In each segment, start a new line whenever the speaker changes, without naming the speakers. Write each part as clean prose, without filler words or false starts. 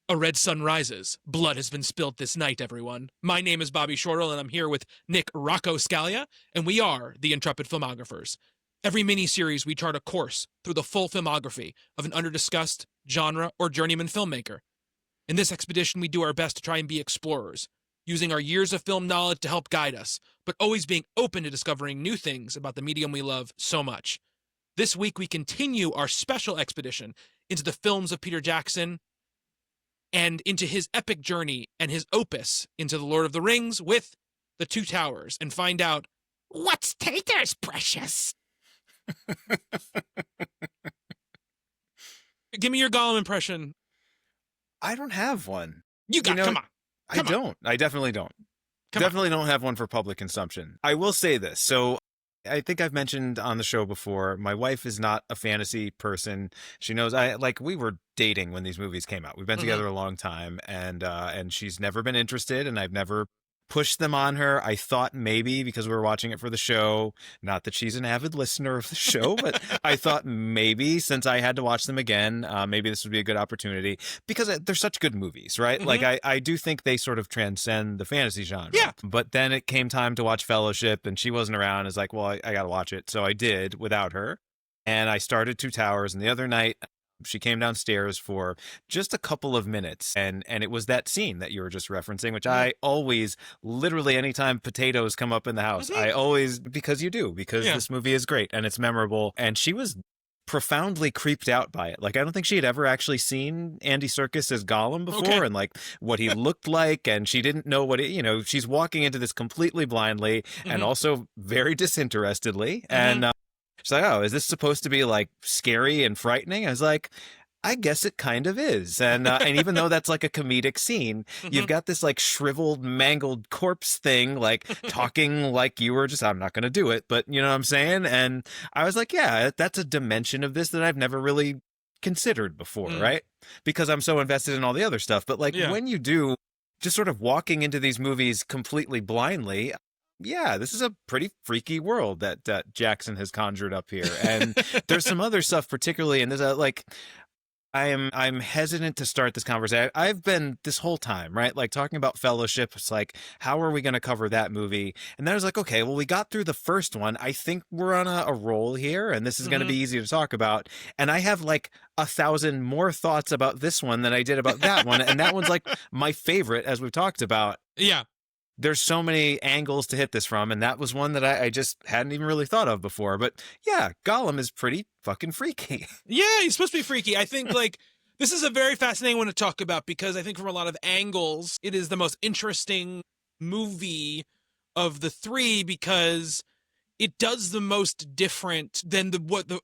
A red sun rises. Blood has been spilt this night, everyone. My name is Bobby Shortle, and I'm here with Nick Rocco Scalia, and we are the Intrepid Filmographers. Every mini-series, we chart a course through the full filmography of an under-discussed genre or journeyman filmmaker. In this expedition, we do our best to try and be explorers, using our years of film knowledge to help guide us, but always being open to discovering new things about the medium we love so much. This week, we continue our special expedition into the films of Peter Jackson and into his epic journey and his opus into The Lord of the Rings with The Two Towers, and find out what's taters, precious. Give me your Gollum impression.
I don't have one.
Come on.
I don't. I definitely don't. Definitely don't have one for public consumption. I will say this. So I think I've mentioned on the show before, my wife is not a fantasy person. She knows we were dating when these movies came out. We've been together a long time, and she's never been interested, and I've never pushed them on her. I thought maybe because we were watching it for the show, not that she's an avid listener of the show, but I thought maybe since I had to watch them again, maybe this would be a good opportunity because they're such good movies, right? Like I do think they sort of transcend the fantasy genre.
Yeah.
But then it came time to watch Fellowship and she wasn't around. It's like, well, I got to watch it. So I did without her. And I started Two Towers, and the other night she came downstairs for just a couple of minutes, and it was that scene that you were just referencing, which I always, literally anytime potatoes come up in the house, I always, because this movie is great and it's memorable, and she was profoundly creeped out by it. Like, I don't think she had ever actually seen Andy Serkis as Gollum before, and like what he looked like, and she didn't know what she's walking into this completely blindly and also very disinterestedly, and she's like, oh, is this supposed to be like scary and frightening? I was like, I guess it kind of is. And even though that's like a comedic scene, you've got this like shriveled, mangled corpse thing, like talking like you were just, I'm not going to do it, but you know what I'm saying? And I was like, yeah, that's a dimension of this that I've never really considered before, right? Because I'm so invested in all the other stuff. But like when you do, just sort of walking into these movies completely blindly, yeah, this is a pretty freaky world that Jackson has conjured up here. And there's some other stuff, particularly, and there's I'm hesitant to start this conversation. I've been this whole time, right? Like talking about Fellowship. It's like, how are we going to cover that movie? And then I was like, okay, well, we got through the first one. I think we're on a roll here, and this is going to be easy to talk about. And I have like 1,000 more thoughts about this one than I did about that one. And that one's like my favorite, as we've talked about.
Yeah.
There's so many angles to hit this from, and that was one that I just hadn't even really thought of before. But yeah, Gollum is pretty fucking freaky.
Yeah, he's supposed to be freaky. I think like this is a very fascinating one to talk about because I think from a lot of angles, it is the most interesting movie of the three because it does the most different than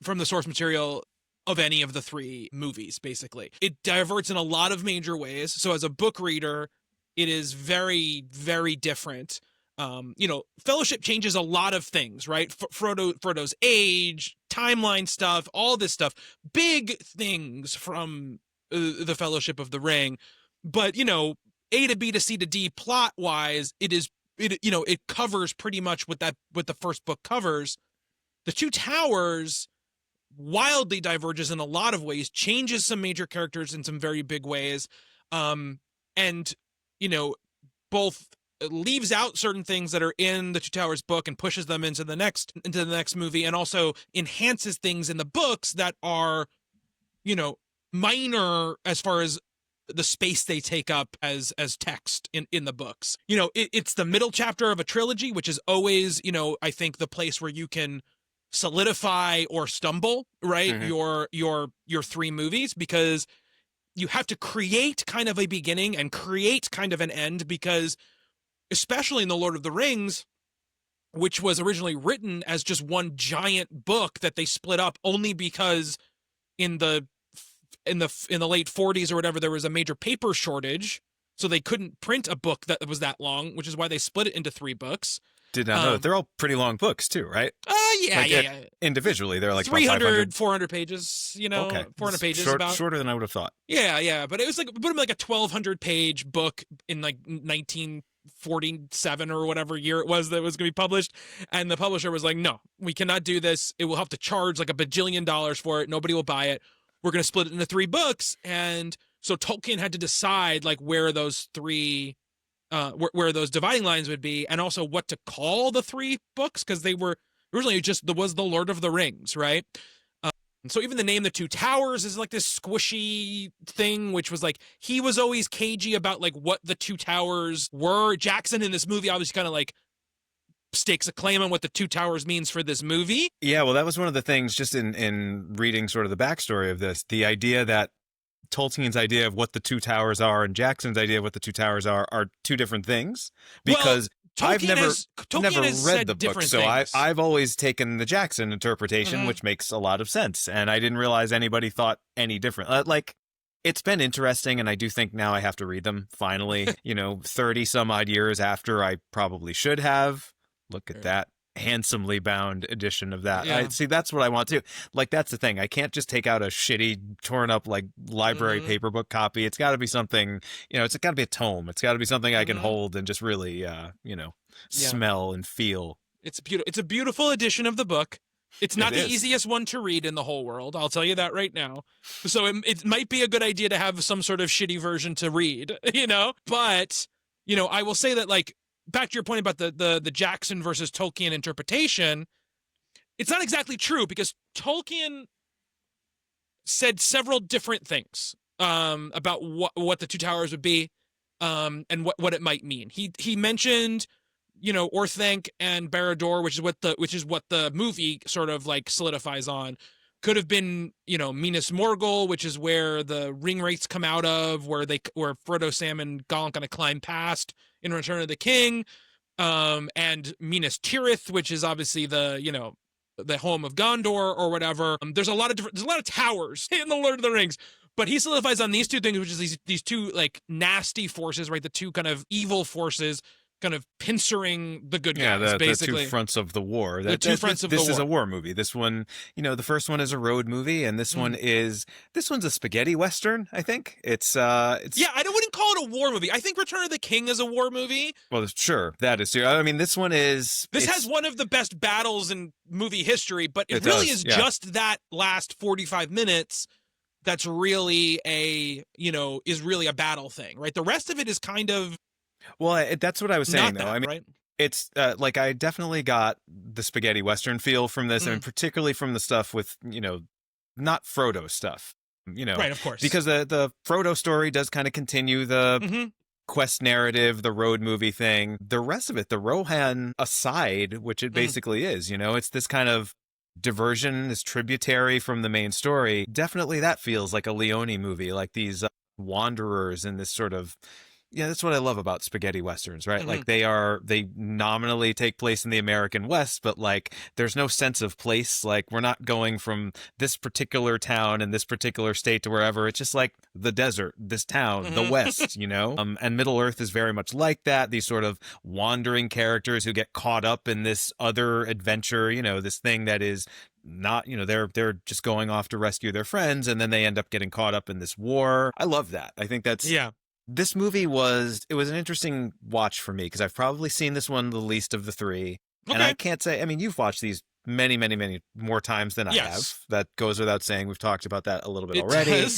from the source material of any of the three movies, basically. It diverts in a lot of major ways. So as a book reader, it is very, very different. Fellowship changes a lot of things, right? Frodo's age, timeline stuff, all this stuff, big things from the Fellowship of the Ring. But, A to B to C to D plot wise, it covers pretty much what the first book covers. The Two Towers wildly diverges in a lot of ways, changes some major characters in some very big ways. And both leaves out certain things that are in the Two Towers book and pushes them into the next movie, and also enhances things in the books that are, minor as far as the space they take up as text in the books. It's the middle chapter of a trilogy, which is always, I think the place where you can solidify or stumble, right? Your three movies, because you have to create kind of a beginning and create kind of an end, because especially in The Lord of the Rings, which was originally written as just one giant book that they split up only because in the late 40s or whatever, there was a major paper shortage. So they couldn't print a book that was that long, which is why they split it into three books.
Did not know that. They're all pretty long books too, right?
Yeah.
Individually, they're like
300, 400 pages, 400 pages.
Shorter than I would have thought.
Yeah. But it was like, put them like a 1,200 page book in like 1947 or whatever year it was that was going to be published. And the publisher was like, no, we cannot do this. It will have to charge like $1 bajillion for it. Nobody will buy it. We're going to split it into three books. And So Tolkien had to decide like where those three where those dividing lines would be, and also what to call the three books, because they were originally just was the Lord of the Rings, right? So even the name The Two Towers is like this squishy thing, which was like, he was always cagey about like what the Two Towers were. Jackson in this movie obviously kind of like stakes a claim on what the Two Towers means for this movie.
Yeah, well, that was one of the things just in reading sort of the backstory of this, the idea that Tolkien's idea of what the Two Towers are and Jackson's idea of what the Two Towers are two different things, because I've never read the book, so I've always taken the Jackson interpretation, which makes a lot of sense, and I didn't realize anybody thought any different. Like, it's been interesting, and I do think now I have to read them, finally, 30 some odd years after I probably should have. Look at that handsomely bound edition of that.
Yeah.
See, that's what I want to. Like, that's the thing. I can't just take out a shitty, torn up, like, library paper book copy. It's got to be something, it's got to be a tome. It's got to be something I can hold and just really, smell and feel.
It's a beautiful edition of the book. It's not the easiest one to read in the whole world. I'll tell you that right now. So it might be a good idea to have some sort of shitty version to read, but, I will say that, like, back to your point about the Jackson versus Tolkien interpretation, it's not exactly true, because Tolkien said several different things about what the Two Towers would be, and what it might mean. He mentioned, Orthanc and Barad-dûr, which is what the movie sort of like solidifies on. Could have been, Minas Morgul, which is where the ring wraiths come out of, where Frodo, Sam, and Gollum kind of climb past in Return of the King, and Minas Tirith, which is obviously the home of Gondor or whatever. There's a lot of towers in the Lord of the Rings, but he solidifies on these two things, which is these two like nasty forces, right? The two kind of evil forces, kind of pincering the good guys, basically.
The two fronts of the war.
This
is a war movie. This one, the first one is a road movie, and this one's a spaghetti western, I think. It's
I wouldn't call it a war movie. I think Return of the King is a war movie.
Well, sure, that is true. I mean, this one is...
This has one of the best battles in movie history, but it really is just that last 45 minutes that's really a battle thing, right? The rest of it is kind of...
Well, that's what I was saying, though. I mean,
right?
It's like I definitely got the spaghetti western feel from this, and particularly from the stuff with, not Frodo stuff,
Right, of course.
Because the Frodo story does kind of continue the quest narrative, the road movie thing. The rest of it, the Rohan aside, which it basically is, it's this kind of diversion, this tributary from the main story. Definitely that feels like a Leone movie, like these wanderers in this sort of... Yeah, that's what I love about spaghetti westerns, right? Like they nominally take place in the American West, but like there's no sense of place. Like we're not going from this particular town in this particular state to wherever. It's just like the desert, this town, the West, and Middle Earth is very much like that. These sort of wandering characters who get caught up in this other adventure, this thing that is not, they're just going off to rescue their friends, and then they end up getting caught up in this war. I love that. I think that's...
Yeah.
This movie was an interesting watch for me, because I've probably seen this one the least of the three. Okay. And I can't say, I mean, you've watched these many, many, many more times than I have. That goes without saying. We've talked about that a little bit already.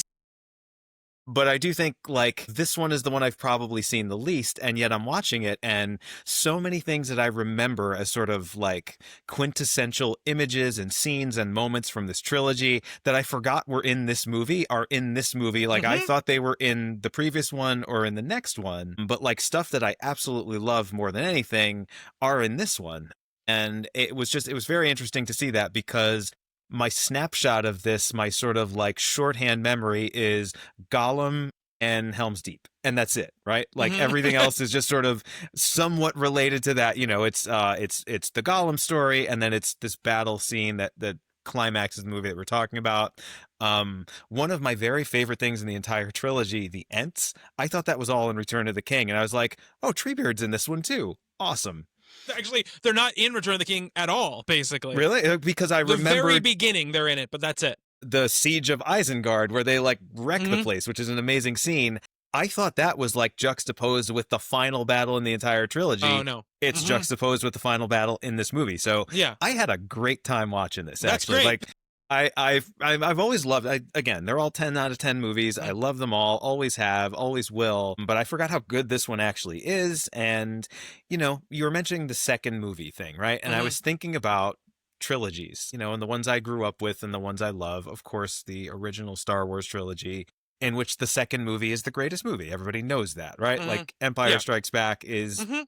But I do think, like, this one is the one I've probably seen the least, and yet I'm watching it, and so many things that I remember as sort of, like, quintessential images and scenes and moments from this trilogy that I forgot were in this movie are in this movie. Like, I thought they were in the previous one or in the next one, but, like, stuff that I absolutely love more than anything are in this one. And it was very interesting to see that, because my snapshot of this, my sort of like shorthand memory is Gollum and Helm's Deep, and that's it, right? Like everything else is just sort of somewhat related to that. It's the Gollum story, and then it's this battle scene that climaxes the movie that we're talking about. One of my very favorite things in the entire trilogy, the Ents, I thought that was all in Return of the King, and I was like, oh, Treebeard's in this one too. Awesome.
Actually, they're not in Return of the King at all, basically.
Really? Because I remember...
The very beginning, they're in it, but that's it.
The Siege of Isengard, where they, like, wreck the place, which is an amazing scene. I thought that was, like, juxtaposed with the final battle in the entire trilogy.
Oh, no.
It's juxtaposed with the final battle in this movie. So, yeah, I had a great time watching this,
That's
actually.
Great.
Like, I've always loved. Again, they're all 10 out of 10 movies. I
Mm.
love them all. Always have. Always will. But I forgot how good this one actually is. And you were mentioning the second movie thing, right? And I
Mhm.
was thinking about trilogies, and the ones I grew up with and the ones I love. Of course, the original Star Wars trilogy, in which the second movie is the greatest movie. Everybody knows that, right?
Mhm.
Like Empire
Yeah.
Strikes Back is
Mhm.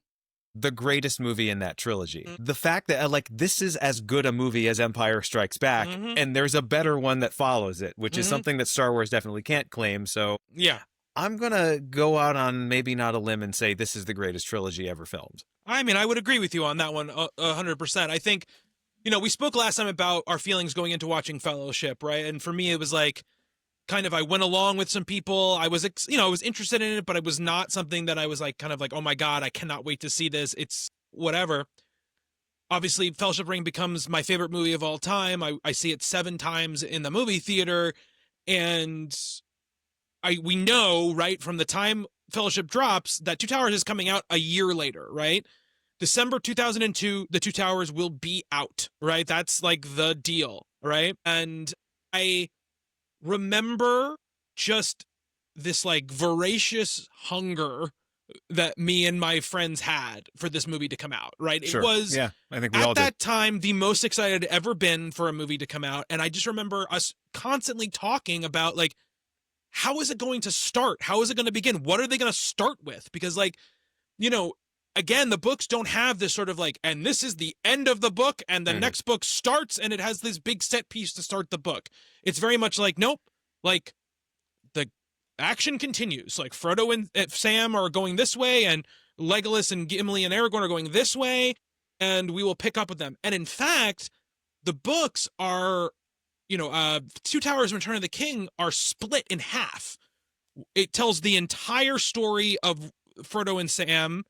the greatest movie in that trilogy.
Mm.
The fact that like this is as good a movie as Empire Strikes Back,
Mhm.
and there's a better one that follows it, which is
Mhm.
something that Star Wars definitely can't claim. So
Yeah.
I'm gonna go out on maybe not a limb and say this is the greatest trilogy ever filmed.
I mean, I would agree with you on that one 100%. I think, we spoke last time about our feelings going into watching Fellowship, right? And for me, it was like, kind of, I went along with some people. I was, I was interested in it, but it was not something that I was like, kind of like, oh my God, I cannot wait to see this. It's whatever. Obviously, Fellowship Ring becomes my favorite movie of all time. I see it 7 times in the movie theater. And we know, right, from the time Fellowship drops, that Two Towers is coming out a year later, right? December 2002, The Two Towers will be out, right? That's like the deal, right? And I remember just this like voracious hunger that me and my friends had for this movie to come out, right? It
Sure.
was
Yeah, I think we
at
all did.
that time the most excited I'd ever been for a movie to come out. And I just remember us constantly talking about like, how is it going to start? How is it going to begin? What are they going to start with? Because like, you know, again, the books don't have this sort of like, and this is the end of the book and the next book starts and it has this big set piece to start the book. It's very much like, nope, like the action continues. Like Frodo and Sam are going this way and Legolas and Gimli and Aragorn are going this way and we will pick up with them. And in fact, the books are, Two Towers and Return of the King are split in half. It tells the entire story of Frodo and Sam,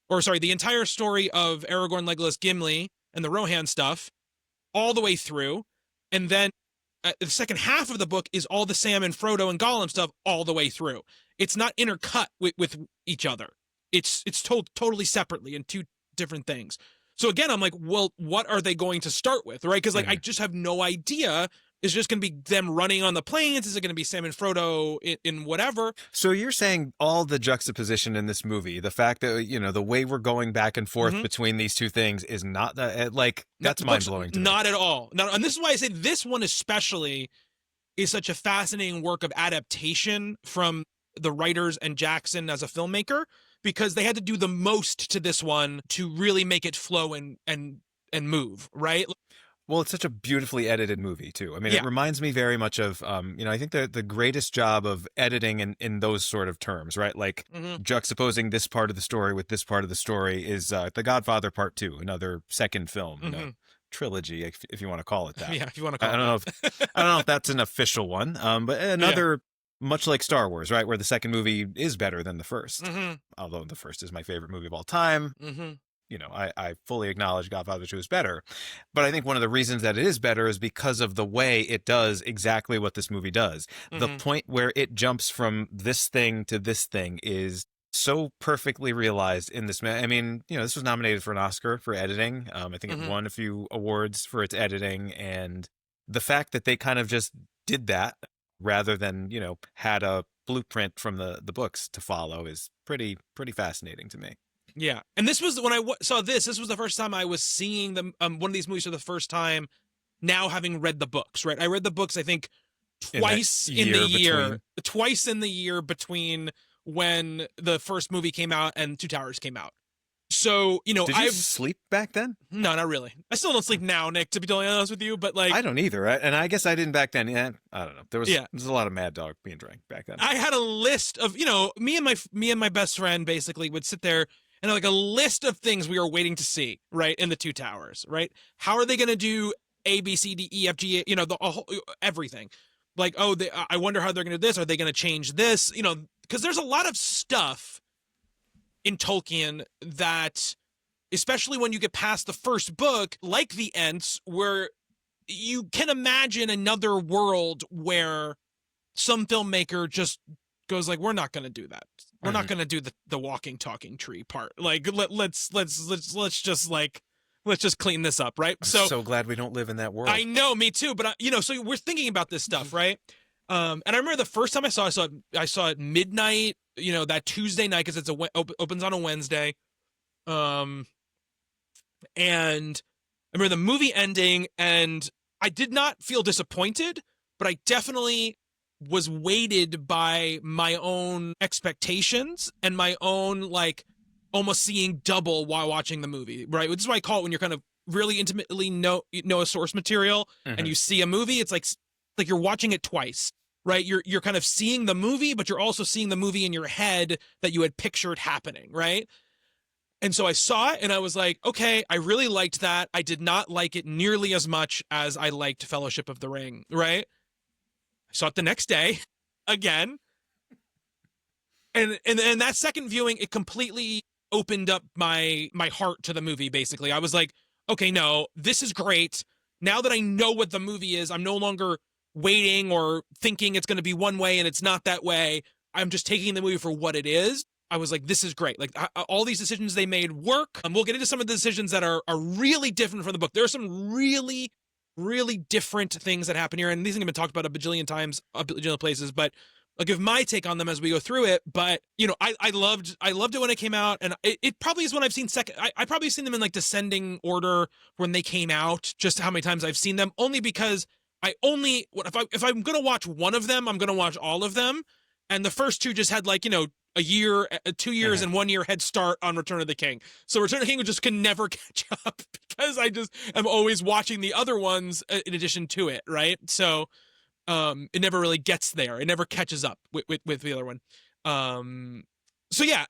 or sorry, the entire story of Aragorn, Legolas, Gimli, and the Rohan stuff all the way through. And then the second half of the book is all the Sam and Frodo and Gollum stuff all the way through. It's not intercut with each other. It's told totally separately in 2 different things. So again, I'm like, well, what are they going to start with, right? Because like I just have no idea. Is just going to be them running on the plains? Is it going to be Sam and Frodo in whatever?
So you're saying all the juxtaposition in this movie, the fact that the way we're going back and forth between these two things is not that like that's mind blowing to me.
Not at all. And this is why I say this one especially is such a fascinating work of adaptation from the writers and Jackson as a filmmaker, because they had to do the most to this one to really make it flow and move, right?
Well, it's such a beautifully edited movie too. I mean,
Yeah.
it reminds me very much of, I think the greatest job of editing in those sort of terms, right? Like juxtaposing this part of the story with this part of the story is The Godfather Part 2, another second film, trilogy, if you want to call it that.
Yeah, if you want to call
I don't know I don't know if that's an official one, but another, much like Star Wars, right, where the second movie is better than the first, although the first is my favorite movie of all time. I fully acknowledge Godfather 2 is better, but I think one of the reasons that it is better is because of the way it does exactly what this movie does. The point where it jumps from this thing to this thing is so perfectly realized in this. I mean, this was nominated for an Oscar for editing. I think it won a few awards for its editing, and the fact that they kind of just did that rather than, had a blueprint from the books to follow is pretty fascinating to me.
Yeah. And this was when I saw this was the first time I was seeing them, one of these movies for the first time, now having read the books, right? I read the books, I think, twice in the year, twice in the year between when the first movie came out and Two Towers came out. So,
Did you sleep back then?
No, not really. I still don't sleep now, Nick, to be totally honest with you, but like
I don't either, right? And I guess I didn't back then. Yeah, I don't know. There was a lot of Mad Dog being drank back then.
I had a list of, me and my best friend basically would sit there and like a list of things we were waiting to see, right, in the Two Towers, right? How are they going to do A, B, C, D, E, F, G, the whole, everything. Like, I wonder how they're going to do this. Are they going to change this? Because there's a lot of stuff in Tolkien that, especially when you get past the first book, like the Ents, where you can imagine another world where some filmmaker just goes like, we're not going to do that. We're not going to do the walking, talking tree part. Like, let's just like let's just clean this up, right?
I'm so glad we don't live in that world.
I know, me too. But so we're thinking about this stuff, right? And I remember the first time I saw it midnight, that Tuesday night, because opens on a Wednesday. And I remember the movie ending, and I did not feel disappointed, but I definitely was weighted by my own expectations and my own, like, almost seeing double while watching the movie, right? Which is why I call it, when you're kind of really intimately know a source material and you see a movie, it's like you're watching it twice, right? You're kind of seeing the movie, but you're also seeing the movie in your head that you had pictured happening, right? And so I saw it and I was like, okay, I really liked that. I did not like it nearly as much as I liked Fellowship of the Ring, right? I saw it the next day again. And that second viewing, it completely opened up my heart to the movie, basically. I was like, okay, no, this is great. Now that I know what the movie is, I'm no longer waiting or thinking it's going to be one way and it's not that way. I'm just taking the movie for what it is. I was like, this is great. Like, all these decisions they made work. And we'll get into some of the decisions that are really different from the book. There are some really, really different things that happen here. And these things have been talked about a bajillion times, a bajillion places, but I'll give my take on them as we go through it. But, I loved it when it came out. And it probably is when I've seen second. I probably seen them in like descending order when they came out, just how many times I've seen them, only because if I'm going to watch one of them, I'm going to watch all of them. And the first two just had, like, a year, 2 years, and 1 year head start on Return of the King. So Return of the King just can never catch up because I just am always watching the other ones in addition to it, right? So it never really gets there. It never catches up with the other one. So yeah,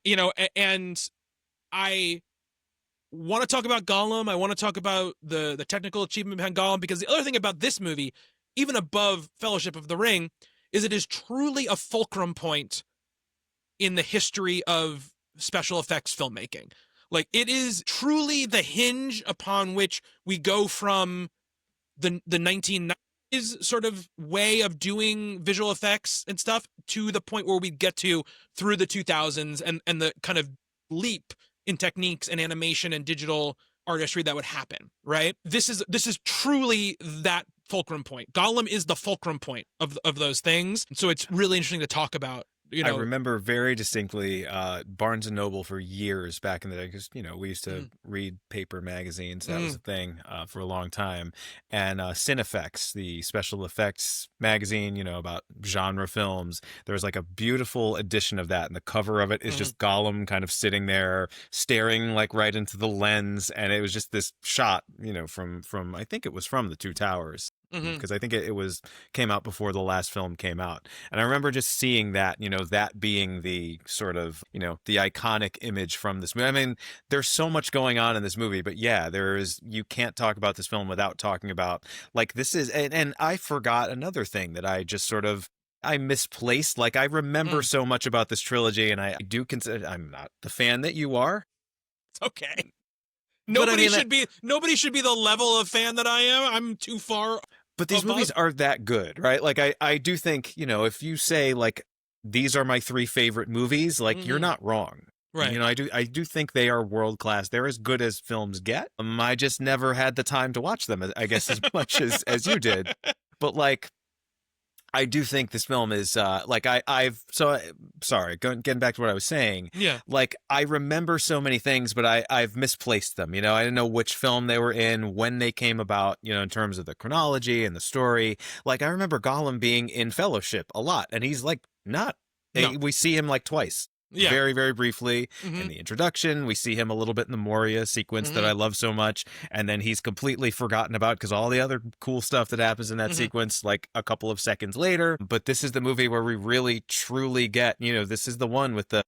and I want to talk about Gollum. I want to talk about the technical achievement behind Gollum, because the other thing about this movie, even above Fellowship of the Ring, is it is truly a fulcrum point in the history of special effects filmmaking. Like, it is truly the hinge upon which we go from the 1990s sort of way of doing visual effects and stuff to the point where we get to through the 2000s and the kind of leap in techniques and animation and digital artistry that would happen, right? This is truly that fulcrum point. Gollum is the fulcrum point of those things. So it's really interesting to talk about.
I remember very distinctly Barnes & Noble for years back in the day, because, we used to read paper magazines. That was a thing for a long time. And Cinefex, the special effects magazine, about genre films, there was like a beautiful edition of that. And the cover of it is just Gollum kind of sitting there staring like right into the lens. And it was just this shot, from I think it was from The Two Towers. Because I think it came out before the last film came out. And I remember just seeing that, that being the sort of, the iconic image from this movie. I mean, there's so much going on in this movie, but yeah, you can't talk about this film without talking about, like, this is, and I forgot another thing that I just sort of, I misplaced. Like, I remember so much about this trilogy, and I do consider, I'm not the fan that you are.
It's okay. Nobody should be the level of fan that I am. I'm too far.
But these movies are that good, right? Like, I do think, if you say, like, these are my 3 favorite movies, like, you're not wrong.
Right.
I do think they are world class. They're as good as films get. I just never had the time to watch them, I guess, as much as you did. But, like, I do think this film is getting back to what I was saying.
Yeah.
Like, I remember so many things, but I've misplaced them. I didn't know which film they were in, when they came about, in terms of the chronology and the story. Like, I remember Gollum being in Fellowship a lot, and he's like not.
No.
We see him like twice. Yeah. Very, very briefly in the introduction. We see him a little bit in the Moria sequence that I love so much. And then he's completely forgotten about because all the other cool stuff that happens in that sequence, like a couple of seconds later. But this is the movie where we really, truly get, this is the one with the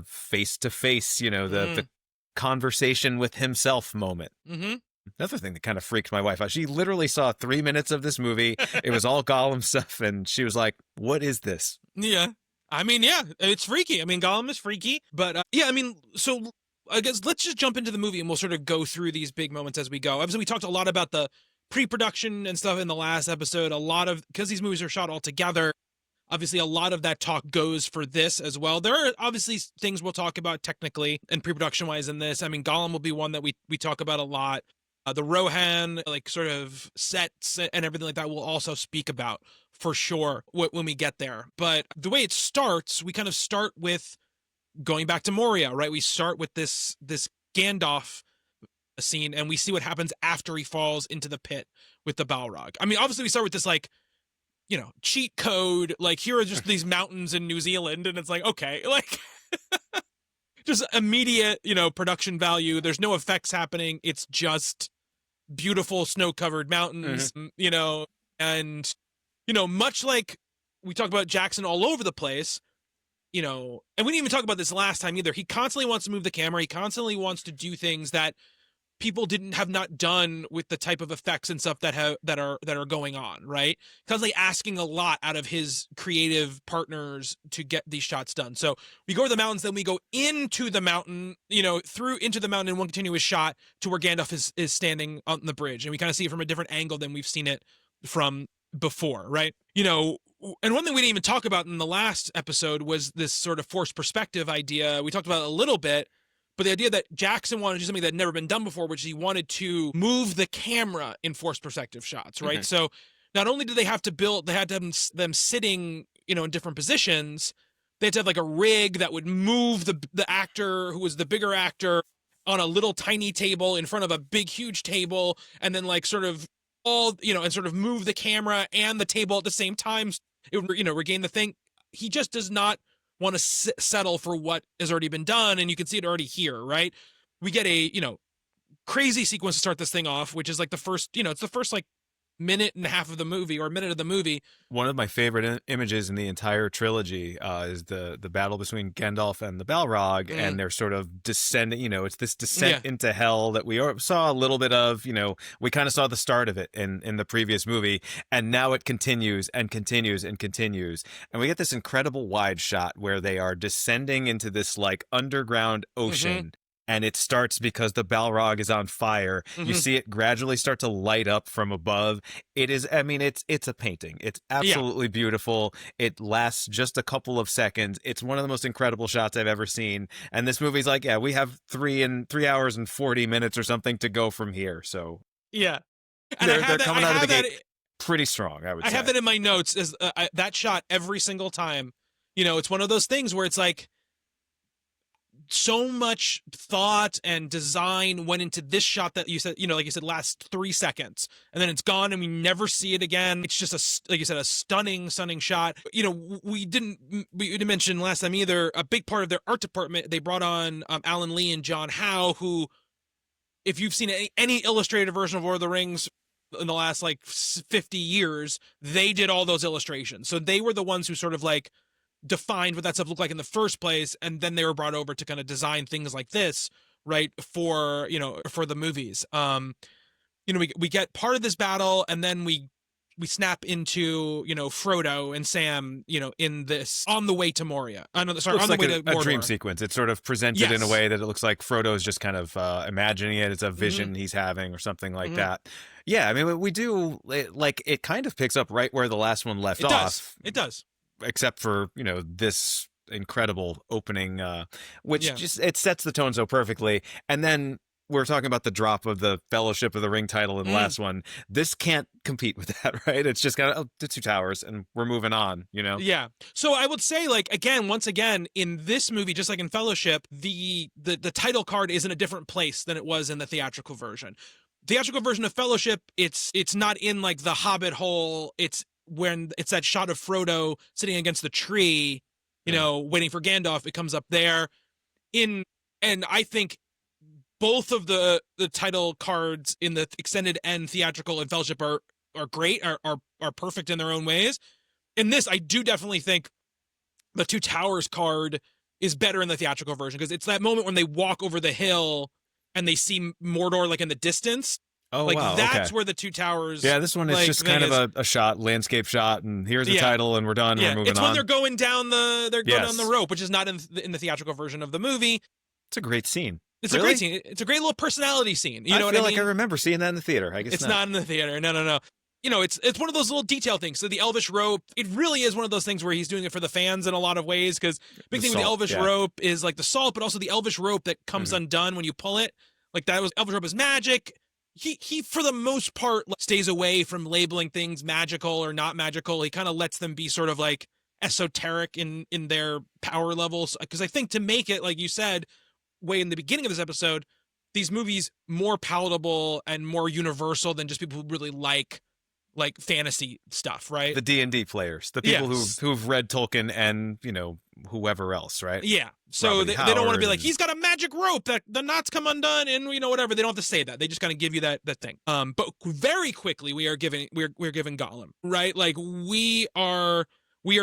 face-to-face, the conversation with himself moment. Another thing that kind of freaked my wife out. She literally saw 3 minutes of this movie. It was all Gollum stuff. And she was like, what is this?
Yeah. I mean, yeah, it's freaky. I mean, Gollum is freaky, but so I guess let's just jump into the movie and we'll sort of go through these big moments as we go. Obviously, we talked a lot about the pre-production and stuff in the last episode. Because these movies are shot all together, Obviously, a lot of that talk goes for this as well. There are obviously things we'll talk about technically and pre-production wise in this. I mean, Gollum will be one that we talk about a lot. The Rohan, like sort of sets and everything like that, we'll also speak about for sure when we get there. But the way it starts, we kind of start with going back to Moria, right? We start with this Gandalf scene, and we see what happens after he falls into the pit with the Balrog. I mean, obviously, we start with this like, you know, cheat code, like here are just these mountains in New Zealand, and it's like, okay, like just immediate, you know, production value. There's no effects happening. It's just beautiful snow-covered mountains, you know, and, you know, much like we talk about Jackson all over the place, you know, and we didn't even talk about this last time either. He constantly wants to move the camera. He constantly wants to do things that people have not done with the type of effects and stuff that are going on, right? Constantly asking a lot out of his creative partners to get these shots done. So we go to the mountains, then we go into the mountain, you know, through into the mountain in one continuous shot to where Gandalf is standing on the bridge, and we kind of see it from a different angle than we've seen it from before, right? You know, and one thing we didn't even talk about in the last episode was this sort of forced perspective idea. We talked about it a little bit, but the idea that Jackson wanted to do something that had never been done before, which he wanted to move the camera in forced perspective shots, right? So not only did they have to build, they had to have them sitting, you know, in different positions. They had to have like a rig that would move the actor who was the bigger actor on a little tiny table in front of a big, huge table, and then like sort of all, you know, and sort of move the camera and the table at the same time. It would, you know, regain the thing. He just does not want to settle for what has already been done, and you can see it already here, right? We get a, you know, crazy sequence to start this thing off, which is like the first, you know, it's the first like minute and a half of the movie, or a minute of the movie.
One of my favorite images in the entire trilogy is the battle between Gandalf and the Balrog, and they're sort of descending, you know, it's this descent into hell that we saw a little bit of, you know, we kind of saw the start of it in the previous movie, and now it continues and continues and continues. And we get this incredible wide shot where they are descending into this like underground ocean. And it starts because the Balrog is on fire. You see it gradually start to light up from above. It is, I mean, it's a painting. It's absolutely beautiful. It lasts just a couple of seconds. It's one of the most incredible shots I've ever seen. And this movie's like, yeah, we have 3 hours and 40 minutes or something to go from here. So
and
they're coming out of the gate pretty strong, I would say.
I have that in my notes as that shot every single time. You know, it's one of those things where it's like, so much thought and design went into this shot that you said, you know, like you said, last 3 seconds, and then it's gone and we never see it again. It's just like you said, a stunning shot. You know, we didn't mention last time either, a big part of their art department, they brought on Alan Lee and John Howe, who, if you've seen any illustrated version of Lord of the Rings in the last like 50 years, they did all those illustrations. So they were the ones who sort of like defined what that stuff looked like in the first place, and then they were brought over to kind of design things like this, right, for, you know, for the movies. You know, we get part of this battle, and then we snap into, you know, Frodo and Sam, you know, in this on the way to Moria. On the way to Mordor.
A dream sequence. It's sort of presented in a way that it looks like Frodo's just kind of imagining it. It's a vision he's having or something like that. Yeah, I mean, we do, like, it kind of picks up right where the last one left off.
It does.
Except for, you know, this incredible opening, which just, it sets the tone so perfectly. And then we're talking about the drop of the Fellowship of the Ring title in the last one. This can't compete with that, right? It's just got the Two Towers, and we're moving on, you know?
Yeah. So I would say, like, once again, in this movie, just like in Fellowship, the title card is in a different place than it was in the theatrical version. Theatrical version of Fellowship, it's not in like the Hobbit hole. It's when it's that shot of Frodo sitting against the tree, you know, waiting for Gandalf. It comes up there. And I think both of the title cards in the extended and theatrical and Fellowship are great, are perfect in their own ways. In this, I do definitely think the Two Towers card is better in the theatrical version, because it's that moment when they walk over the hill and they see Mordor like in the distance.
Oh,
like,
wow.
That's where the Two Towers.
Yeah, this one is just kind of a shot, landscape shot, and here's the title, and we're done. We're moving on.
It's when they're going down the rope, which is not in the theatrical version of the movie.
It's a great scene.
It's a great scene. It's a great little personality scene. You know what I mean?
I feel like I remember seeing that in the theater. I guess
it's not in the theater. No. it's one of those little detail things. So the elvish rope, it really is one of those things where he's doing it for the fans in a lot of ways, because big thing with the elvish rope is like the salt, but also the elvish rope that comes undone when you pull it. Like elvish rope is magic. He for the most part stays away from labeling things magical or not magical. He kind of lets them be sort of like esoteric in their power levels, because I think to make it, like you said way in the beginning of this episode, these movies more palatable and more universal than just people who really like fantasy stuff, right?
The D&D players, the people who've read Tolkien and, whoever else, right?
Yeah. So they don't want to be like, he's got a magic rope that the knots come undone and, whatever. They don't have to say that. They just kind of give you that thing. But very quickly we're giving Gollum, right? Like we are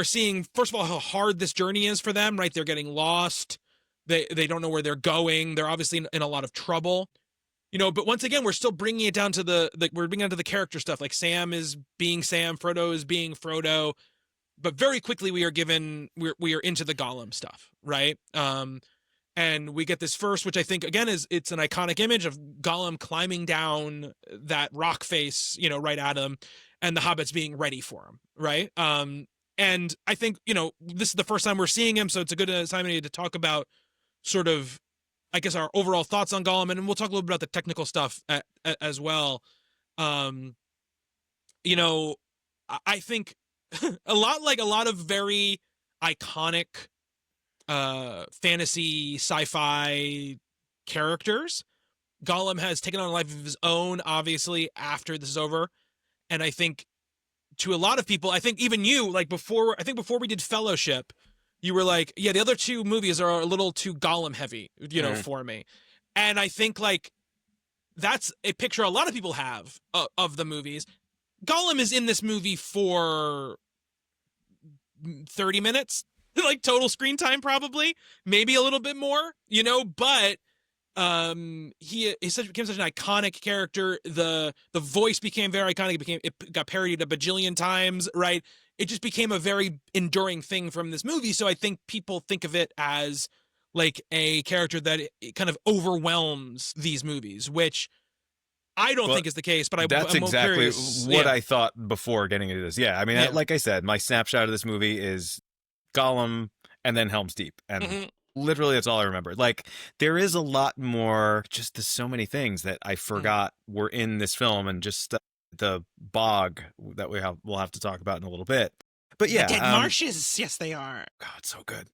seeing, first of all, how hard this journey is for them, right? They're getting lost. They don't know where they're going. They're obviously in a lot of trouble. But once again, we're still bringing it down to we're bringing it down to the character stuff. Like Sam is being Sam, Frodo is being Frodo, but very quickly we are into the Gollum stuff, right? And we get this first, which I think again it's an iconic image of Gollum climbing down that rock face, right at him, and the hobbits being ready for him, right? And I think this is the first time we're seeing him, so it's a good time to talk about sort of, I guess, our overall thoughts on Gollum, and we'll talk a little bit about the technical stuff as well. I think a lot of very iconic fantasy sci-fi characters, Gollum has taken on a life of his own, obviously, after this is over. And I think to a lot of people, I think even you, like before we did Fellowship, you were like, yeah, the other two movies are a little too Gollum heavy, for me. And I think like that's a picture a lot of people have of the movies. Gollum is in this movie for 30 minutes, like total screen time, probably, maybe a little bit more, but he became such an iconic character. The voice became very iconic. It got parodied a bajillion times, right? It just became a very enduring thing from this movie. So I think people think of it as like a character that it kind of overwhelms these movies, which I don't think is the case, but
that's
I'm
exactly
curious.
What I thought before getting into this. Yeah, I mean, like I said, my snapshot of this movie is Gollum and then Helm's Deep, and literally that's all I remember. Like, there is a lot more, just there's so many things that I forgot were in this film, and just the bog that we'll have to talk about in a little bit. But yeah,
the dead marshes, yes, they are.
God, so good.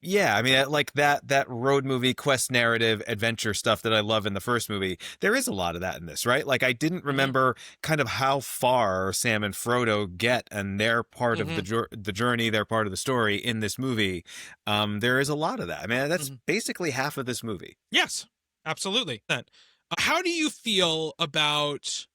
Yeah, I mean, like that road movie, quest narrative, adventure stuff that I love in the first movie, there is a lot of that in this, right? Like, I didn't remember kind of how far Sam and Frodo get, and they're part of the journey, they're part of the story in this movie. There is a lot of that. I mean, that's basically half of this movie.
Yes, absolutely. How do you feel about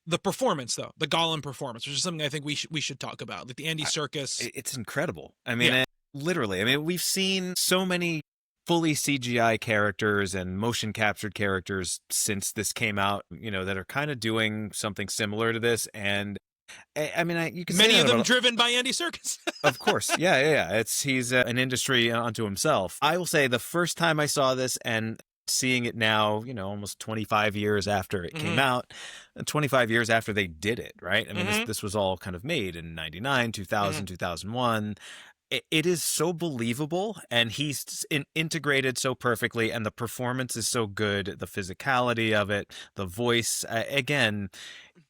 the performance, though? The Gollum performance, which is something I think we should talk about, like the Andy Serkis.
It's incredible. I mean, literally, I mean, we've seen so many fully CGI characters and motion captured characters since this came out, that are kind of doing something similar to this. And I mean, you can
many of them driven by Andy Serkis.
Of course. Yeah. He's an industry unto himself. I will say the first time I saw this, and seeing it now, almost 25 years after it came out, 25 years after they did it, right? I mean, this was all kind of made in 99, 2000, 2001. It is so believable, and he's integrated so perfectly, and the performance is so good, the physicality of it, the voice, again,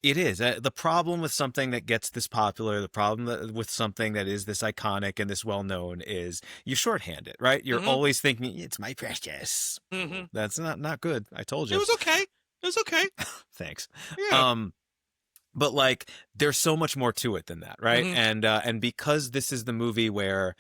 it is. The problem with something that gets this popular, the problem with something that is this iconic and this well-known is you shorthand it, right? You're always thinking, it's my precious. That's not good. I told you.
It was okay.
Thanks.
Yeah.
But like, there's so much more to it than that, right? And because this is the movie where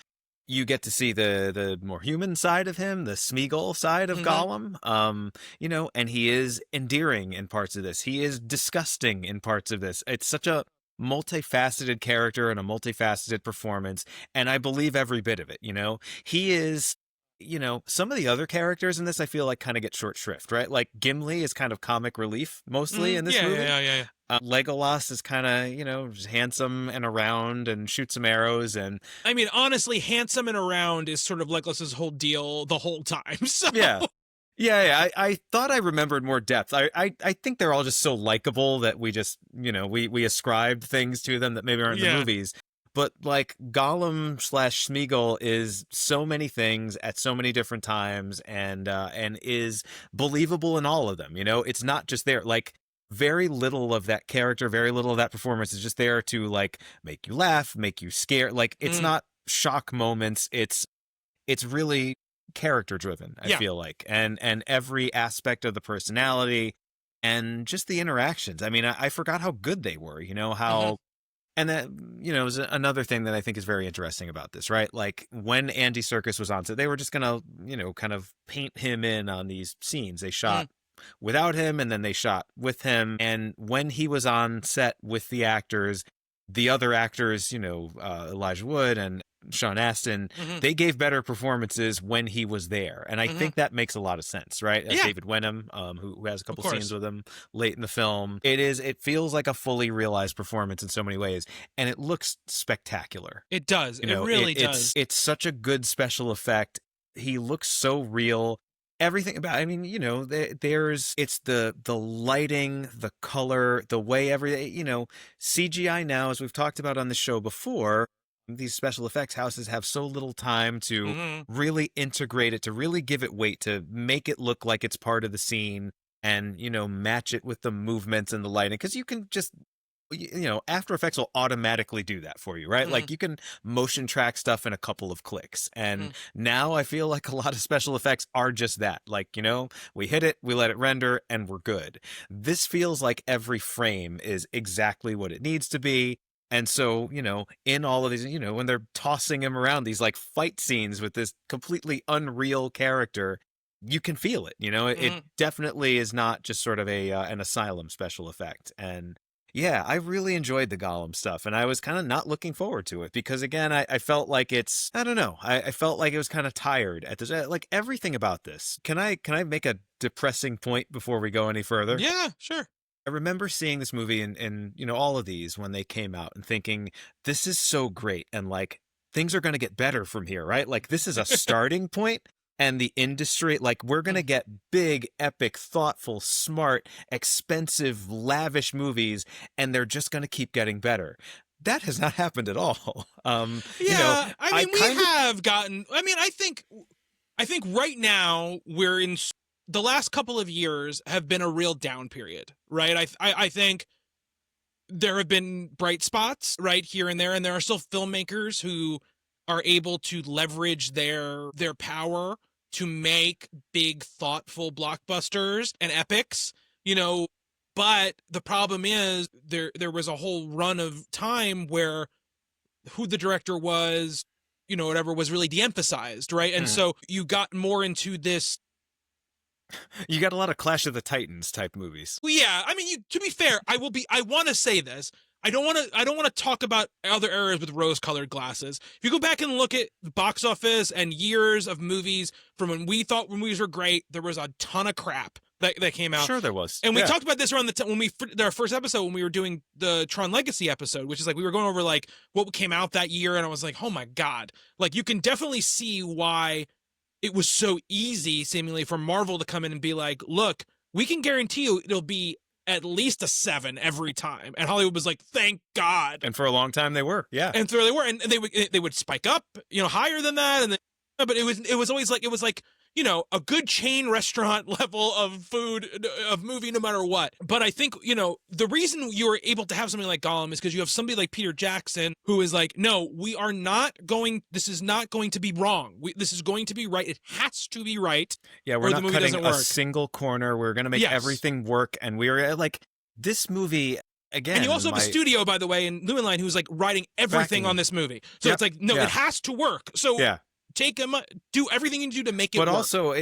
you get to see the more human side of him, the Smeagol side of Gollum, and he is endearing in parts of this. He is disgusting in parts of this. It's such a multifaceted character and a multifaceted performance, and I believe every bit of it. He is. Some of the other characters in this, I feel like, kind of get short shrift, right? Like Gimli is kind of comic relief mostly in this movie.
Yeah.
Legolas is kind of, just handsome and around and shoots some arrows. And
I mean, honestly, handsome and around is sort of Legolas's whole deal the whole time. So.
Yeah, Yeah, I thought I remembered more depth. I think they're all just so likable that we just, we ascribed things to them that maybe aren't in the
Yeah.
movies. But like Gollum slash Smeagol is so many things at so many different times and is believable in all of them. It's not just there. Like very little of that character, very little of that performance is just there to like make you laugh, make you scared. Like it's not shock moments. It's really character driven, I feel like, and every aspect of the personality and just the interactions. I mean, I forgot how good they were, how and that is another thing that I think is very interesting about this, right? Like when Andy Serkis was on set, they were just gonna kind of paint him in on these scenes. They shot without him and then they shot with him, and when he was on set with the other actors, Elijah Wood and Sean Astin, they gave better performances when he was there. And I think that makes a lot of sense, right? As David Wenham, who has a couple scenes with him late in the film. It feels like a fully realized performance in so many ways. And it looks spectacular.
It does. It really does.
It's such a good special effect. He looks so real. Everything about, I mean, it's the lighting, the color, the way everything, CGI now, as we've talked about on the show before, these special effects houses have so little time to really integrate it, to really give it weight, to make it look like it's part of the scene and, match it with the movements and the lighting. Because you can just, After Effects will automatically do that for you, right? Like you can motion track stuff in a couple of clicks. And now I feel like a lot of special effects are just that. Like, we hit it, we let it render, and we're good. This feels like every frame is exactly what it needs to be. And so, in all of these, when they're tossing him around these like fight scenes with this completely unreal character, you can feel it, it definitely is not just sort of an asylum special effect. And yeah, I really enjoyed the Gollum stuff, and I was kind of not looking forward to it because, again, I felt like I don't know, I felt like it was kind of tired at this, like everything about this. Can I make a depressing point before we go any further?
Yeah, sure.
I remember seeing this movie and all of these when they came out and thinking, this is so great, and like things are going to get better from here, right? Like this is a starting point. And the industry, like we're going to get big, epic, thoughtful, smart, expensive, lavish movies, and they're just going to keep getting better. That has not happened at all.
I mean, we have gotten, I think right now we're in, the last couple of years have been a real down period, right? I think there have been bright spots right here and there are still filmmakers who are able to leverage their power to make big, thoughtful blockbusters and epics, but the problem is there was a whole run of time where who the director was, whatever was really de-emphasized, right? And so you got more into this.
You got a lot of Clash of the Titans type movies.
Well, yeah, I mean, to be fair, I want to say this. I don't want to talk about other eras with rose-colored glasses. If you go back and look at the box office and years of movies from when we thought movies were great, there was a ton of crap that came out.
Sure there was.
And we talked about this around the time when our first episode, when we were doing the Tron Legacy episode, which is like we were going over like what came out that year, and I was like, oh my God. Like you can definitely see why it was so easy, seemingly, for Marvel to come in and be like, look, we can guarantee you it'll be at least a 7 every time. And Hollywood was like, thank God.
And for a long time they were, yeah.
And so they were, and they would spike up, higher than that. And but it was always like, a good chain restaurant level of food, of movie, no matter what. But I think, the reason you were able to have something like Gollum is because you have somebody like Peter Jackson who is like, no, this is not going to be wrong. This is going to be right. It has to be right.
Yeah, we're not cutting a single corner. We're going to make everything work. And we're like, this movie, again.
And you also have a studio, by the way, in Llewellyn, who's like writing everything on this movie. So it's like, no, it has to work. So take him, do everything you do to make it work.
But also,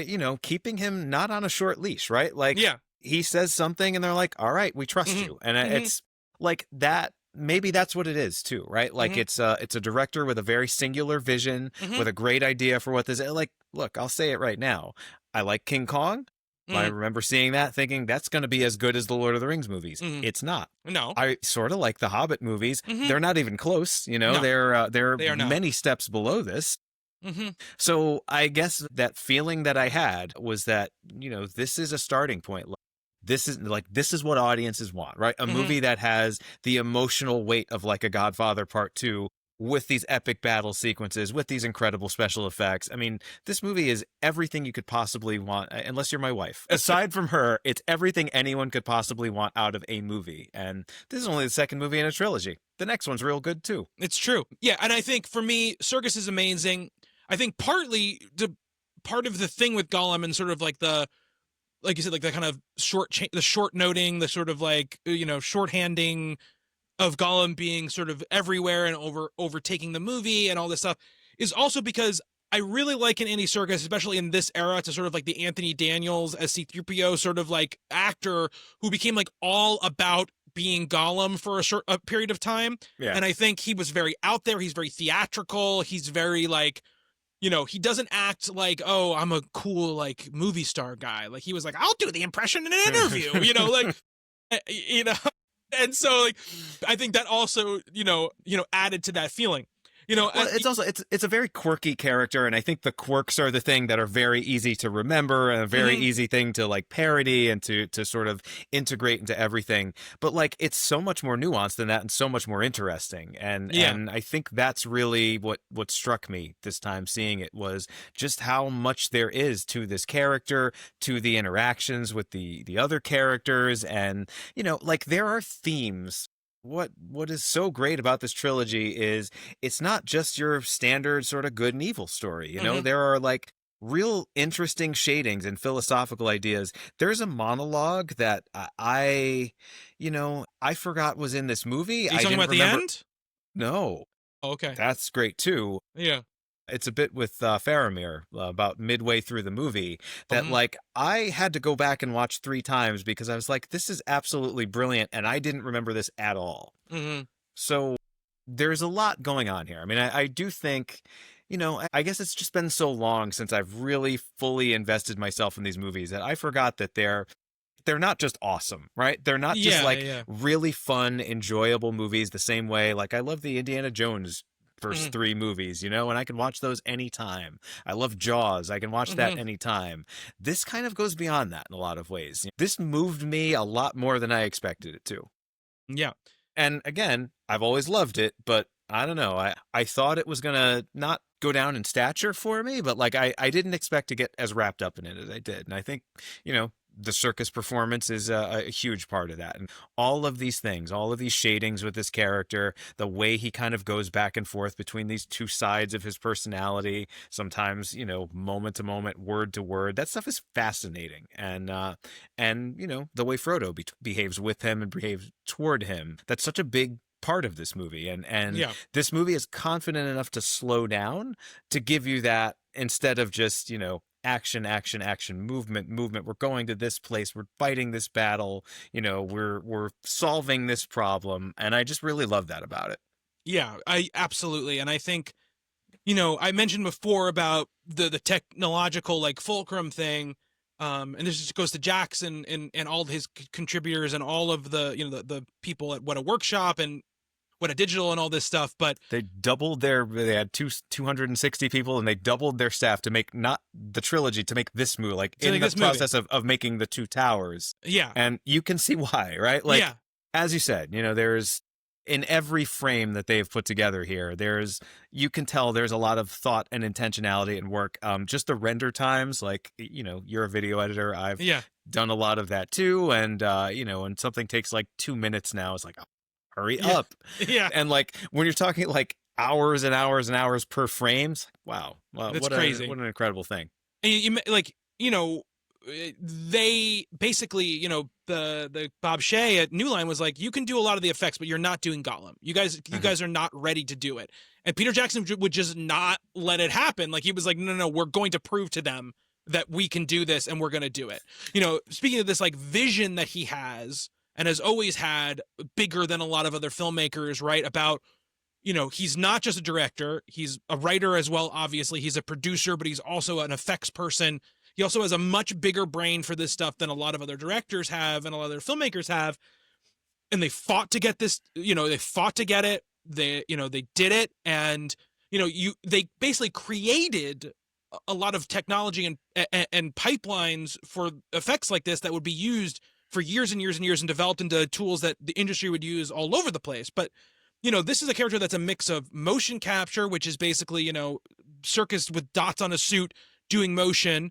keeping him not on a short leash, right? Like, he says something and they're like, all right, we trust you. And it's like that. Maybe that's what it is too, right? Like it's a director with a very singular vision, with a great idea for what this is. Like, look, I'll say it right now. I like King Kong. I remember seeing that thinking that's going to be as good as the Lord of the Rings movies. It's not.
No.
I sort of like the Hobbit movies. They're not even close. They're
They are not.
many steps below this.
Hmm.
So I guess that feeling that I had was that, this is a starting point. This is what audiences want, right? A
Hmm.
movie that has the emotional weight of like a Godfather Part 2 with these epic battle sequences, with these incredible special effects. I mean, this movie is everything you could possibly want, unless you're my wife. Aside from her, it's everything anyone could possibly want out of a movie. And this is only the second movie in a trilogy. The next one's real good too.
It's true. Yeah, and I think for me, Circus is amazing. I think part of the thing with Gollum and sort of like like you said, like the kind of the short noting, the sort of like shorthanding of Gollum being sort of everywhere and overtaking the movie and all this stuff is also because I really like in Andy Serkis, especially in this era, to sort of like the Anthony Daniels as C-3PO sort of like actor who became like all about being Gollum for a period of time.
Yeah.
And I think he was very out there. He's very theatrical. He's very like, he doesn't act like, oh, I'm a cool like movie star guy. Like he was like, I'll do the impression in an interview, like, you know, and so like, I think that also, added to that feeling,
Well, it's also it's a very quirky character, and I think the quirks are the thing that are very easy to remember and a very easy thing to like parody and to sort of integrate into everything. But like it's so much more nuanced than that and so much more interesting. And I think that's really what struck me this time seeing it was just how much there is to this character, to the interactions with the other characters, and like there are themes. What is so great about this trilogy is it's not just your standard sort of good and evil story. There are like real interesting shadings and philosophical ideas. There's a monologue that I forgot was in this movie.
Are you
I
talking
didn't
about
remember.
the end?
No,
Oh, okay.
that's great too.
Yeah.
It's a bit with Faramir about midway through the movie that like I had to go back and watch 3 times because I was like, this is absolutely brilliant. And I didn't remember this at all.
Mm-hmm.
So there's a lot going on here. I mean, I do think, I guess it's just been so long since I've really fully invested myself in these movies that I forgot that they're not just awesome, right? They're not just really fun, enjoyable movies the same way. Like I love the Indiana Jones first 3 movies, and I can watch those anytime. I love Jaws. I can watch that anytime. This kind of goes beyond that in a lot of ways. This moved me a lot more than I expected it to.
Yeah.
And again, I've always loved it, but I don't know. I thought it was going to not go down in stature for me, but like I didn't expect to get as wrapped up in it as I did. And I think, the circus performance is a huge part of that. And all of these things, all of these shadings with this character, the way he kind of goes back and forth between these two sides of his personality, sometimes, moment to moment, word to word, that stuff is fascinating. And the way Frodo behaves with him and behaves toward him, that's such a big part of this movie. And this movie is confident enough to slow down to give you that instead of just, action, movement. We're going to this place. We're fighting this battle. We're solving this problem. And I just really love that about it.
Yeah, I absolutely. And I think, I mentioned before about the technological like fulcrum thing. And this just goes to Jackson and all of his contributors and all of the, the people at What a Workshop and What a Digital and all this stuff. But
they had 260 people and they doubled their staff to make not the trilogy, to make this movie, like in the process of making the 2 towers.
Yeah.
And you can see why, right? Like, as you said, there's in every frame that they've put together here, you can tell there's a lot of thought and intentionality and work. Just the render times, like, you're a video editor. I've done a lot of that too. And, when something takes like 2 minutes now, it's like, oh, hurry up.
Yeah.
And like when you're talking like hours and hours and hours per frame, wow.
That's crazy.
What an incredible thing.
And they basically, the Bob Shea at New Line was like, you can do a lot of the effects, but you're not doing Gollum. You guys are not ready to do it. And Peter Jackson would just not let it happen. Like he was like, no, we're going to prove to them that we can do this and we're going to do it. Speaking of this like vision that he has and has always had, bigger than a lot of other filmmakers, right? About, he's not just a director, he's a writer as well, obviously. He's a producer, but he's also an effects person. He also has a much bigger brain for this stuff than a lot of other directors have and a lot of other filmmakers have. And they fought to get this, they fought to get it. They did it. And, they basically created a lot of technology and pipelines for effects like this that would be used for years and years and years and developed into tools that the industry would use all over the place. But, this is a character that's a mix of motion capture, which is basically, circus with dots on a suit doing motion,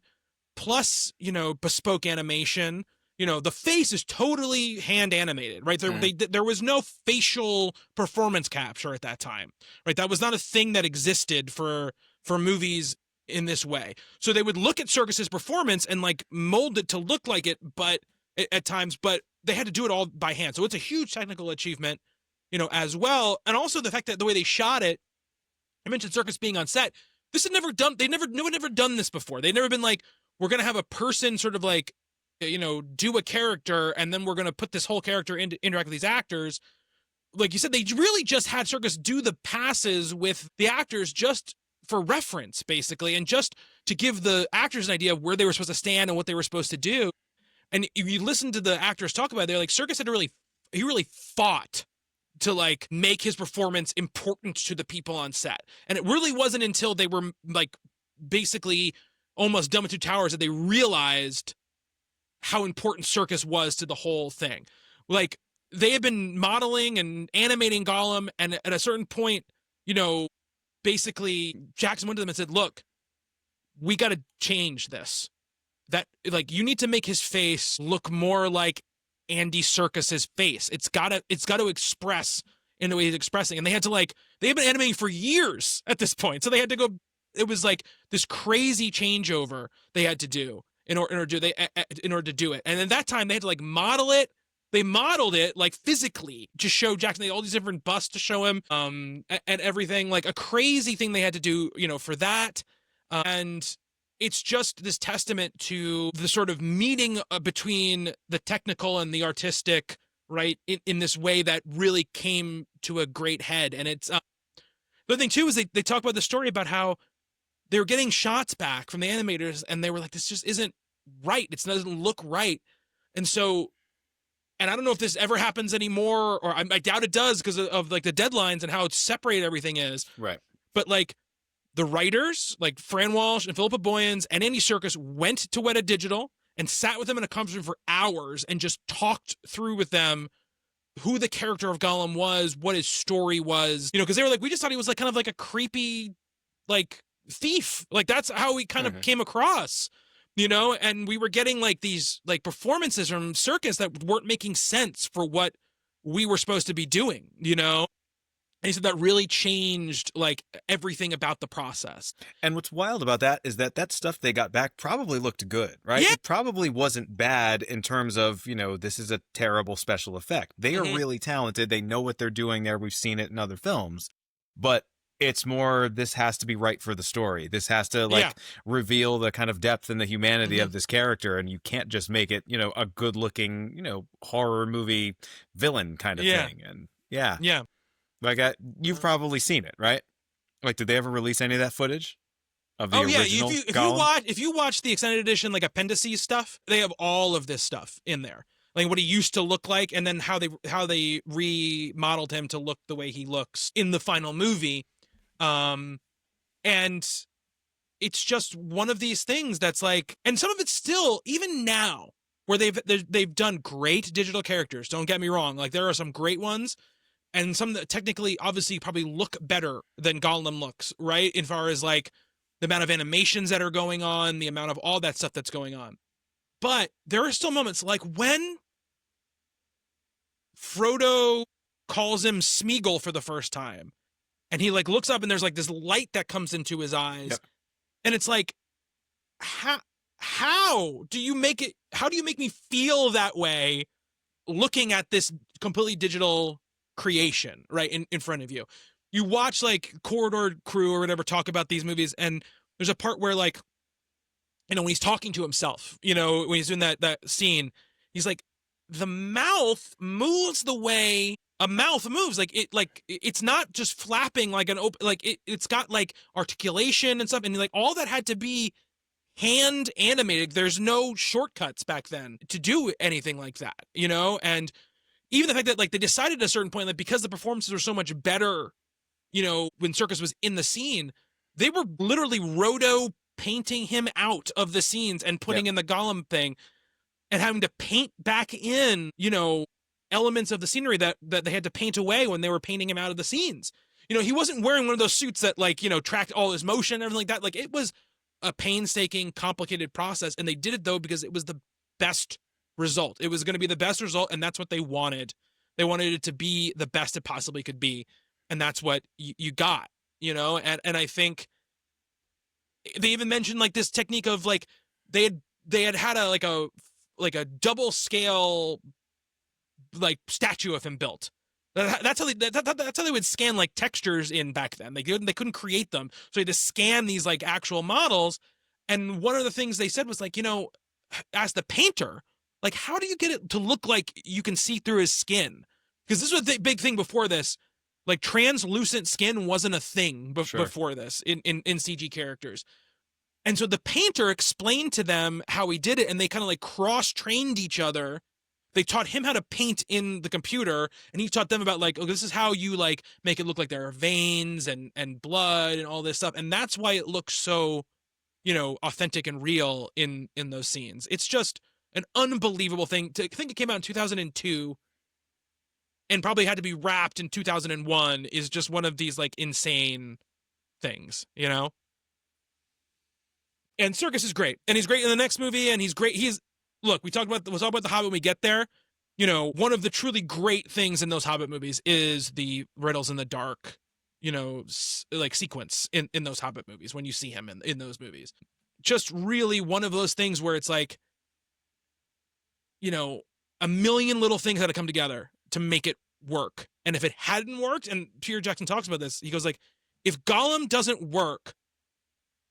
plus, bespoke animation. The face is totally hand animated, right? There was no facial performance capture at that time, right? That was not a thing that existed for movies in this way. So they would look at Circus's performance and like mold it to look like it, but at times, but they had to do it all by hand. So it's a huge technical achievement, as well. And also the fact that the way they shot it, I mentioned Circus being on set. This had never done, no one had never done this before. They'd never been like, we're going to have a person sort of like, do a character, and then we're going to put this whole character into interact with these actors. Like you said, they really just had Circus do the passes with the actors just for reference, basically, and just to give the actors an idea of where they were supposed to stand and what they were supposed to do. And if you listen to the actors talk about it, they're like, Circus he really fought to like make his performance important to the people on set. And it really wasn't until they were like basically almost done with Two Towers that they realized how important Circus was to the whole thing. Like, they had been modeling and animating Gollum, and at a certain point, basically Jackson went to them and said, look, we got to change this. That, like, you need to make his face look more like Andy Serkis's face. It's got to express in the way he's expressing. And they had been animating for years at this point. So they had to go, it was like this crazy changeover they had to do in order to do it. And at that time they had to like model it. They modeled it like physically to show Jackson. They had all these different busts to show him, and everything, like a crazy thing they had to do, for that. And it's just this testament to the sort of meeting between the technical and the artistic, right? In this way that really came to a great head. And it's, the other thing too, is they talk about the story about how they were getting shots back from the animators and they were like, this just isn't right. It doesn't look right. And so, and I don't know if this ever happens anymore, or I doubt it does because of like the deadlines and how separated everything is.
Right.
But like the writers, like Fran Walsh and Philippa Boyens and Andy Serkis, went to Weta Digital and sat with them in a conference room for hours and just talked through with them who the character of Gollum was, what his story was, because they were like, we just thought he was like kind of like a creepy, like thief. Like that's how we kind of came across. And we were getting like these like performances from Serkis that weren't making sense for what we were supposed to be doing, And he said that really changed like everything about the process.
And what's wild about that is that stuff they got back probably looked good, right?
Yeah.
It probably wasn't bad in terms of, this is a terrible special effect. They are really talented. They know what they're doing there. We've seen it in other films. But it's more, this has to be right for the story. This has to reveal the kind of depth and the humanity of this character. And you can't just make it, a good looking, horror movie villain kind of thing. And yeah. Like you've probably seen it, right? Like, did they ever release any of that footage of the original Gollum?
If you watch the extended edition, like appendices stuff, they have all of this stuff in there. Like what he used to look like, and then how they remodeled him to look the way he looks in the final movie. And it's just one of these things that's like, and some of it's still, even now, where they've done great digital characters. Don't get me wrong. Like there are some great ones, and some that technically, obviously, probably look better than Gollum looks, right? As far as like the amount of animations that are going on, the amount of all that stuff that's going on. But there are still moments like when Frodo calls him Smeagol for the first time, and he like looks up and there's like this light that comes into his eyes. Yep. And it's like, how do you make me feel that way looking at this completely digital creation right in front of you? You watch like Corridor Crew or whatever talk about these movies, and there's a part where like, when he's talking to himself, when he's doing that scene, he's like, the mouth moves the way a mouth moves. Like it's not just flapping like an open, like it's got like articulation and stuff, and like all that had to be hand animated. There's no shortcuts back then to do anything like that, and even the fact that like they decided at a certain point, like because the performances were so much better when Serkis was in the scene, they were literally roto painting him out of the scenes and putting in the Gollum thing and having to paint back in, elements of the scenery that they had to paint away when they were painting him out of the scenes. He wasn't wearing one of those suits that tracked all his motion and everything like that. Like, it was a painstaking, complicated process. And they did it though, because it was the best result. It was going to be the best result. And that's what they wanted. They wanted it to be the best it possibly could be. And that's what you got, and I think they even mentioned like this technique of like, they had a double scale like statue of him built. That's how they would scan like textures in back then. They couldn't create them, so they had to scan these like actual models. And one of the things they said was like, as the painter, like, how do you get it to look like you can see through his skin? Because this was the big thing before this. Like, translucent skin wasn't a thing before this in CG characters. And so the painter explained to them how he did it, and they kind of like cross-trained each other. They taught him how to paint in the computer, and he taught them about like, oh, this is how you like make it look like there are veins and blood and all this stuff. And that's why it looks so, authentic and real in those scenes. It's just an unbelievable thing. To think it came out in 2002 and probably had to be wrapped in 2001 is just one of these like insane things, And Serkis is great, and he's great in the next movie, and he's great. We'll talk about the Hobbit when we get there. One of the truly great things in those Hobbit movies is the riddles in the dark, like sequence in those Hobbit movies when you see him in those movies. Just really one of those things where it's like, a million little things had to come together to make it work. And if it hadn't worked, and Peter Jackson talks about this, he goes like, if Gollum doesn't work,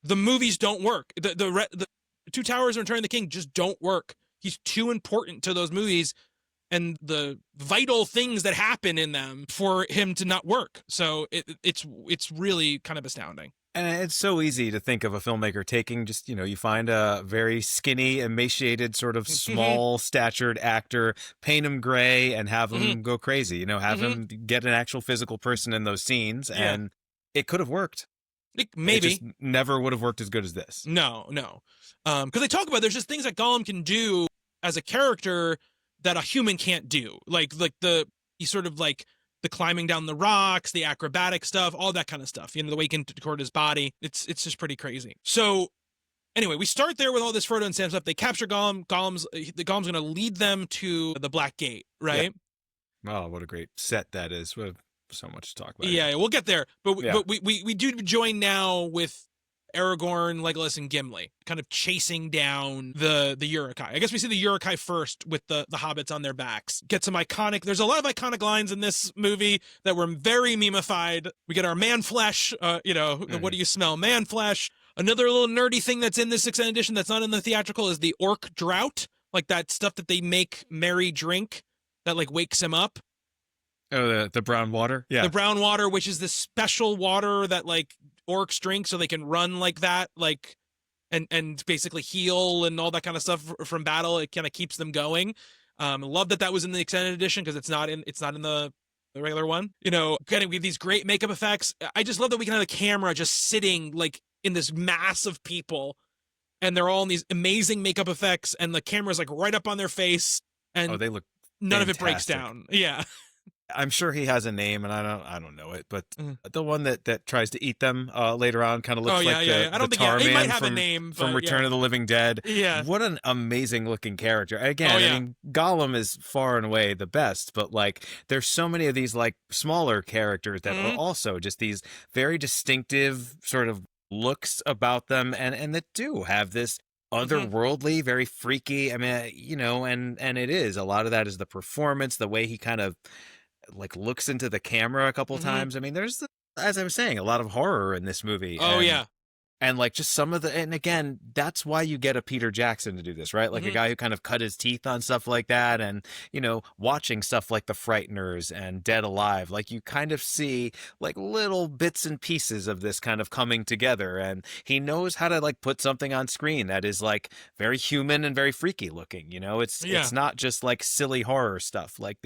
the movies don't work. The Two Towers and Return of the King just don't work. He's too important to those movies and the vital things that happen in them for him to not work. So it's really kind of astounding.
And it's so easy to think of a filmmaker taking just, you find a very skinny, emaciated, sort of small statured actor, paint him gray and have him go crazy, have him get an actual physical person in those scenes. Yeah. And it could have worked.
Maybe.
It just never would have worked as good as this.
No. Because they talk about there's just things that Gollum can do as a character that a human can't do. Like he's sort of like the climbing down the rocks, the acrobatic stuff, all that kind of stuff. The way he can record his body. It's just pretty crazy. So anyway, we start there with all this Frodo and Sam stuff. They capture Gollum. Gollum's going to lead them to the Black Gate, right?
Yeah. Oh, what a great set that is. What so much to talk about.
Yeah, we'll get there. But we do join now with Aragorn, Legolas, and Gimli, kind of chasing down the Uruk-hai. I guess we see the Uruk-hai first with the hobbits on their backs. Get some there's a lot of iconic lines in this movie that were very memeified. We get our man flesh, what do you smell? Man flesh. Another little nerdy thing that's in this extended edition that's not in the theatrical is the orc drought, like that stuff that they make Merry drink that like wakes him up.
Oh, the brown water? Yeah.
The brown water, which is this special water that like orcs drink so they can run like that, like and basically heal and all that kind of stuff from battle. It kind of keeps them going. Love that was in the extended edition because it's not in the regular one. Getting with these great makeup effects. I just love that we can have a camera just sitting like in this mass of people, and they're all in these amazing makeup effects, and the camera's like right up on their face, and
they look
none
fantastic.
Of it breaks down. Yeah.
I'm sure he has a name, and I don't know it, but the one that tries to eat them later on kind of looks like the
I don't think
Tar
he
Man
might have
from,
a name
from Return of the Living Dead.
Yeah,
what an amazing looking character. Again, I mean, Gollum is far and away the best, but like there's so many of these like smaller characters that are also just these very distinctive sort of looks about them, and that do have this otherworldly, very freaky. I mean, and it is a lot of that is the performance, the way he kind of like looks into the camera a couple times. I mean, there's as I was saying, a lot of horror in this movie. And like just some of and again, that's why you get a Peter Jackson to do this, right? Like a guy who kind of cut his teeth on stuff like that, and watching stuff like The Frighteners and Dead Alive, like you kind of see like little bits and pieces of this kind of coming together, and he knows how to like put something on screen that is like very human and very freaky looking. It's not just like silly horror stuff. Like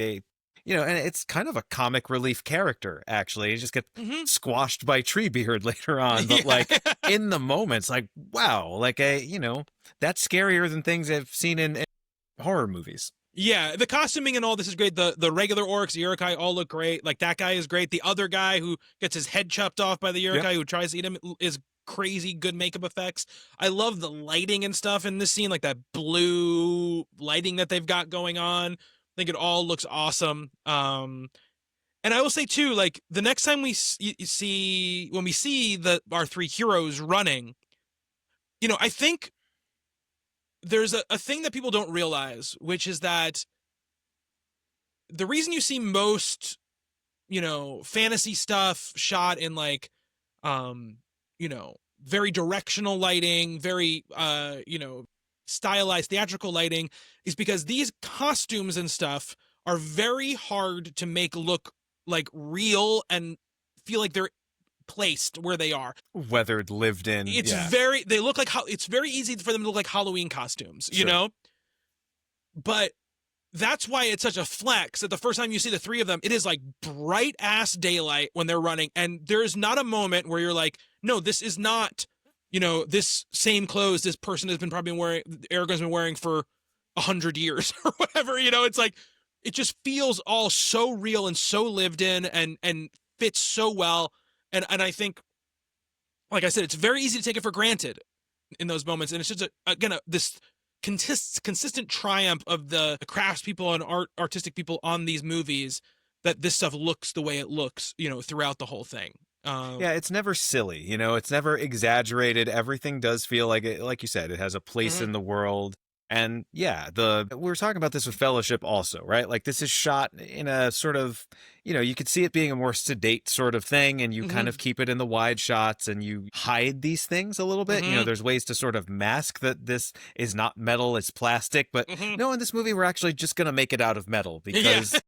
and it's kind of a comic relief character, actually. He just gets
Mhm.
squashed by Treebeard later on. But,
Yeah.
like, in the moments, like, wow, like, that's scarier than things I've seen in horror movies.
Yeah, the costuming and all this is great. The regular orcs, the Uruk-hai, all look great. Like, that guy is great. The other guy who gets his head chopped off by the Uruk-hai who tries to eat him is crazy good makeup effects. I love the lighting and stuff in this scene, like that blue lighting that they've got going on. I think it all looks awesome. And I will say too, like, the next time we see when we see our three heroes running, I think there's a thing that people don't realize, which is that the reason you see most, fantasy stuff shot in, like, um, very directional lighting, very, stylized theatrical lighting, is because these costumes and stuff are very hard to make look like real and feel like they're placed where they are.
Weathered, lived in.
They look like, it's very easy for them to look like Halloween costumes,
Sure.
But that's why it's such a flex that the first time you see the three of them, it is like bright ass daylight when they're running. And there's not a moment where you're like, no, this is not, this same clothes this person has been probably wearing, Aragorn's been wearing for 100 years or whatever. It's like, it just feels all so real and so lived in and fits so well. And I think, like I said, it's very easy to take it for granted in those moments. And it's just, this consistent triumph of the craftspeople and artistic people on these movies, that this stuff looks the way it looks, throughout the whole thing.
It's never silly, it's never exaggerated. Everything does feel like it, like you said, it has a place in the world. And yeah, we were talking about this with Fellowship also, right? Like, this is shot in a sort of, you could see it being a more sedate sort of thing, and you kind of keep it in the wide shots and you hide these things a little bit. There's ways to sort of mask that this is not metal, it's plastic. But no, in this movie, we're actually just going to make it out of metal because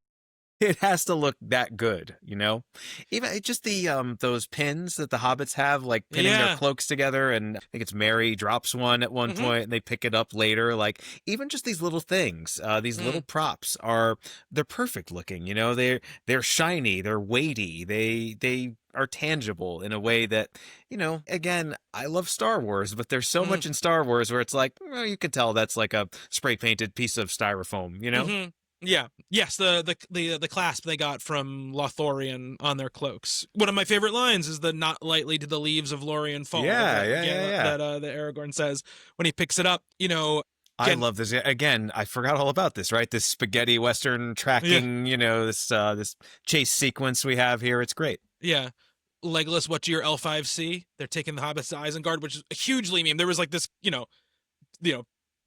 it has to look that good, Even just the those pins that the hobbits have, like pinning their cloaks together, and I think it's Merry drops one at one point and they pick it up later. Like, even just these little things, these little props they're perfect looking, they're shiny, they're weighty, they are tangible in a way that, again, I love Star Wars, but there's so much in Star Wars where it's like, well, you can tell that's like a spray painted piece of styrofoam,
Yeah. Yes, the clasp they got from Lothlorien on their cloaks. One of my favorite lines is the "not lightly did the leaves of Lorien fall."
Yeah.
That Aragorn says when he picks it up.
I love this. Again, I forgot all about this, right? This spaghetti western tracking, this chase sequence we have here. It's great.
Yeah. Legolas, what do your L5 see? They're taking the hobbits to Isengard, which is a hugely meme. There was like this,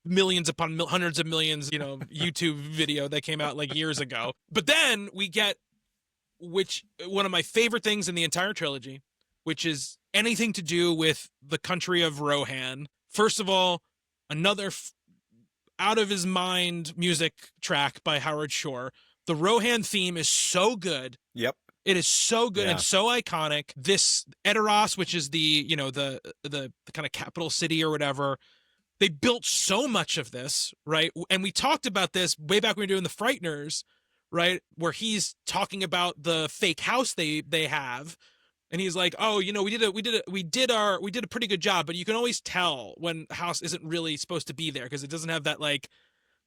millions upon hundreds of millions, YouTube video that came out like years ago. But then we get one of my favorite things in the entire trilogy, which is anything to do with the country of Rohan. First of all, another out of his mind music track by Howard Shore. The Rohan theme is so good.
Yep.
It is so good and so iconic. This Edoras, which is the kind of capital city or whatever, they built so much of this, right? And we talked about this way back when we were doing the Frighteners, right? Where he's talking about the fake house they have, and he's like, "Oh, we did a pretty good job, but you can always tell when a house isn't really supposed to be there because it doesn't have that like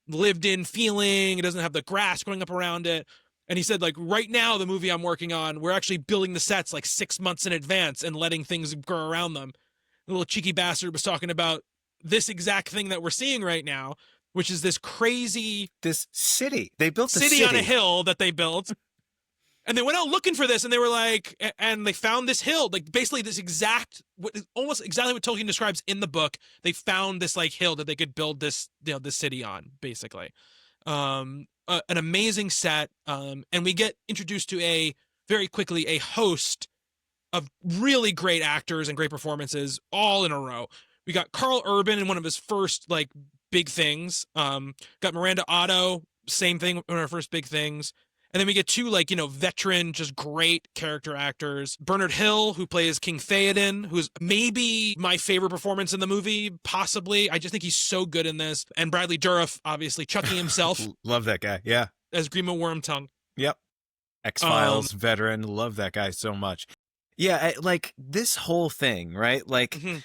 lived-in feeling. It doesn't have the grass growing up around it." And he said, like, right now, the movie I'm working on, we're actually building the sets like 6 months in advance and letting things grow around them. The little cheeky bastard was talking about this exact thing that we're seeing right now, which is this
city. They built a
city on a hill that they built. And they went out looking for this, and they were like, and they found this hill, like basically this almost exactly what Tolkien describes in the book. They found this like hill that they could build this, this city on, basically. An amazing set. And we get introduced to very quickly a host of really great actors and great performances all in a row. We got Carl Urban in one of his first like big things. Got Miranda Otto, same thing, one of her first big things. And then we get two like, veteran, just great character actors. Bernard Hill, who plays King Theoden, who's maybe my favorite performance in the movie, possibly. I just think he's so good in this. And Bradley Dourif, obviously, Chucky himself.
Love that guy, yeah.
As Grima Wormtongue.
Yep. X-Files veteran. Love that guy so much. Yeah, like this whole thing, right? Like,
mhm.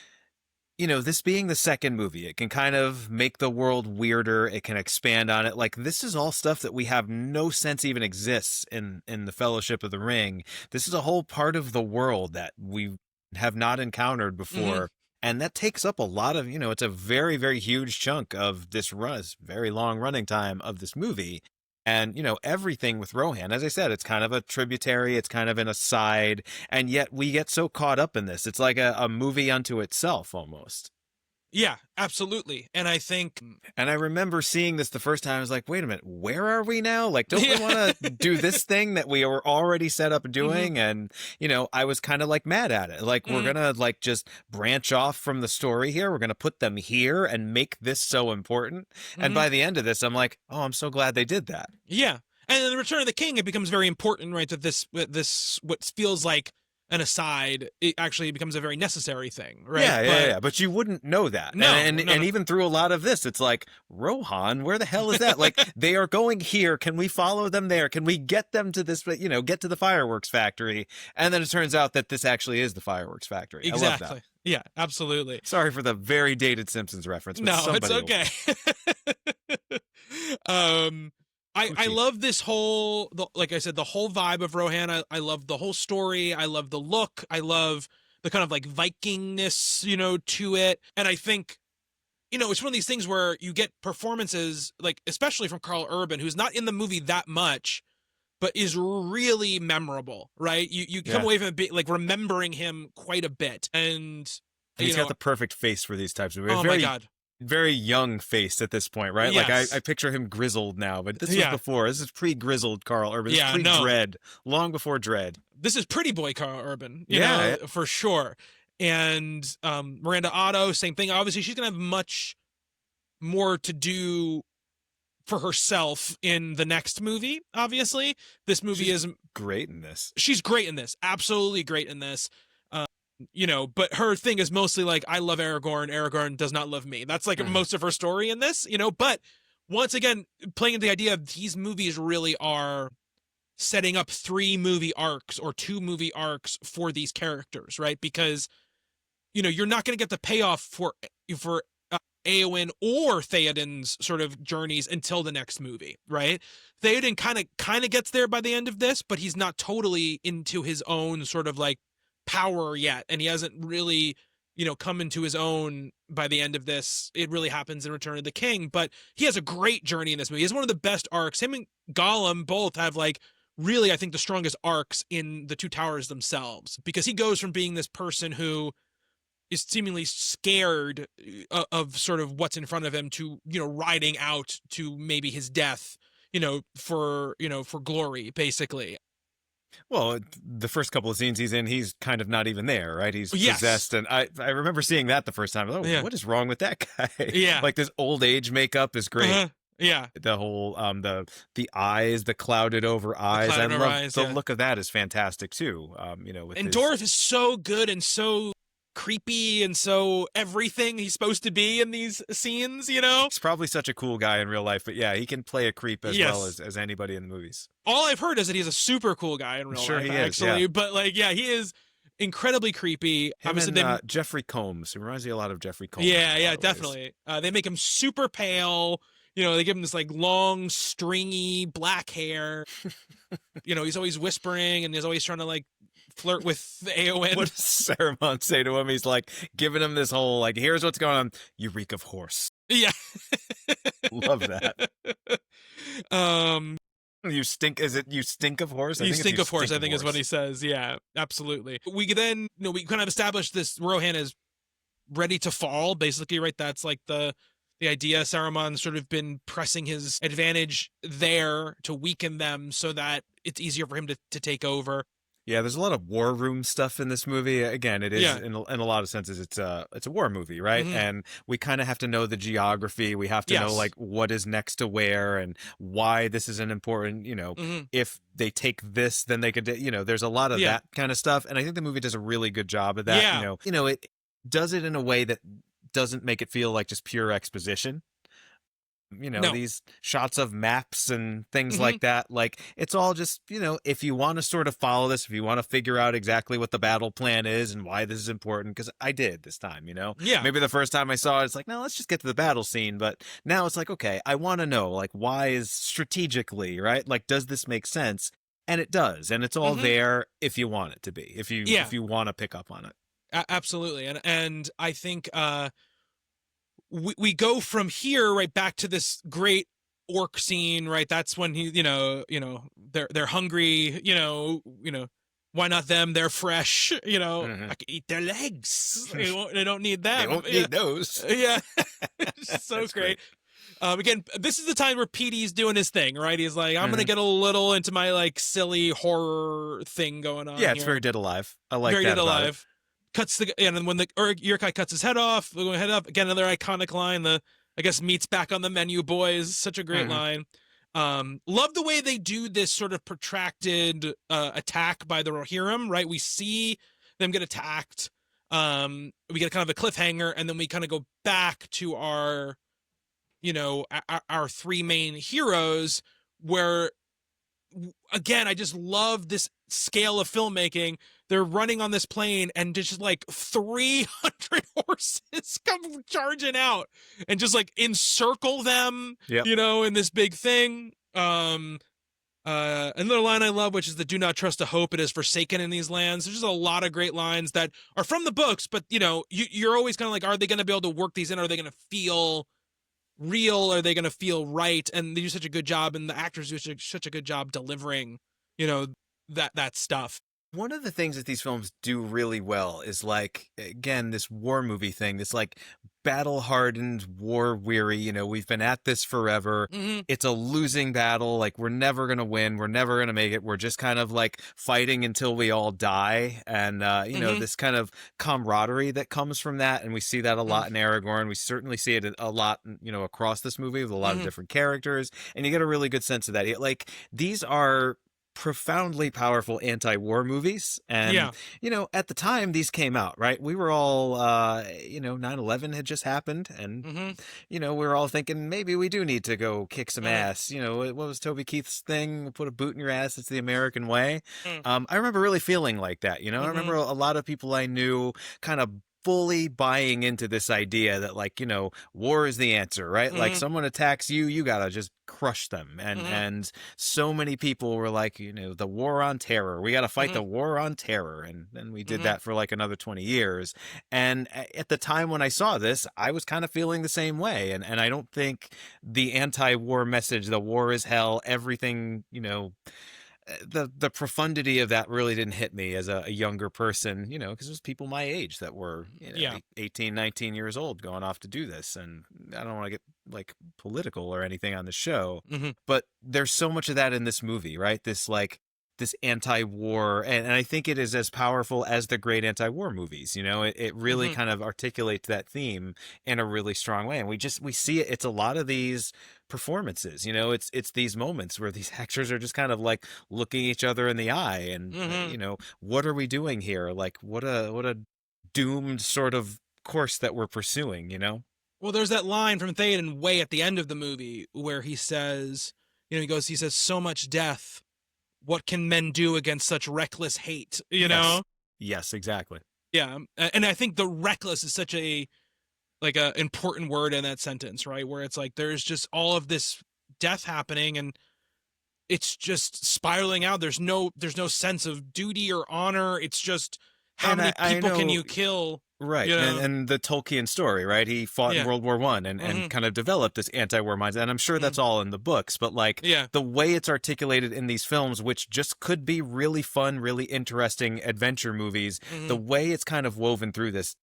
this being the second movie, it can kind of make the world weirder. It can expand on it. Like, this is all stuff that we have no sense even exists in the Fellowship of the Ring. This is a whole part of the world that we have not encountered before. And that takes up a lot of, it's a very, very huge chunk of this very long running time of this movie. And, everything with Rohan, as I said, it's kind of a tributary, it's kind of an aside, and yet we get so caught up in this. It's like a movie unto itself almost.
Yeah, absolutely. And I think...
And I remember seeing this the first time. I was like, wait a minute, where are we now? Like, don't we want to do this thing that we were already set up doing? And, I was kind of like mad at it. Like, we're going to like just branch off from the story here. We're going to put them here and make this so important. And by the end of this, I'm like, oh, I'm so glad they did that.
Yeah. And in the Return of the King, it becomes very important, right? That this what feels like an aside, it actually becomes a very necessary thing, right?
Yeah. But you wouldn't know that.
No,
and
no.
Even through a lot of this, it's like, Rohan, where the hell is that? Like, they are going here. Can we follow them there? Can we get them to this, get to the fireworks factory? And then it turns out that this actually is the fireworks factory.
Exactly.
I love that.
Yeah, absolutely.
Sorry for the very dated Simpsons reference. But
no, it's okay. I love this whole, like I said, the whole vibe of Rohan. I love the whole story. I love the look. I love the kind of like Vikingness, to it. And I think, it's one of these things where you get performances, like, especially from Karl Urban, who's not in the movie that much, but is really memorable, right? You come away from it like remembering him quite a bit. And
he's got the perfect face for these types of movies.
Oh my God.
Very young face at this point, right?
Yes.
Like I picture him grizzled now, but this was before. This is pre-grizzled Karl Urban. This is pre-Dread, long before Dread.
This is pretty boy Karl Urban,
yeah,
for sure. And Miranda Otto, same thing. Obviously, she's gonna have much more to do for herself in the next movie. Obviously, this movie is
great in this.
She's great in this. Absolutely great in this. But her thing is mostly like, I love Aragorn. Aragorn does not love me. That's like most of her story in this, but once again, playing into the idea of these movies really are setting up 3 movie arcs or 2 movie arcs for these characters, right? Because, you're not going to get the payoff for Éowyn or Theoden's sort of journeys until the next movie, right? Theoden kind of gets there by the end of this, but he's not totally into his own sort of like power yet, and he hasn't really come into his own by the end of this. It really happens in Return of the King, but he has a great journey in this movie. He has one of the best arcs. Him and Gollum both have like really, I think, the strongest arcs in the Two Towers themselves, because he goes from being this person who is seemingly scared of sort of what's in front of him to riding out to maybe his death for glory, basically.
Well, the first couple of scenes he's in, he's kind of not even there, right? He's possessed, and I remember seeing that the first time. What is wrong with that guy?
Yeah,
like this old age makeup is great.
Yeah,
the whole the eyes, the clouded over eyes, I love the look of that is fantastic too. And
Dorf is so good and so creepy and so everything he's supposed to be in these scenes,
He's probably such a cool guy in real life, but yeah, he can play a creep as well as anybody in the movies.
All I've heard is that he's a super cool guy in real life.
He
actually,
is,
but like, he is incredibly creepy.
Him and Jeffrey Combs. He reminds me a lot of Jeffrey Combs.
Yeah, definitely. They make him super pale. They give him this like long, stringy black hair. He's always whispering and he's always trying to like flirt with Éowyn.
What does Saruman say to him? He's like giving him this whole like, here's what's going on. You reek of horse.
Yeah.
Love that. You stink. Is it you stink of horse?
You stink of horse, I think is what he says. Yeah, absolutely. We then, we kind of established this Rohan is ready to fall, basically, right? That's like the idea. Saruman's sort of been pressing his advantage there to weaken them so that it's easier for him to take over.
Yeah, there's a lot of war room stuff in this movie. Again, it is in a lot of senses it's a war movie, right? And we kind of have to know the geography. We have to know like what is next to where and why this is an important. If they take this, then they could. There's a lot of that kind of stuff, and I think the movie does a really good job of that.
Yeah.
It does it in a way that doesn't make it feel like just pure exposition.
No.
these shots of maps and things
Mhm.
like that. Like, it's all just, if you want to sort of follow this, if you want to figure out exactly what the battle plan is and why this is important, because I did this time,
Yeah.
maybe the first time I saw it, it's like, no, let's just get to the battle scene. But now it's like, okay, I want to know, like, why is strategically, right? Like, does this make sense? And it does. And it's all
Mhm.
there if you want it to be, if
Yeah.
you want to pick up on it.
Absolutely. And I think we go from here right back to this great orc scene, right? That's when he, they're hungry, why not them? They're fresh,
Mhm.
I can eat their legs. They don't need
They
them.
won't need those.
Yeah. So
That's
great.
great.
Again, this is the time where Petey's doing his thing, right? He's like, I'm gonna
Mhm.
get a little into my like silly horror thing going on
Yeah, it's
here.
very Dead Alive. I like
Very
that
Dead
about it.
Alive. Cuts the and then when the Urkai cuts his head off, we're going head up again. Another iconic line. I guess meat's back on the menu, boys. Such a great
Mhm.
line. Love the way they do this sort of protracted attack by the Rohirrim. Right, we see them get attacked. We get kind of a cliffhanger, and then we kind of go back to our our three main heroes where again I just love this scale of filmmaking. They're running on this plane and just like 300 horses come charging out and just like encircle them,
Yep.
in this big thing. Another line I love, which is the "Do not trust a hope; it is forsaken in these lands." There's just a lot of great lines that are from the books, but you're always kind of like, are they going to be able to work these in? Are they going to feel real? Are they going to feel right? And they do such a good job, and the actors do such a good job delivering, that stuff.
One of the things that these films do really well is, like, again, this war movie thing, this like battle hardened, war weary, we've been at this forever.
Mm-hmm.
It's a losing battle. Like, we're never going to win. We're never going to make it. We're just kind of like fighting until we all die. And,
Mm-hmm.
this kind of camaraderie that comes from that. And we see that a lot in Aragorn. We certainly see it a lot, across this movie with a lot of
Mm-hmm.
different characters. And you get a really good sense of that. Like, these are profoundly powerful anti-war movies, and
Yeah.
at the time these came out, right, we were all 9/11 had just happened, and
Mm-hmm.
we were all thinking maybe we do need to go kick some
Mm-hmm.
ass. What was Toby Keith's thing? Put a boot in your ass, it's the American way.
Mm-hmm.
I remember really feeling like that. I remember a lot of people I knew kind of fully buying into this idea that, like, war is the answer, right? Like,
Mm-hmm.
someone attacks you, you gotta just crush them. And so many people were like, the war on terror, we gotta fight
Mm-hmm.
the war on terror. And then we did
Mm-hmm.
that for like another 20 years. And at the time when I saw this, I was kind of feeling the same way. And I don't think the anti-war message, the war is hell, everything, the profundity of that really didn't hit me as a younger person, because it was people my age that were,
Yeah.
18, 19 years old going off to do this. And I don't want to get like political or anything on the show,
Mm-hmm.
but there's so much of that in this movie, right? This anti-war, and I think it is as powerful as the great anti-war movies. It really
Mm-hmm.
kind of articulates that theme in a really strong way. And we see it. It's a lot of these performances, it's these moments where these actors are just kind of like looking each other in the eye and
Mm-hmm.
what are we doing here? Like, what a doomed sort of course that we're pursuing.
Well, there's that line from Théoden way at the end of the movie where he says, he says, "So much death. What can men do against such reckless hate?"
Yes, exactly.
Yeah. And I think the reckless is such a important word in that sentence, right? Where it's like there's just all of this death happening and it's just spiraling out. There's no sense of duty or honor. It's just how
And
many
I
people can
know,
you kill?
right, and the Tolkien story, right? He fought in
Yeah.
World War I and
Mhm.
kind of developed this anti-war mindset, and I'm sure that's all in the books, but like
Yeah.
the way it's articulated in these films, which just could be really fun, really interesting adventure movies, the
Mhm.
way it's kind of woven through this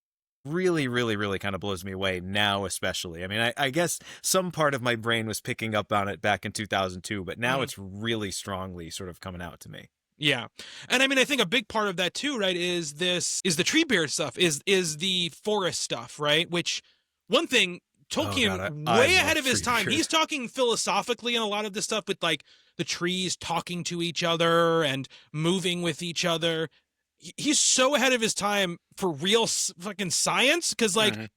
really, really, really kind of blows me away now, especially. I mean, I guess some part of my brain was picking up on it back in 2002, but now
Mhm.
it's really strongly sort of coming out to me.
Yeah. And I mean, I think a big part of that too, right, is the tree beard stuff, is the forest stuff, right? Which one thing
Oh God,
Tolkien
I
way ahead
love
of his time.
Treebeard.
He's talking philosophically in a lot of this stuff with like the trees talking to each other and moving with each other. He's so ahead of his time for real fucking science because like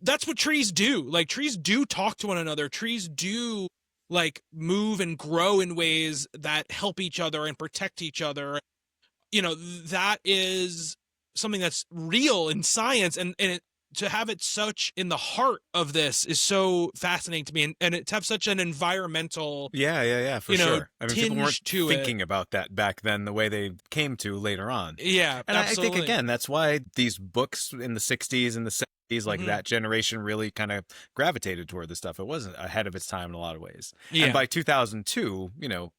that's what trees do. Like, trees do talk to one another. Trees do like move and grow in ways that help each other and protect each other. That is something that's real in science, and to have it such in the heart of this is so fascinating to me, and it to have such an environmental
for sure. I mean, people weren't
to
thinking about that back then the way they came to later on.
Yeah,
and
absolutely.
I think again that's why these books in the 60s and the 70s, like
Mhm.
that generation really kind of gravitated toward this stuff. It wasn't ahead of its time in a lot of ways.
Yeah.
And by 2002,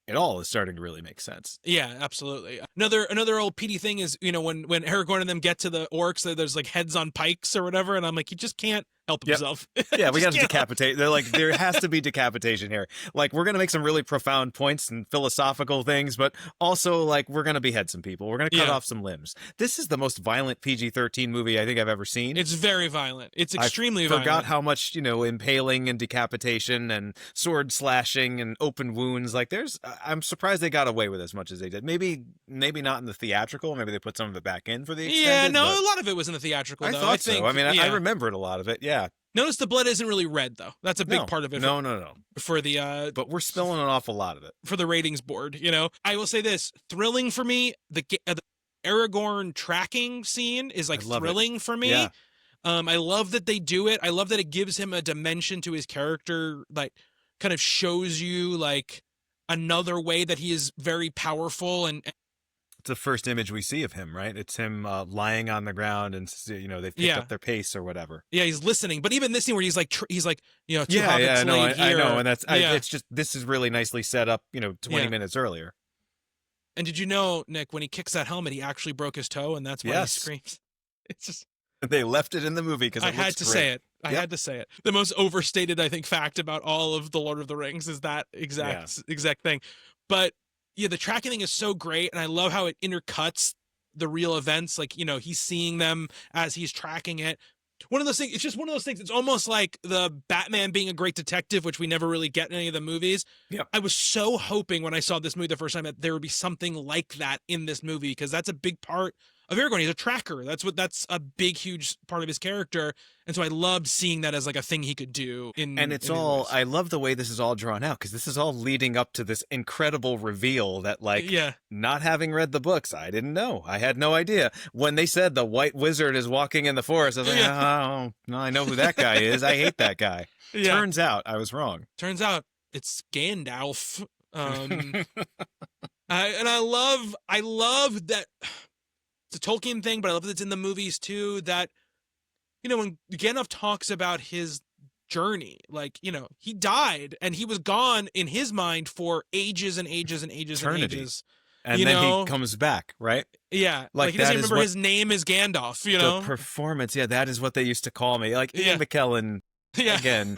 it all is starting to really make sense.
Yeah, absolutely. Another old PD thing is, when Aragorn and them get to the orcs, there's like heads on pikes or whatever, and I'm like, he just can't help himself.
Yeah, we got to
can't.
decapitate. They're like, there has to be decapitation here. Like, we're going to make some really profound points and philosophical things, but also, like, we're going to behead some people. We're going to cut off some limbs. This is the most violent PG-13 movie I think I've ever seen.
It's very violent. It's extremely violent.
I forgot how much, impaling and decapitation and sword slashing and open wounds. Like, I'm surprised they got away with as much as they did. Maybe not in the theatrical. Maybe they put some of it back in for the extended.
Yeah, no, a lot of it was in the theatrical, though.
I think so. I mean, I remembered a lot of it, yeah.
Notice the blood isn't really red, though. That's a big part of it.
No.
For the
but we're spilling an awful lot of it
for the ratings board. I will say this: thrilling for me. The Aragorn tracking scene is like thrilling for me.
Yeah.
I love that they do it. I love that it gives him a dimension to his character, like kind of shows you like another way that he is very powerful and.
It's the first image we see of him, right? It's him lying on the ground, and they've picked up their pace or whatever.
Yeah, he's listening. But even this scene where he's like, two hobbits
I
here.
know, and that's it's just this is really nicely set up. 20 minutes earlier.
And did you know, Nick, when he kicks that helmet, he actually broke his toe, and that's why he screams. It's just
they left it in the movie because
I had to say it. I had to say it. The most overstated, I think, fact about all of the Lord of the Rings is that exact thing. But yeah, the tracking thing is so great, and I love how it intercuts the real events. Like, he's seeing them as he's tracking it. One of those things, it's just one of those things. It's almost like the Batman being a great detective, which we never really get in any of the movies.
Yeah.
I was so hoping when I saw this movie the first time that there would be something like that in this movie, because that's a big part of Aragorn. He's a tracker. That's a big, huge part of his character. And so I loved seeing that as like a thing he could do. I
love the way this is all drawn out, because this is all leading up to this incredible reveal that, like, not having read the books, I didn't know. I had no idea. When they said the white wizard is walking in the forest, I was like, oh, no, I know who that guy is. I hate that guy. Yeah. Turns out I was wrong.
Turns out it's Gandalf. And I love that. It's a Tolkien thing, but I love that it's in the movies too, that, when Gandalf talks about his journey, like, he died and he was gone in his mind for ages and ages and ages
Eternity.
and ages.
And then he comes back, right?
Yeah. Like he doesn't remember his name is Gandalf,
The performance, that is what they used to call me. Like, Ian McKellen, again,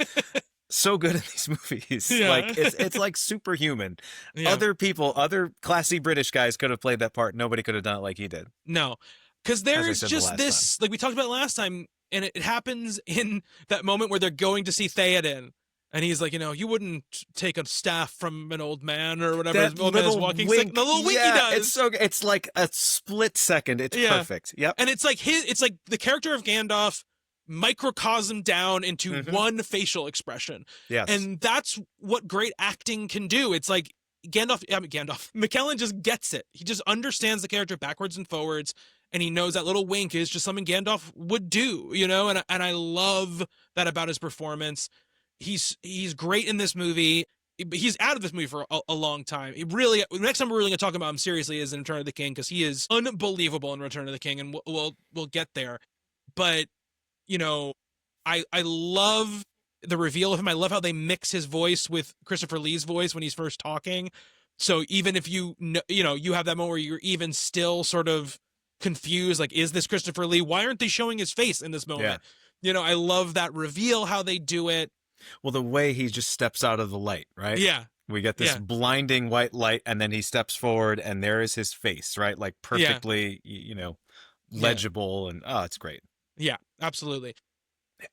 so good in these movies.
Yeah.
Like, it's like superhuman.
Yeah.
Other classy British guys could have played that part. Nobody could have done it like he did.
No. Because there's just this, like we talked about last time, and it happens in that moment where they're going to see Theoden. And he's like, you wouldn't take a staff from an old man or whatever. His old man is walking sick. The little wink he does.
It's like a split second. It's perfect. Yep.
And it's like the character of Gandalf microcosm down into one facial expression.
Yes.
And that's what great acting can do. It's like McKellen just gets it. He just understands the character backwards and forwards, and he knows that little wink is just something Gandalf would do, and I love that about his performance. He's great in this movie. He's out of this movie for a long time. The next time we're really going to talk about him seriously is in Return of the King, because he is unbelievable in Return of the King, and we'll get there. But I love the reveal of him. I love how they mix his voice with Christopher Lee's voice when he's first talking. So even if you have that moment where you're even still sort of confused, like, is this Christopher Lee? Why aren't they showing his face in this moment? Yeah. I love that reveal, how they do it.
Well, the way he just steps out of the light, right?
Yeah.
We get this blinding white light, and then he steps forward, and there is his face, right? Like, perfectly, legible, and it's great.
Yeah, absolutely.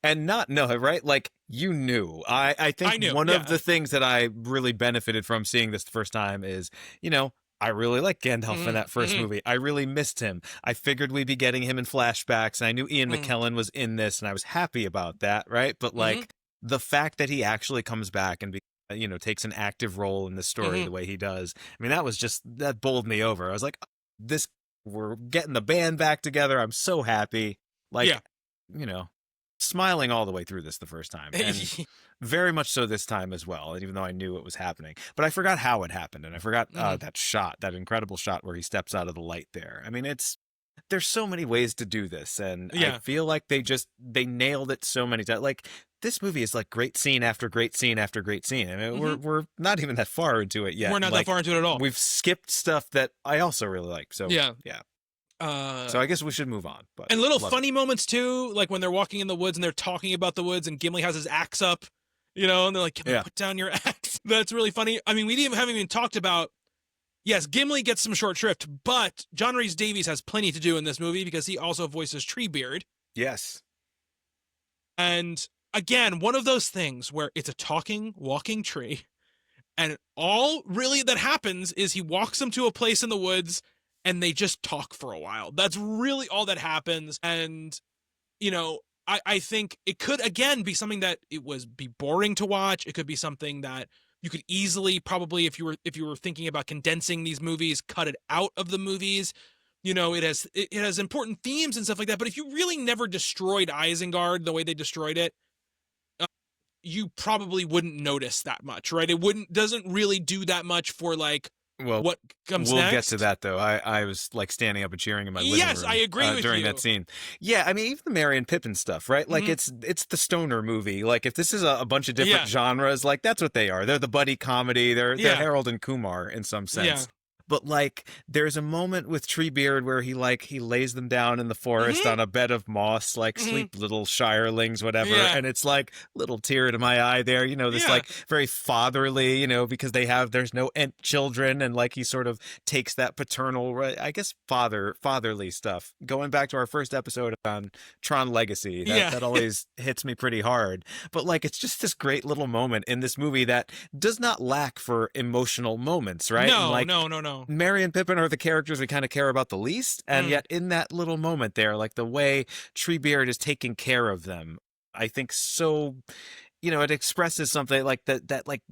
And right? Like, you knew. I think one of the things that I really benefited from seeing this the first time is, I really like Gandalf in that first
mhm.
movie. I really missed him. I figured we'd be getting him in flashbacks, and I knew Ian
Mm,
McKellen was in this, and I was happy about that, right? But
mhm,
like the fact that he actually comes back and takes an active role in the story
mhm.
the way he does. I mean, that bowled me over. I was like, this we're getting the band back together. I'm so happy.
Yeah.
Like, you know, smiling all the way through this the first time. And very much so this time as well, even though I knew it was happening. But I forgot how it happened, and I forgot
Mhm.
that shot, that incredible shot where he steps out of the light there. I mean, there's so many ways to do this, and I
Yeah.
feel like they nailed it so many times. Like this movie is like great scene after great scene after great scene. I mean,
Mhm.
we're not even that far into it yet.
We're
And
not that
like
far into it at all.
we've skipped stuff that I also really like. So
Yeah.
yeah.
Uh,
So I guess we should move on. But
and little
love it.
funny moments too, like when they're walking in the woods and they're talking about the woods, and Gimli has his axe up, and they're like, "Gimli,
Yeah.
put down your axe." That's really funny. I mean, haven't even talked about. Yes, Gimli gets some short shrift, but John Rhys Davies has plenty to do in this movie because he also voices Treebeard.
Yes.
And again, one of those things where it's a talking, walking tree, and all really that happens is he walks them to a place in the woods and they just talk for a while. That's really all that happens. And, I think it could again be something that be boring to watch. It could be something that you could easily probably, if you were thinking about condensing these movies, cut it out of the movies. It has important themes and stuff like that. But if you really never destroyed Isengard the way they destroyed it, you probably wouldn't notice that much, right? Doesn't really do that much for like
Well,
what comes
we'll
next.
get to that though. I was like standing up and cheering in my living
Yes,
room.
I agree with
during
you.
that scene. Yeah, I mean even the Merry and Pippin stuff, right? Like
Mhm.
it's the stoner movie. Like if this is a bunch of different
Yeah.
genres, like that's what they are. They're the buddy comedy. They're
Yeah.
Harold and Kumar in some
Yeah.
sense. But like there's a moment with Treebeard where he lays them down in the forest
Mhm.
on a bed of moss, like
Mhm.
sleep little shirelings, whatever.
Yeah.
And it's like little tear to my eye there, this
Yeah.
like very fatherly, because there's no Ent children, and like he sort of takes that paternal, I guess fatherly stuff. Going back to our first episode on Tron Legacy,
Yeah.
that always hits me pretty hard. But like it's just this great little moment in this movie that does not lack for emotional moments, right?
No,
And like
no.
Merry and Pippin are the characters we kind of care about the least, and yet in that little moment there, like the way Treebeard is taking care of them, I think so, it expresses something like that like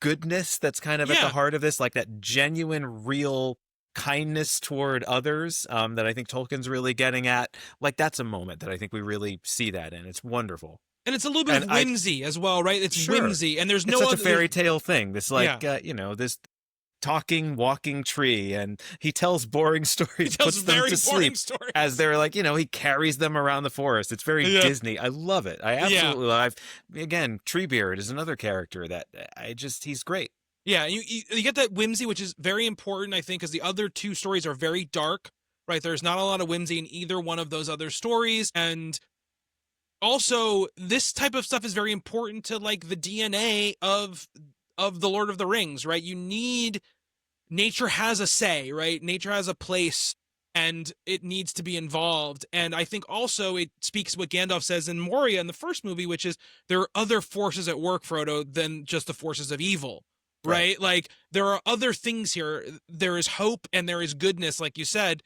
goodness that's kind of at the
Yeah.
heart of this, like that genuine, real kindness toward others, that I think Tolkien's really getting at. Like that's a moment that I think we really see that in. It's wonderful.
And it's a little bit
And
of whimsy as well, right? It's
sure,
whimsy, and there's
it's
no
such
other
a fairy tale thing. This like,
Yeah.
this talking, walking tree, and he tells boring stories,
He tells
puts them
very
to
boring
sleep
stories.
as they're like, he carries them around the forest. It's very
Yeah.
Disney. I love it. I absolutely love. Again, Treebeard is another character that he's great.
Yeah, you get that whimsy, which is very important, I think, because the other two stories are very dark, right? There's not a lot of whimsy in either one of those other stories, and also this type of stuff is very important to like the DNA of the Lord of the Rings, right? Nature has a say, right? Nature has a place, and it needs to be involved. And I think also it speaks what Gandalf says in Moria in the first movie, which is there are other forces at work, Frodo, than just the forces of evil, right? Like there are other things here. There is hope and there is goodness, like you said,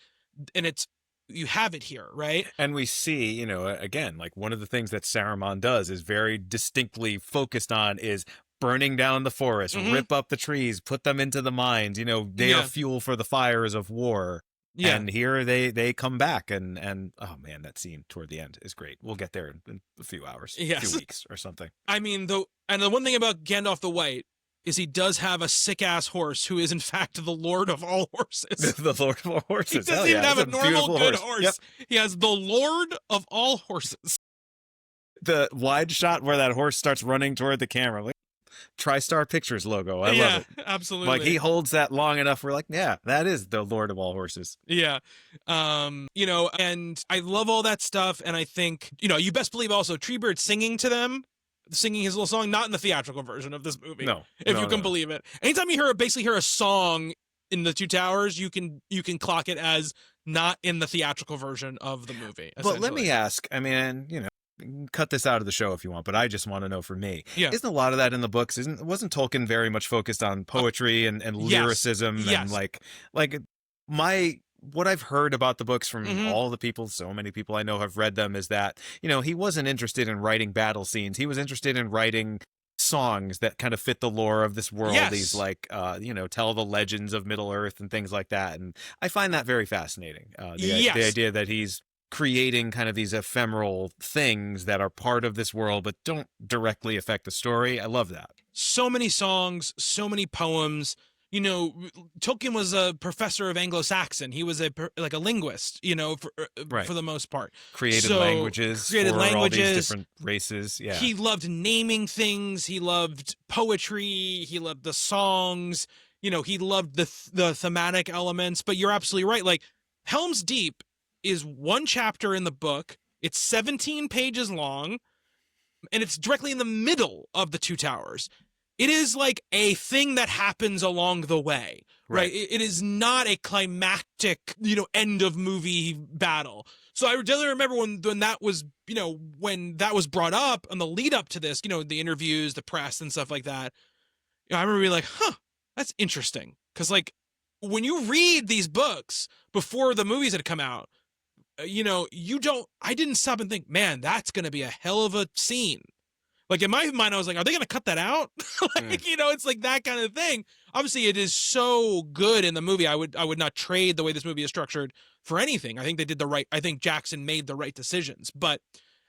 and you have it here, right?
And we see, again, like one of the things that Saruman does is very distinctly focused on is burning down the forest, rip up the trees, put them into the mines. They are fuel for the fires of war.
Yeah.
And here they come back, and oh man, that scene toward the end is great. We'll get there in a few hours, a few weeks or something.
I mean, the one thing about Gandalf the White is he does have a sick-ass horse who is, in fact, the Lord of all horses.
The Lord of all horses.
He doesn't
Hell
even
yeah,
have
that's
a normal good horse.
Yep.
He has the Lord of all horses.
The wide shot where that horse starts running toward the camera, like TriStar Pictures logo. I love it.
Absolutely.
Like he holds that long enough. We're like, yeah, that is the Lord of all horses.
Yeah. And I love all that stuff. And I think, you best believe also Treebeard singing to them, singing his little song, not in the theatrical version of this movie.
No.
If you can believe it. Anytime you basically hear a song in the Two Towers, you can clock it as not in the theatrical version of the movie.
But let me ask, I mean, cut this out of the show if you want, but I just want to know for me.
Yeah.
Isn't a lot of that in the books? Wasn't Tolkien very much focused on poetry and
Yes.
lyricism
Yes.
and like what I've heard about the books from
Mhm.
all the people, so many people I know have read them, is that, he wasn't interested in writing battle scenes. He was interested in writing songs that kind of fit the lore of this world.
Yes.
These tell the legends of Middle Earth and things like that. And I find that very fascinating. The idea that he's creating kind of these ephemeral things that are part of this world but don't directly affect the story. I love that.
So many songs, so many poems. Tolkien was a professor of Anglo-Saxon. He was a linguist, for the most part.
Created languages for all these different races. Yeah.
He loved naming things. He loved poetry. He loved the songs. He loved the thematic elements. But you're absolutely right. Like, Helm's Deep is one chapter in the book. It's 17 pages long, and it's directly in the middle of the Two Towers. It is like a thing that happens along the way, right? It is not a climactic, end of movie battle. So I definitely remember when that was, when that was brought up on the lead up to this, the interviews, the press and stuff like that. I remember being like, that's interesting. Because when you read these books before the movies had come out, I didn't stop and think, man, that's going to be a hell of a scene. Like, in my mind, I was like, are they going to cut that out? It's like that kind of thing. Obviously, it is so good in the movie. I would not trade the way this movie is structured for anything. I think they did I think Jackson made the right decisions. But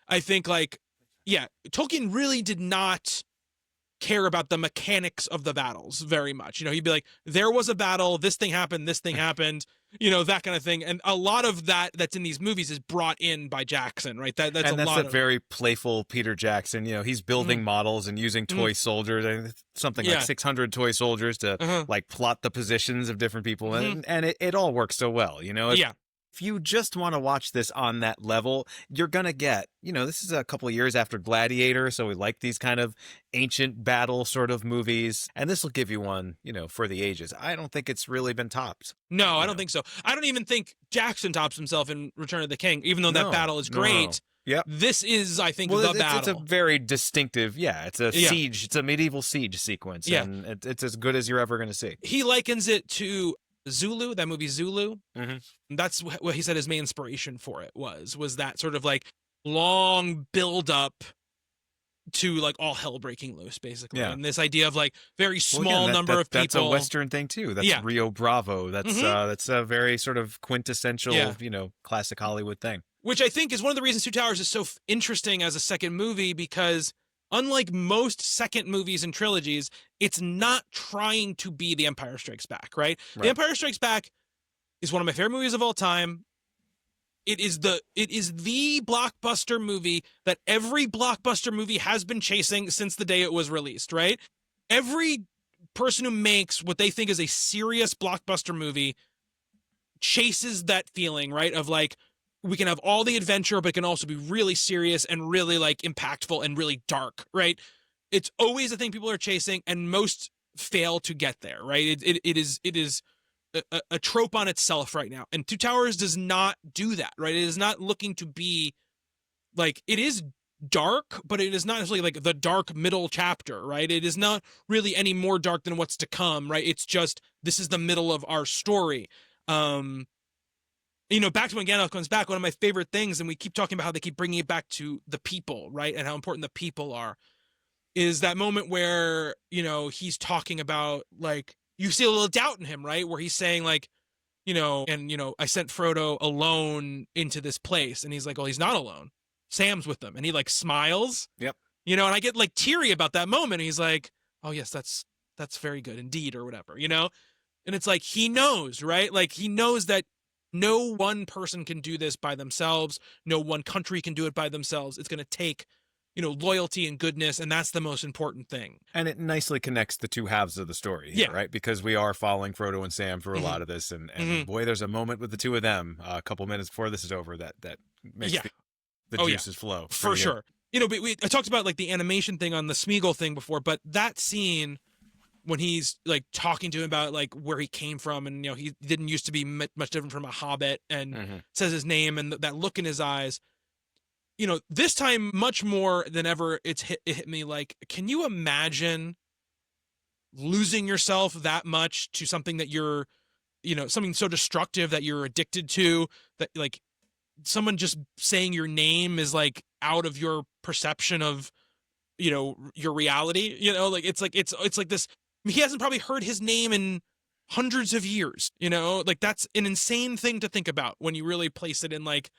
I think, Tolkien really did not care about the mechanics of the battles very much. He'd be like, there was a battle, this thing happened, that kind of thing. And a lot of that's in these movies is brought in by Jackson, right? That's a
very playful Peter Jackson. He's building models and using toy soldiers, something like 600 toy soldiers to plot the positions of different people. And it all works so well, If you just want to watch this on that level, you're going to get, this is a couple of years after Gladiator, so we like these kind of ancient battle sort of movies, and this will give you one, for the ages. I don't think it's really been topped.
No, I don't think so. I don't even think Jackson tops himself in Return of the King, even though that battle is great.
No. Yep.
This is, I think, the battle.
It's a very distinctive, it's a siege. It's a medieval siege sequence, and it's as good as you're ever going to see.
He likens it to Zulu, that movie Zulu.
Mm-hmm.
That's what he said his main inspiration for it was that sort of long build up to all hell breaking loose, basically. Yeah. And this idea of very small number of people.
That's a Western thing too. That's Rio Bravo. That's a very sort of quintessential, classic Hollywood thing.
Which I think is one of the reasons Two Towers is so interesting as a second movie, because unlike most second movies and trilogies, it's not trying to be The Empire Strikes Back, right? The Empire Strikes Back is one of my favorite movies of all time. It is the blockbuster movie that every blockbuster movie has been chasing since the day it was released, right? Every person who makes what they think is a serious blockbuster movie chases that feeling, right? Of we can have all the adventure, but it can also be really serious and really impactful and really dark, right? It's always the thing people are chasing, and most fail to get there, right? It is a trope on itself right now. And Two Towers does not do that, right? It is not looking to be it is dark, but it is not necessarily the dark middle chapter, right? It is not really any more dark than what's to come, right? It's just, this is the middle of our story. Back to when Gandalf comes back, one of my favorite things, and we keep talking about how they keep bringing it back to the people, right? And how important the people are, is that moment where, he's talking about, you see a little doubt in him, right? Where he's saying I sent Frodo alone into this place. And he's like, well, he's not alone. Sam's with them. And he smiles.
Yep.
And I get teary about that moment. And he's like, oh yes, that's very good indeed, or whatever, And it's he knows, right? He knows that no one person can do this by themselves. No one country can do it by themselves. It's going to take, loyalty and goodness, and that's the most important thing.
And it nicely connects the two halves of the story, here, right? Because we are following Frodo and Sam for a lot of this, and boy, there's a moment with the two of them a couple minutes before this is over that makes the juices flow.
For sure. But I talked about the animation thing on the Smeagol thing before, but that scene when he's talking to him about where he came from, and he didn't used to be much different from a hobbit, and says his name, and that look in his eyes, this time much more than ever, it hit me like, can you imagine losing yourself that much to something that you're, something so destructive that you're addicted to, that like someone just saying your name is like out of your perception of, your reality, like it's like this, he hasn't probably heard his name in hundreds of years, like that's an insane thing to think about when you really place it in like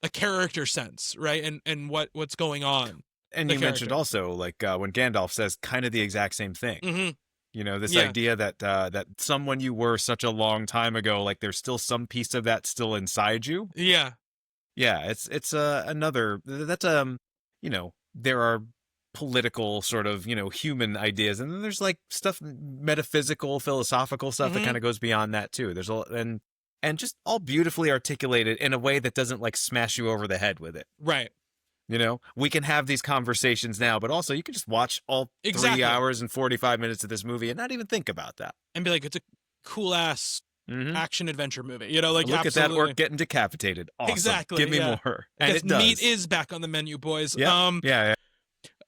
a character sense, right? And what's going on.
And you mentioned also like when Gandalf says kind of the exact same thing.
Mm-hmm.
This idea that that someone you were such a long time ago, like there's still some piece of that still inside you.
Yeah.
It's another that's there are political sort of human ideas, and then there's like stuff metaphysical, philosophical stuff that kind of goes beyond that too. There's and just all beautifully articulated in a way that doesn't like smash you over the head with it.
Right.
We can have these conversations now, but also you can just watch all 3 hours and 45 minutes of this movie and not even think about that.
And be like, it's a cool ass action adventure movie. Like
look at that orc getting decapitated. Awesome.
Exactly.
Give me more. And it does.
Meat is back on the menu, boys.
Yeah.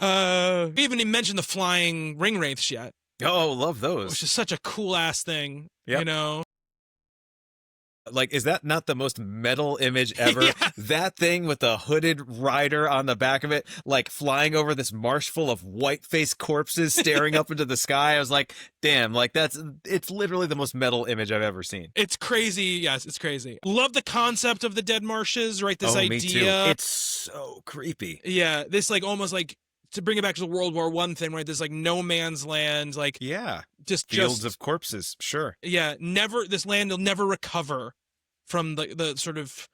We haven't even mentioned the flying ring wraiths yet.
Oh, love those.
Which is such a cool ass thing.
Like, is that not the most metal image ever?
Yeah.
That thing with the hooded rider on the back of it, like flying over this marsh full of white-faced corpses staring up into the sky. I was like, damn, like it's literally the most metal image I've ever seen.
It's crazy. Yes, it's crazy. Love the concept of the dead marshes, right? This idea.
Me too. It's so creepy.
Yeah, this like almost like, to bring it back to the World War I thing, right? This like no man's land, like just
fields of corpses. Sure.
Yeah, this land will never recover from the sort of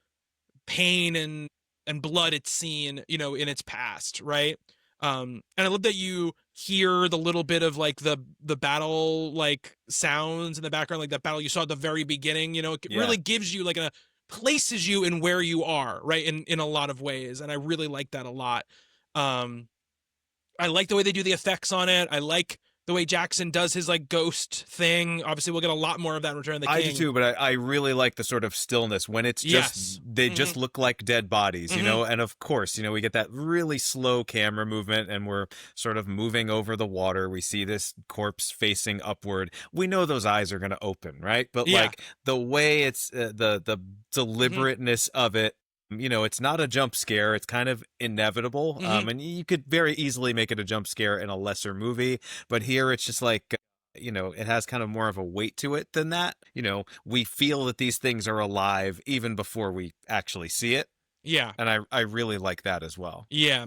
pain and blood it's seen, in its past, right? And I love that you hear the little bit of like the battle like sounds in the background, like that battle you saw at the very beginning. It really gives you like places you in where you are, right? In a lot of ways, and I really like that a lot. I like the way they do the effects on it. I like the way Jackson does his like ghost thing. Obviously, we'll get a lot more of that in Return of the King.
I do too, but I really like the sort of stillness when it's just they just look like dead bodies, and of course, we get that really slow camera movement, and we're sort of moving over the water. We see this corpse facing upward. We know those eyes are going to open, right? But like the way it's the deliberateness of it. It's not a jump scare. It's kind of inevitable. And you could very easily make it a jump scare in a lesser movie. But here it's just like, it has kind of more of a weight to it than that. We feel that these things are alive even before we actually see it.
Yeah.
And I really like that as well.
Yeah,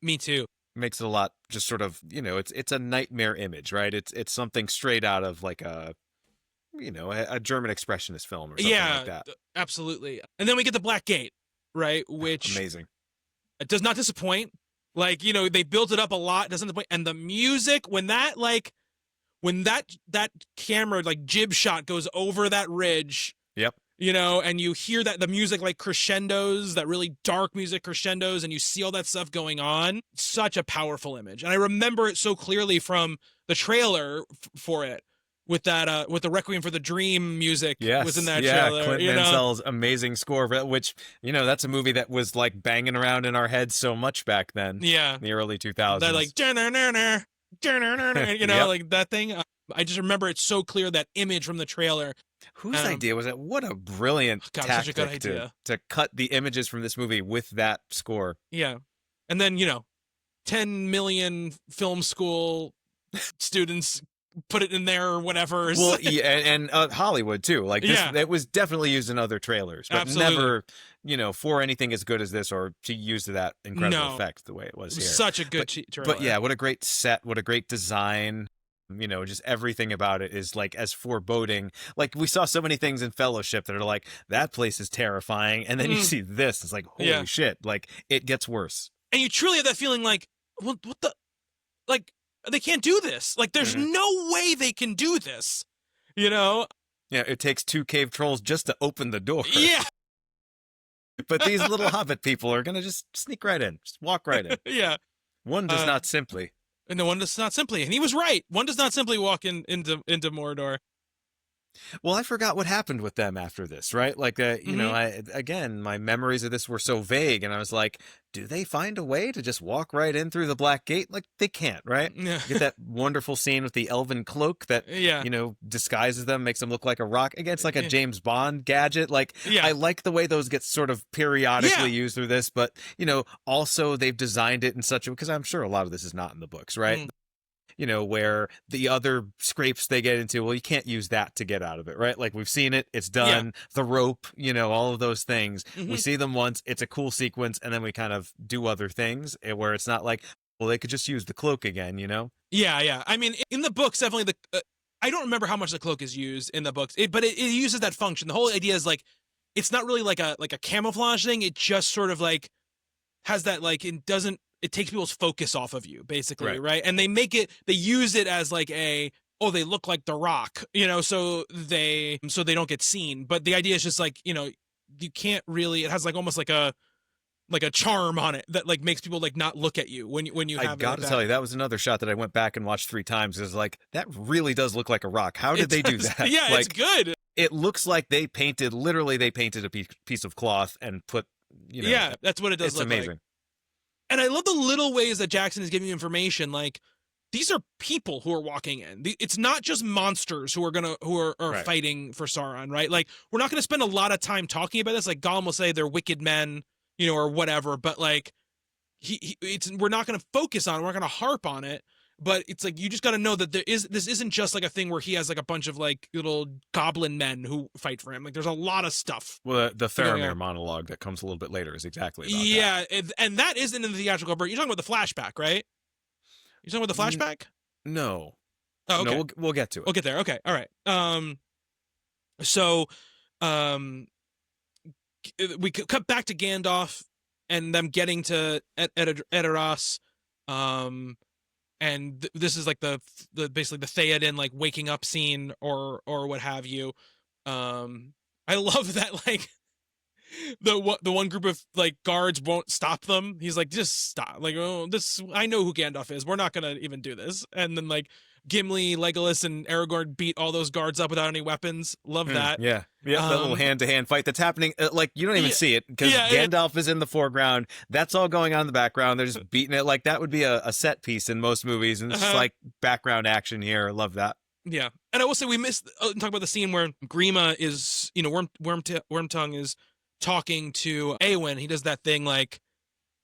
me too.
Makes it a lot just sort of, it's a nightmare image, right? It's something straight out of like a German expressionist film or something like that.
Absolutely. And then we get the Black Gate. Right, which
amazing.
It does not disappoint. Like, they built it up a lot. It doesn't disappoint. And the music, when that camera like jib shot goes over that ridge.
Yep.
And you hear that the music like crescendos, that really dark music crescendos, and you see all that stuff going on. Such a powerful image, and I remember it so clearly from the trailer for it. With that, with the Requiem for the Dream music was in that trailer.
Clint Mansell's amazing score, which, that's a movie that was like banging around in our heads so much back then.
Yeah.
In the early 2000s.
That like, like that thing. I just remember it's so clear, that image from the trailer.
Whose idea was it? What a brilliant tactic
such a good idea.
To cut the images from this movie with that score.
Yeah. And then, 10 million film school students put it in there or whatever.
Well, and Hollywood too. Like this, it was definitely used in other trailers, but never, for anything as good as this, or to use that incredible effect the way it was here.
Such a good trailer.
But yeah, what a great set, what a great design. Just everything about it is like as foreboding. Like we saw so many things in Fellowship that are like, that place is terrifying, and then you see this, it's like, holy shit, like it gets worse.
And you truly have that feeling like, what the, like. They can't do this. Like, there's no way they can do this. Yeah,
it takes 2 cave trolls just to open the door.
Yeah.
But these little hobbit people are going to just sneak right in. Just walk right in.
Yeah.
One does not simply.
No, one does not simply. And he was right. One does not simply walk into Mordor.
Well, I forgot what happened with them after this, right? Like,
Mm-hmm.
again, my memories of this were so vague, and I was like, do they find a way to just walk right in through the Black Gate? Like, they can't, right?
Yeah.
You get that wonderful scene with the elven cloak that,
Yeah.
disguises them, makes them look like a rock. Again, it's like a
Yeah.
James Bond gadget. Like,
Yeah.
I like the way those get sort of periodically used through this, but, also they've designed it in such a, because I'm sure a lot of this is not in the books, right?
Mm.
Where the other scrapes they get into, well, you can't use that to get out of it, right? Like we've seen it, it's done, the rope, all of those things.
Mm-hmm.
We see them once, it's a cool sequence, and then we kind of do other things where it's not like, well, they could just use the cloak again,
Yeah, yeah. I mean, in the books, definitely I don't remember how much the cloak is used in the books, but it uses that function. The whole idea is like, it's not really like a camouflage thing. It just sort of like has that like it takes people's focus off of you, basically, right? And they use it as like they look like the Rock, so they don't get seen. But the idea is just like, you can't really. It has like almost like a charm on it that like makes people like not look at you when you have.
I got to tell you, that was another shot that I went back and watched 3 times. It's like, that really does look like a rock. How did they do that?
Yeah,
like,
it's good.
It looks like they painted a piece of cloth and put,
yeah, that's what it does.
It's
look
amazing.
Like. And I love the little ways that Jackson is giving you information. Like, these are people who are walking in. It's not just monsters who are
Right.
fighting for Sauron, right? Like, we're not gonna spend a lot of time talking about this. Like Gollum will say they're wicked men, or whatever. But like, we're not gonna focus on it. We're not gonna harp on it. But it's like, you just got to know that this isn't just like a thing where he has like a bunch of like little goblin men who fight for him. Like, there's a lot of stuff.
Well, the Faramir monologue that comes a little bit later is exactly about that.
Yeah, and that isn't in the theatrical version. You're talking about the flashback, right? You're talking about the flashback?
No.
Oh, okay.
No, we'll get to it.
We'll get there. Okay. All right. So, we cut back to Gandalf and them getting to Edoras. And this is like the basically the Theoden like waking up scene or what have you. I love that like the one group of like guards won't stop them. He's like, just stop. Like, I know who Gandalf is. We're not gonna even do this. And then like Gimli, Legolas, and Aragorn beat all those guards up without any weapons. Love that.
Yeah. That little hand-to-hand fight that's happening. Like, you don't even see it because Gandalf is in the foreground. That's all going on in the background. They're just beating it. Like, that would be a set piece in most movies, and it's just like background action here. Love that.
Yeah, and I will say we missed talk about the scene where Grima is, Wormtongue is talking to Eowyn. He does that thing like,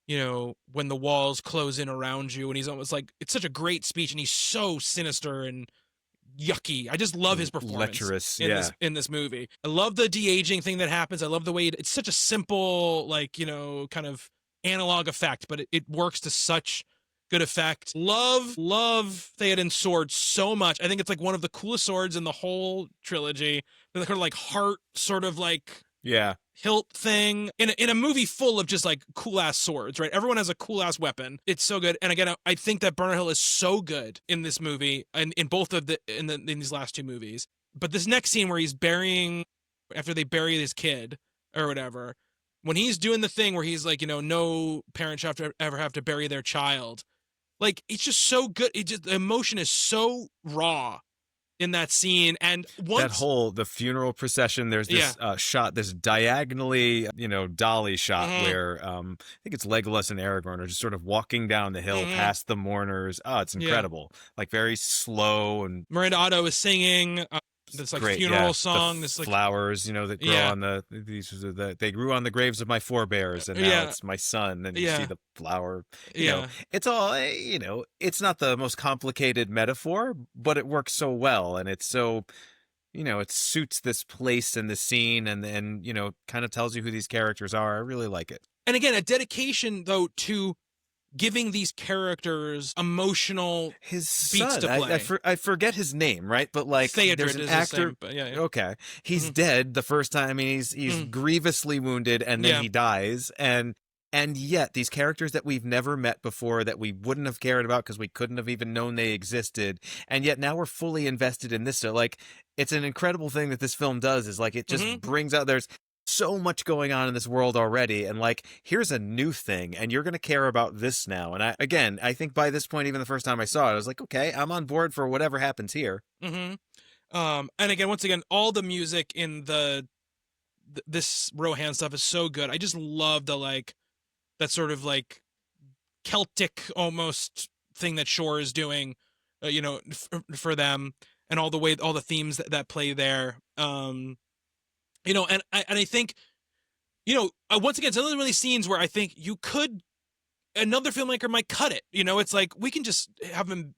when the walls close in around you, and he's almost like, it's such a great speech, and he's so sinister and yucky. I just love his performance.
Lecherous,
in this movie. I love the de-aging thing that happens. I love the way it's such a simple, like, kind of analog effect, but it works to such good effect. Love Theoden's sword so much. I think it's like one of the coolest swords in the whole trilogy. The kind of like heart sort of like hilt thing in a movie full of just like cool ass swords, right? Everyone has a cool ass weapon. It's so good. And again, I think that Bernahill is so good in this movie and in both of in these last 2 movies. But this next scene where he's after they bury his kid or whatever, when he's doing the thing where he's like, no parent should ever have to bury their child. Like, it's just so good. The emotion is so raw in that scene. And
the funeral procession, there's this shot, this diagonally, dolly shot where I think it's Legolas and Aragorn are just sort of walking down the hill past the mourners. Oh, it's incredible. Like, very slow, and
Miranda Otto is singing this like
great,
funeral song.
The
this like
flowers, that grow on they grew on the graves of my forebears, and now it's my son, and you see the flower. It's all it's not the most complicated metaphor, but it works so well, and it's so it suits this place and the scene, and then kind of tells you who these characters are. I really like it.
And again, a dedication though to giving these characters emotional
his
beats
son,
to play.
I forget his name, right? But like,
Theodred
there's an
is
actor.
his name, but
Okay, he's dead the first time. I mean, he's grievously wounded, and then he dies, and yet these characters that we've never met before, that we wouldn't have cared about because we couldn't have even known they existed, and yet now we're fully invested in this. So like, it's an incredible thing that this film does. Is like, it just brings out there's so much going on in this world already, and like, here's a new thing, and you're going to care about this now. And I think by this point, even the first time I saw it, I was like, okay, I'm on board for whatever happens here.
And again, once again, all the music in this Rohan stuff is so good. I just love the like that sort of like Celtic almost thing that Shore is doing, for them, and all the themes that play there. And I think, once again, it's another one of these scenes where I think another filmmaker might cut it. It's like we can just have him,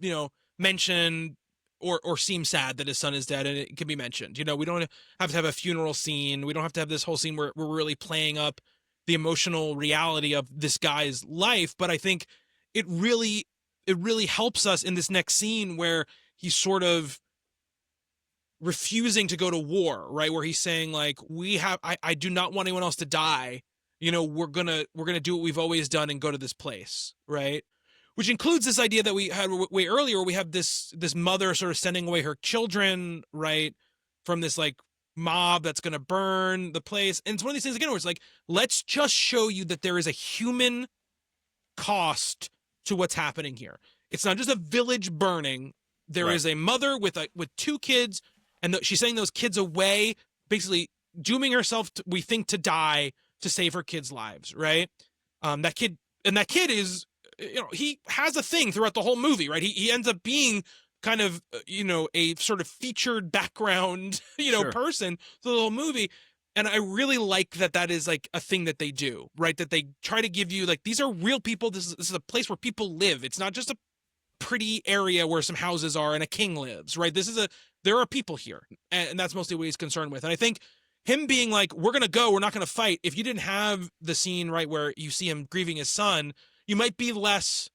mention or seem sad that his son is dead, and it can be mentioned. We don't have to have a funeral scene. We don't have to have this whole scene where we're really playing up the emotional reality of this guy's life. But I think it really helps us in this next scene where he's sort of refusing to go to war, right? Where he's saying like, I do not want anyone else to die. We're gonna do what we've always done and go to this place, right? Which includes this idea that we had way earlier, where we have this mother sort of sending away her children, right, from this like mob that's going to burn the place. And it's one of these things again where it's like, let's just show you that there is a human cost to what's happening here. It's not just a village burning. There is a mother with two kids, and she's sending those kids away, basically dooming herself, we think, to die to save her kids' lives, right? That kid is, he has a thing throughout the whole movie, right? He ends up being kind of, a sort of featured background,
Sure.
person through the whole movie. And I really like that is like a thing that they do, right? That they try to give you like, these are real people. This is a place where people live. It's not just a pretty area where some houses are and a king lives, right? There are people here. And that's mostly what he's concerned with. And I think him being like, we're going to go, we're not going to fight. If you didn't have the scene, right, where you see him grieving his son, you might be less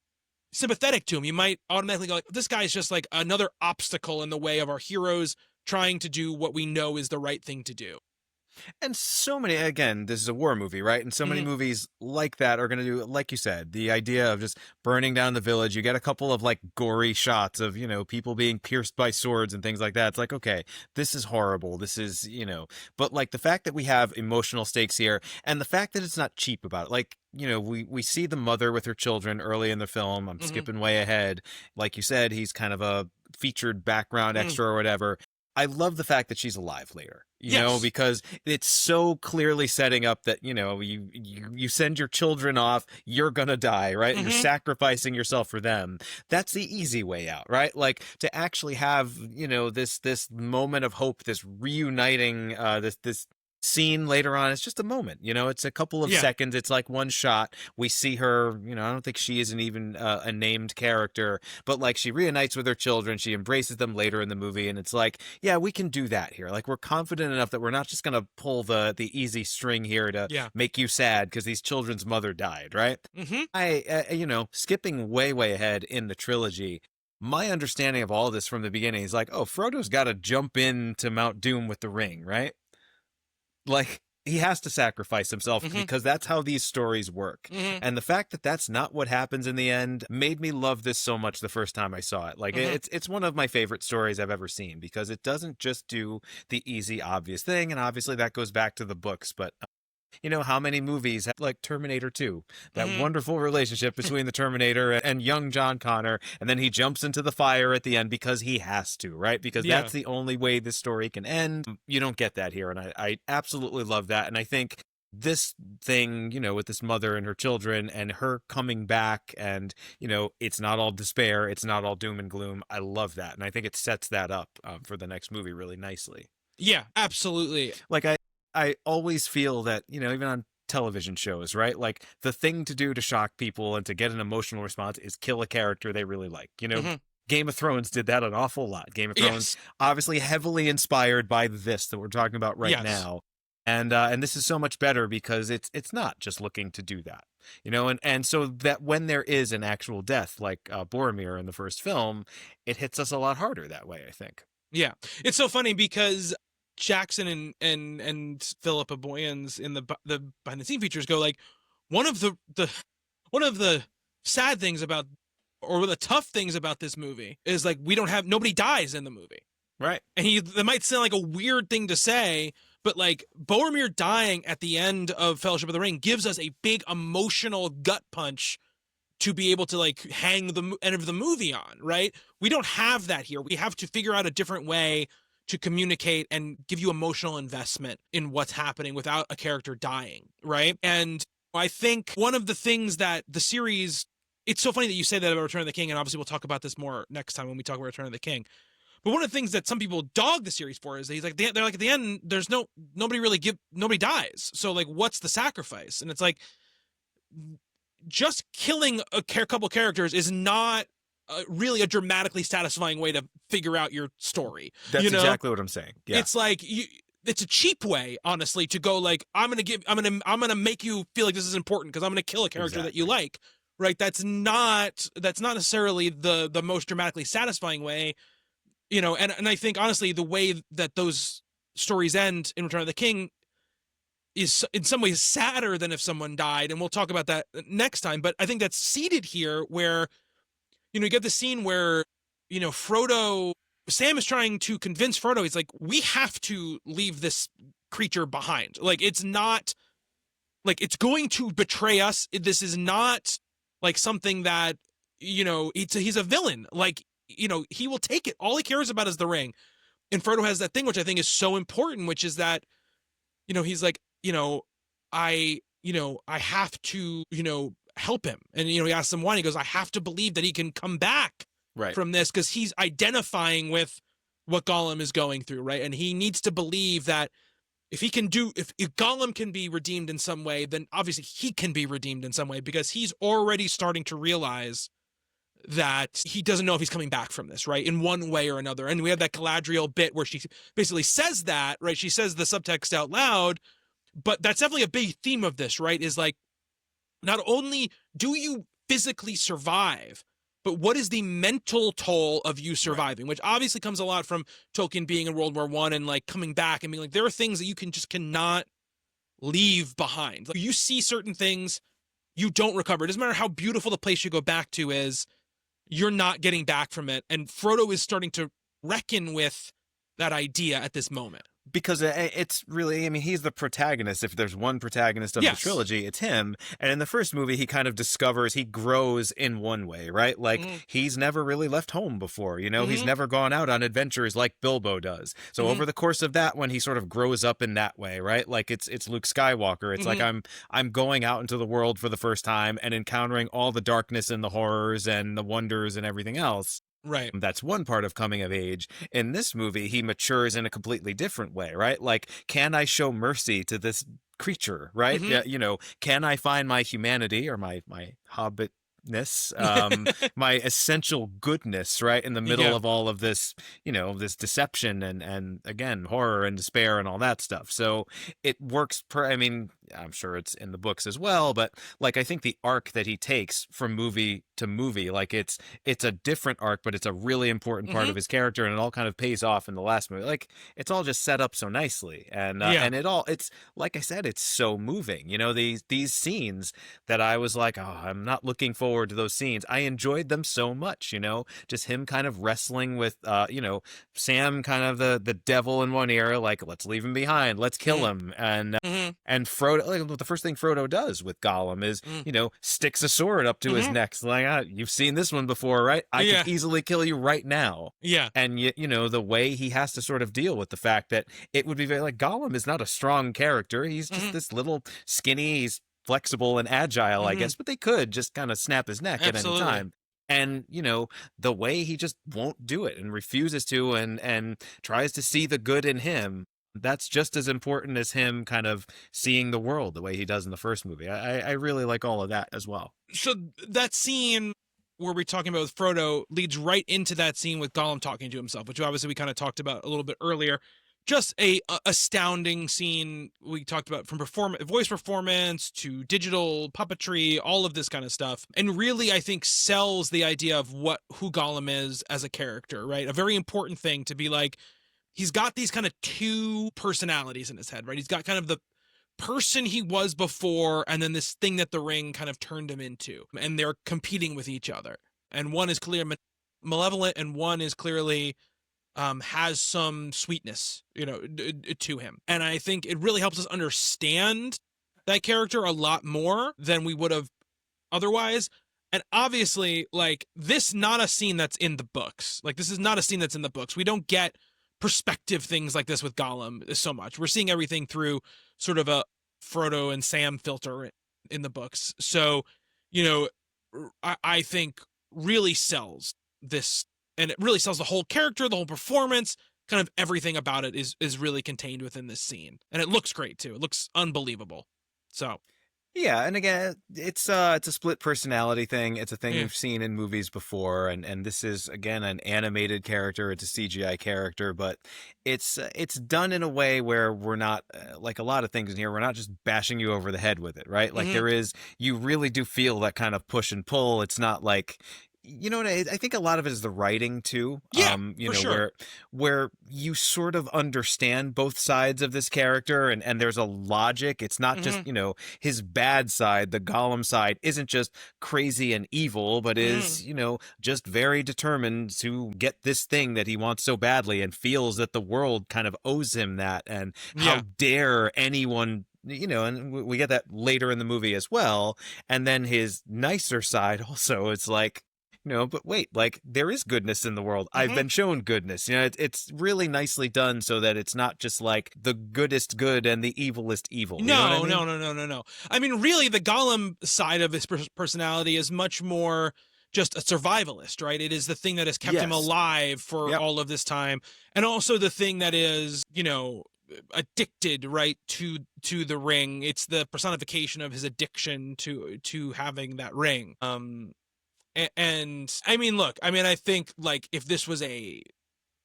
sympathetic to him. You might automatically go like, this guy's just like another obstacle in the way of our heroes trying to do what we know is the right thing to do.
And so many, again, this is a war movie, right? And so many movies like that are going to do, like you said, the idea of just burning down the village. You get a couple of like gory shots of, people being pierced by swords and things like that. It's like, okay, this is horrible. This is, but like the fact that we have emotional stakes here, and the fact that it's not cheap about it. Like, we see the mother with her children early in the film. I'm skipping way ahead. Like you said, he's kind of a featured background extra or whatever. I love the fact that she's alive later, because it's so clearly setting up that, you send your children off, you're going to die, right? You're sacrificing yourself for them. That's the easy way out, right? Like to actually have, this moment of hope, this reuniting, this scene later on. It's just a moment, it's a couple of seconds. It's like one shot. We see her, I don't think she isn't even a named character, but like she reunites with her children. She embraces them later in the movie. And it's like, yeah, we can do that here. Like we're confident enough that we're not just going to pull the easy string here to make you sad because these children's mother died. Right. Skipping way ahead in the trilogy, my understanding of all this from the beginning is like, oh, Frodo's got to jump into Mount Doom with the ring, right? Like, he has to sacrifice himself because that's how these stories work. And the fact that that's not what happens in the end made me love this so much the first time I saw it. Like, it's one of my favorite stories I've ever seen because it doesn't just do the easy, obvious thing. And obviously that goes back to the books, but how many movies have, like Terminator 2, that wonderful relationship between the Terminator and young John Connor, and then he jumps into the fire at the end because he has to, right? Because that's the only way this story can end. You don't get that here, and I absolutely love that. And I think this thing, with this mother and her children and her coming back and, it's not all despair, it's not all doom and gloom. I love that. And I think it sets that up for the next movie really nicely.
Yeah, absolutely.
Like I always feel that, even on television shows, right? Like the thing to do to shock people and to get an emotional response is kill a character they really like. Game of Thrones did that an awful lot. Game of Thrones, obviously heavily inspired by this that we're talking about right now. And this is so much better because it's not just looking to do that, and so that when there is an actual death, like Boromir in the first film, it hits us a lot harder that way, I think.
Yeah. It's so funny because Jackson and Philippa Boyens in the behind the scene features go like, one of the sad things about, or the tough things about this movie is like nobody dies in the movie,
right?
And that might sound like a weird thing to say, but like Boromir dying at the end of Fellowship of the Ring gives us a big emotional gut punch to be able to like hang the end of the movie on, right? We don't have that here. We have to figure out a different way to communicate and give you emotional investment in what's happening without a character dying, right? And I think one of the things that the series, it's so funny that you say that about Return of the King, and obviously we'll talk about this more next time when we talk about Return of the King. But one of the things that some people dog the series for is they're like, at the end, there's nobody dies. So like, what's the sacrifice? And it's like, just killing a couple characters is not really a dramatically satisfying way to figure out your story.
That's exactly what I'm saying. Yeah.
It's like it's a cheap way, honestly, to go like, I'm gonna make you feel like this is important because I'm gonna kill a character that you like, right? That's not necessarily the most dramatically satisfying way, and I think honestly the way that those stories end in Return of the King is in some ways sadder than if someone died, and we'll talk about that next time. But I think that's seated here where, you get the scene where, Sam is trying to convince Frodo, he's like, we have to leave this creature behind. Like, it's not, like, it's going to betray us. This is not, like, something that, he's a villain. Like, he will take it. All he cares about is the ring. And Frodo has that thing, which I think is so important, which is that, he's like, I have to, help him. And, he asks him why. He goes, I have to believe that he can come back from this, because he's identifying with what Gollum is going through, right? And he needs to believe that if Gollum can be redeemed in some way, then obviously he can be redeemed in some way, because he's already starting to realize that he doesn't know if he's coming back from this, right? In one way or another. And we have that Galadriel bit where she basically says that, right? She says the subtext out loud, but that's definitely a big theme of this, right? Is like, not only do you physically survive, but what is the mental toll of you surviving? Which obviously comes a lot from Tolkien being in World War I and like coming back and being like, there are things that you cannot leave behind. Like, you see certain things, you don't recover. It doesn't matter how beautiful the place you go back to is, you're not getting back from it. And Frodo is starting to reckon with that idea at this moment.
Because it's really, I mean, he's the protagonist. If there's one protagonist of the trilogy, it's him. And in the first movie, he kind of discovers, he grows in one way, right? Like, he's never really left home before, he's never gone out on adventures like Bilbo does. So over the course of that one, he sort of grows up in that way, right? Like, it's Luke Skywalker. It's like, I'm going out into the world for the first time and encountering all the darkness and the horrors and the wonders and everything else.
Right.
That's one part of coming of age. In this movie, he matures in a completely different way, right? Like, can I show mercy to this creature, right? Yeah, can I find my humanity or my hobbitness, my essential goodness, right, in the middle of all of this, this deception and again, horror and despair and all that stuff. So it works I mean, I'm sure it's in the books as well, but like, I think the arc that he takes from movie to movie, like, it's a different arc, but it's a really important part of his character, and it all kind of pays off in the last movie. Like, it's all just set up so nicely, and it's like I said, it's so moving. These scenes that I was like, oh, I'm not looking forward to those scenes. I enjoyed them so much. Just him kind of wrestling with, Sam, kind of the devil in one ear, like, let's leave him behind, let's kill him, and Frodo. Like, the first thing Frodo does with Gollum is, sticks a sword up to his neck. So like, you've seen this one before, right? I can easily kill you right now. Yeah. And the way he has to sort of deal with the fact that it would be very like, Gollum is not a strong character. He's just this little skinny, he's flexible and agile, I guess, but they could just kind of snap his neck at any time. And, the way he just won't do it and refuses to and tries to see the good in him, that's just as important as him kind of seeing the world the way he does in the first movie. I really like all of that as well. So
that scene where we're talking about with Frodo leads right into that scene with Gollum talking to himself, which obviously we kind of talked about a little bit earlier. Just a astounding scene we talked about, from voice performance to digital puppetry, all of this kind of stuff. And really, I think, sells the idea of who Gollum is as a character, right? A very important thing to be like, he's got these kind of two personalities in his head, right? He's got kind of the person he was before, and then this thing that the ring kind of turned him into, and they're competing with each other. And one is clearly malevolent, and one is clearly has some sweetness, to him. And I think it really helps us understand that character a lot more than we would have otherwise. And obviously, like, this not a scene that's in the books. Like, this is not a scene that's in the books. We don't get perspective things like this with Gollum so much. We're seeing everything through sort of a Frodo and Sam filter in the books. So, you know, I think really sells this, and it really sells the whole character, the whole performance, kind of everything about it is really contained within this scene. And it looks great too. It looks unbelievable. So
Yeah, and again, it's a split personality thing. It's a thing
yeah.
we've seen in movies before, and this is again an animated character. It's a CGI character, but it's done in a way where we're not like a lot of things in here. We're not just bashing you over the head with it, right? Like there is, you really do feel that kind of push and pull. It's not like, you know what, I think a lot of it is the writing too.
Yeah,
You
for
know,
sure.
where you sort of understand both sides of this character, and there's a logic. It's not just, you know, his bad side, the Gollum side isn't just crazy and evil, but is, you know, just very determined to get this thing that he wants so badly and feels that the world kind of owes him that. And how dare anyone, you know, and we get that later in the movie as well. And then his nicer side also, it's like, you know, but wait, like there is goodness in the world. I've been shown goodness. You know, it's really nicely done so that it's not just like the goodest good and the evilest evil. You know what I mean?
No. I mean, really, the Gollum side of his personality is much more just a survivalist, right? It is the thing that has kept him alive for all of this time, and also the thing that is, you know, addicted, right, to the ring. It's the personification of his addiction to having that ring. And I mean, look, I mean, I think like if this was a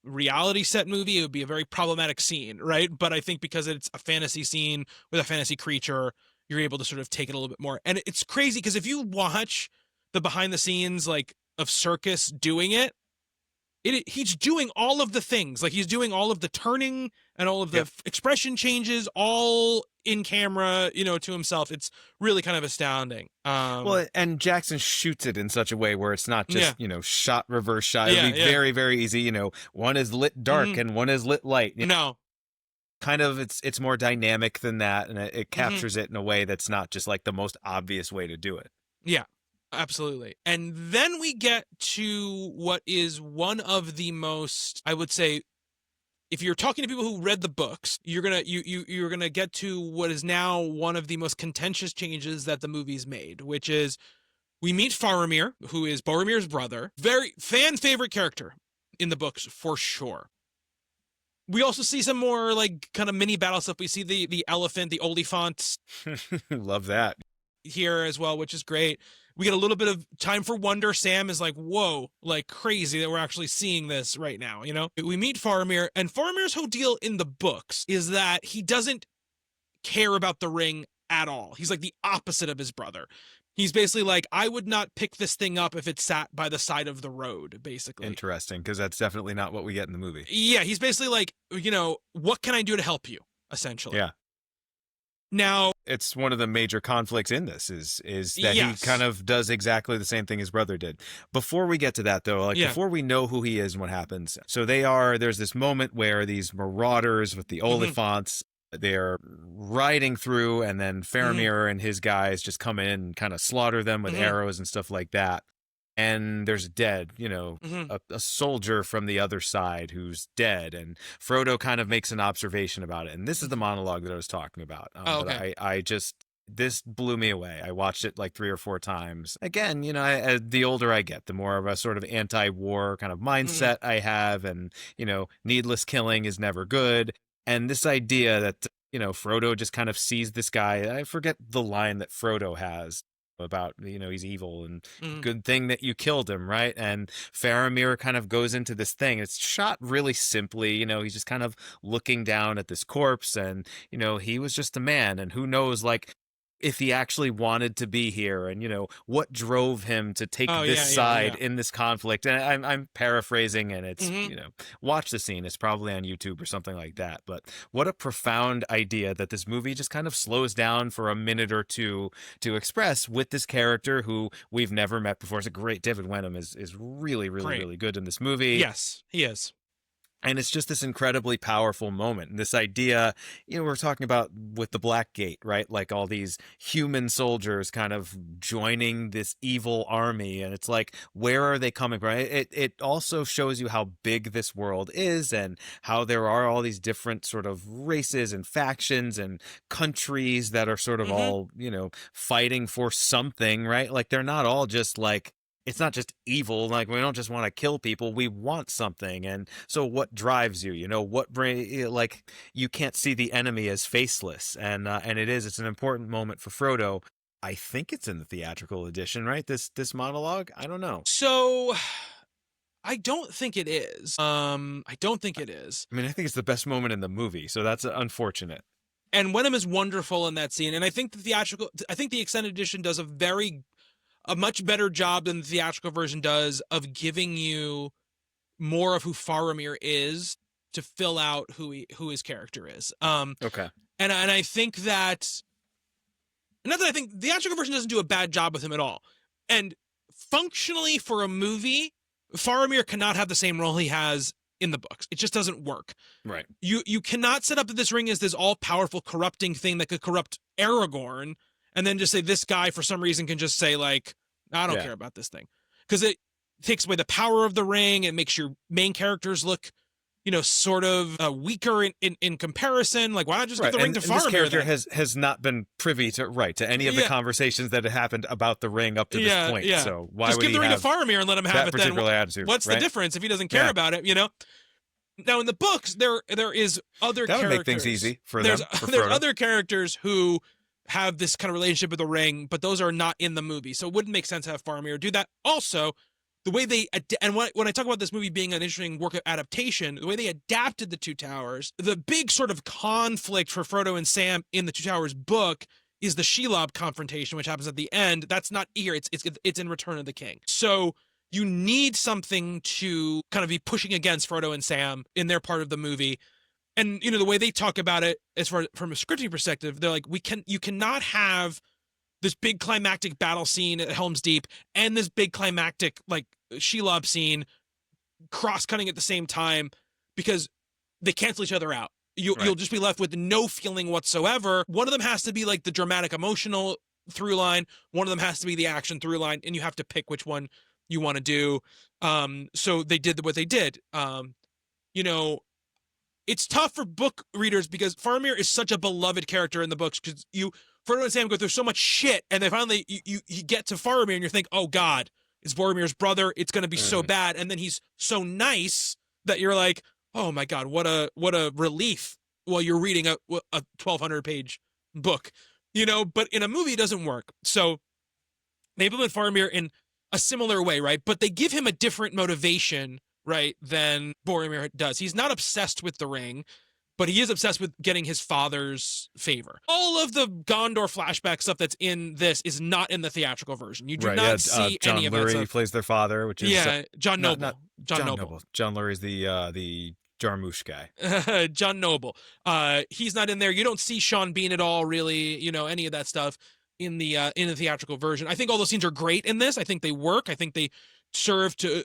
reality set movie, it would be a very problematic scene, right? But I think because it's a fantasy scene with a fantasy creature, you're able to sort of take it a little bit more. And it's crazy because if you watch the behind the scenes like of Circus doing it, he's doing all of the things. Like he's doing all of the turning and all of the expression changes all in camera, you know, to himself. It's really kind of astounding.
Well, and Jackson shoots it in such a way where it's not just, you know, shot, reverse shot. It'd be very, very easy. You know, one is lit dark and one is lit light. You know? Kind of, it's more dynamic than that, and it captures it in a way that's not just like the most obvious way to do it.
Yeah. Absolutely. And then we get to what is one of the most, I would say, if you're talking to people who read the books, you're gonna get to what is now one of the most contentious changes that the movie's made, which is we meet Faramir, who is Boromir's brother. Very fan favorite character in the books for sure. We also see some more like kind of mini battle stuff. We see the elephant, the Oliphant.
Love that.
Here as well, which is great. We get a little bit of time for wonder. Sam is like, whoa, like crazy that we're actually seeing this right now, you know? We meet Faramir, and Faramir's whole deal in the books is that he doesn't care about the ring at all. He's like the opposite of his brother. He's basically like, I would not pick this thing up if it sat by the side of the road, basically.
Interesting, because that's definitely not what we get in the movie.
Yeah, he's basically like, you know, what can I do to help you, essentially?
Yeah. Now, it's one of the major conflicts in this is that he kind of does exactly the same thing his brother did. Before we get to that, though, like before we know who he is and what happens, so there's this moment where these marauders with the Oliphants, they're riding through, and then Faramir and his guys just come in and kind of slaughter them with arrows and stuff like that. And there's dead, you know, a soldier from the other side who's dead. And Frodo kind of makes an observation about it. And this is the monologue that I was talking about. But I just, this blew me away. I watched it like 3 or 4 times. Again, you know, the older I get, the more of a sort of anti-war kind of mindset I have. And, you know, needless killing is never good. And this idea that, you know, Frodo just kind of sees this guy. I forget the line that Frodo has about, you know, he's evil and good thing that you killed him, right? And Faramir kind of goes into this thing. It's shot really simply, you know, he's just kind of looking down at this corpse, and, you know, he was just a man, and who knows, like, if he actually wanted to be here, and, you know, what drove him to take this side in this conflict. And I'm paraphrasing, and it's, you know, watch the scene. It's probably on YouTube or something like that. But what a profound idea that this movie just kind of slows down for a minute or two to express with this character who we've never met before. It's a great, David Wenham is really, really, really good in this movie.
Yes, he is.
And it's just this incredibly powerful moment. And this idea, we're talking about with the Black Gate, right? Like all these human soldiers kind of joining this evil army. And it's like, where are they coming from? It also shows you how big this world is and how there are all these different sort of races and factions and countries that are sort of all, fighting for something, right? Like they're not all just like, it's not just evil. Like we don't just want to kill people. We want something. And so what drives you, like you can't see the enemy as faceless. And it's an important moment for Frodo. I think it's in the theatrical edition, right? This monologue. I don't know.
So I don't think it is. I don't think it is.
I mean, I think it's the best moment in the movie. So that's unfortunate.
And Wenham is wonderful in that scene. And I think the extended edition does a much better job than the theatrical version does of giving you more of who Faramir is to fill out who his character is.
Okay.
And I think that, not that I think the theatrical version doesn't do a bad job with him at all. And functionally for a movie, Faramir cannot have the same role he has in the books. It just doesn't work.
Right.
You cannot set up that this ring is this all-powerful corrupting thing that could corrupt Aragorn, and then just say this guy for some reason can just say like, I don't care about this thing, because it takes away the power of the ring. It makes your main characters look, sort of weaker in comparison. Like, why not just give the ring to Faramir?
This character has not been privy to any of the conversations that had happened about the ring up to this point.
Yeah.
So why
just
would
give the ring to Faramir and let him have it? Then
attitude,
what's the difference if he doesn't care about it? Now in the books, there is other
that
characters.
Would make things easy for them.
There's other characters who have this kind of relationship with the ring, but those are not in the movie. So it wouldn't make sense to have Faramir do that. Also, the way they, and when I talk about this movie being an interesting work of adaptation, the way they adapted the Two Towers, the big sort of conflict for Frodo and Sam in the Two Towers book is the Shelob confrontation, which happens at the end. That's not here. It's in Return of the King. So you need something to kind of be pushing against Frodo and Sam in their part of the movie. And, the way they talk about it as far from a scripting perspective, they're like, you cannot have this big climactic battle scene at Helm's Deep and this big climactic, like, Shelob scene cross-cutting at the same time, because they cancel each other out. You'll just be left with no feeling whatsoever. One of them has to be like the dramatic emotional through line. One of them has to be the action through line, and you have to pick which one you want to do. So they did what they did. It's tough for book readers because Faramir is such a beloved character in the books, because Frodo and Sam go through so much shit, and then finally you get to Faramir and you think, oh God, it's Boromir's brother. It's going to be so bad. And then he's so nice that you're like, oh my God, what a relief while you're reading a 1,200 page book, but in a movie it doesn't work. So they implement Faramir in a similar way, right? But they give him a different motivation, right, than Boromir does. He's not obsessed with the ring, but he is obsessed with getting his father's favor. All of the Gondor flashback stuff that's in this is not in the theatrical version. You do not see
John
any of
Lurie
it.
plays their father, which is
John Noble.
John Noble. John Lurie's the Jarmusch guy.
John Noble. He's not in there. You don't see Sean Bean at all, really. Any of that stuff in the theatrical version. I think all those scenes are great in this. I think they work. I think they serve to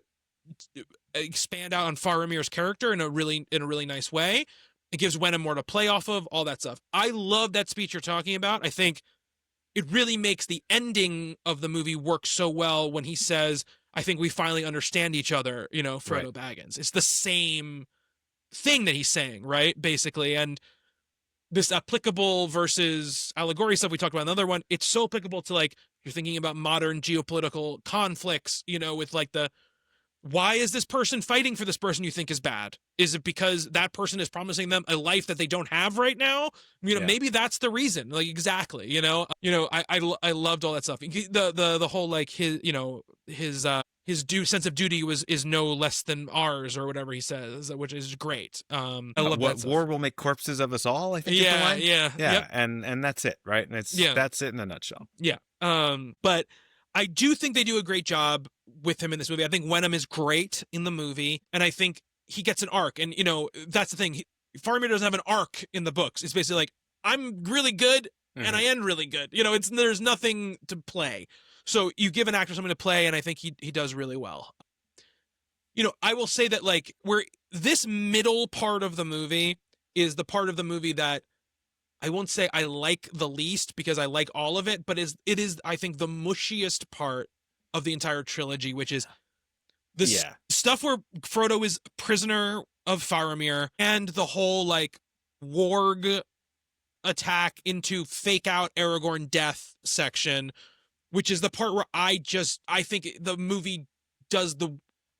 expand out on Faramir's character in a really nice way. It gives Wenham more to play off of, all that stuff. I love that speech you're talking about. I think it really makes the ending of the movie work so well when he says, I think we finally understand each other, Frodo Baggins. It's the same thing that he's saying, right? Basically. And this applicable versus allegory stuff we talked about in another one, it's so applicable to, like, you're thinking about modern geopolitical conflicts, with like why is this person fighting for this person you think is bad? Is it because that person is promising them a life that they don't have right now? Maybe that's the reason. Like, exactly. I loved all that stuff. The whole, like, his sense of duty is no less than ours, or whatever he says, which is great. I love that
war will make corpses of us all, I think.
Yeah.
Yep. And that's it, right? And that's it in a nutshell.
Yeah. But I do think they do a great job with him in this movie. I think Wenham is great in the movie, and I think he gets an arc. And, that's the thing. Faramir doesn't have an arc in the books. It's basically like, I'm really good, and I end really good. There's nothing to play. So you give an actor something to play, and I think he does really well. I will say that, like, where this middle part of the movie is the part of the movie that I won't say I like the least, because I like all of it, but it is, I think, the mushiest part of the entire trilogy, which is this stuff where Frodo is prisoner of Faramir, and the whole like warg attack into fake out Aragorn death section, which is the part where I think the movie does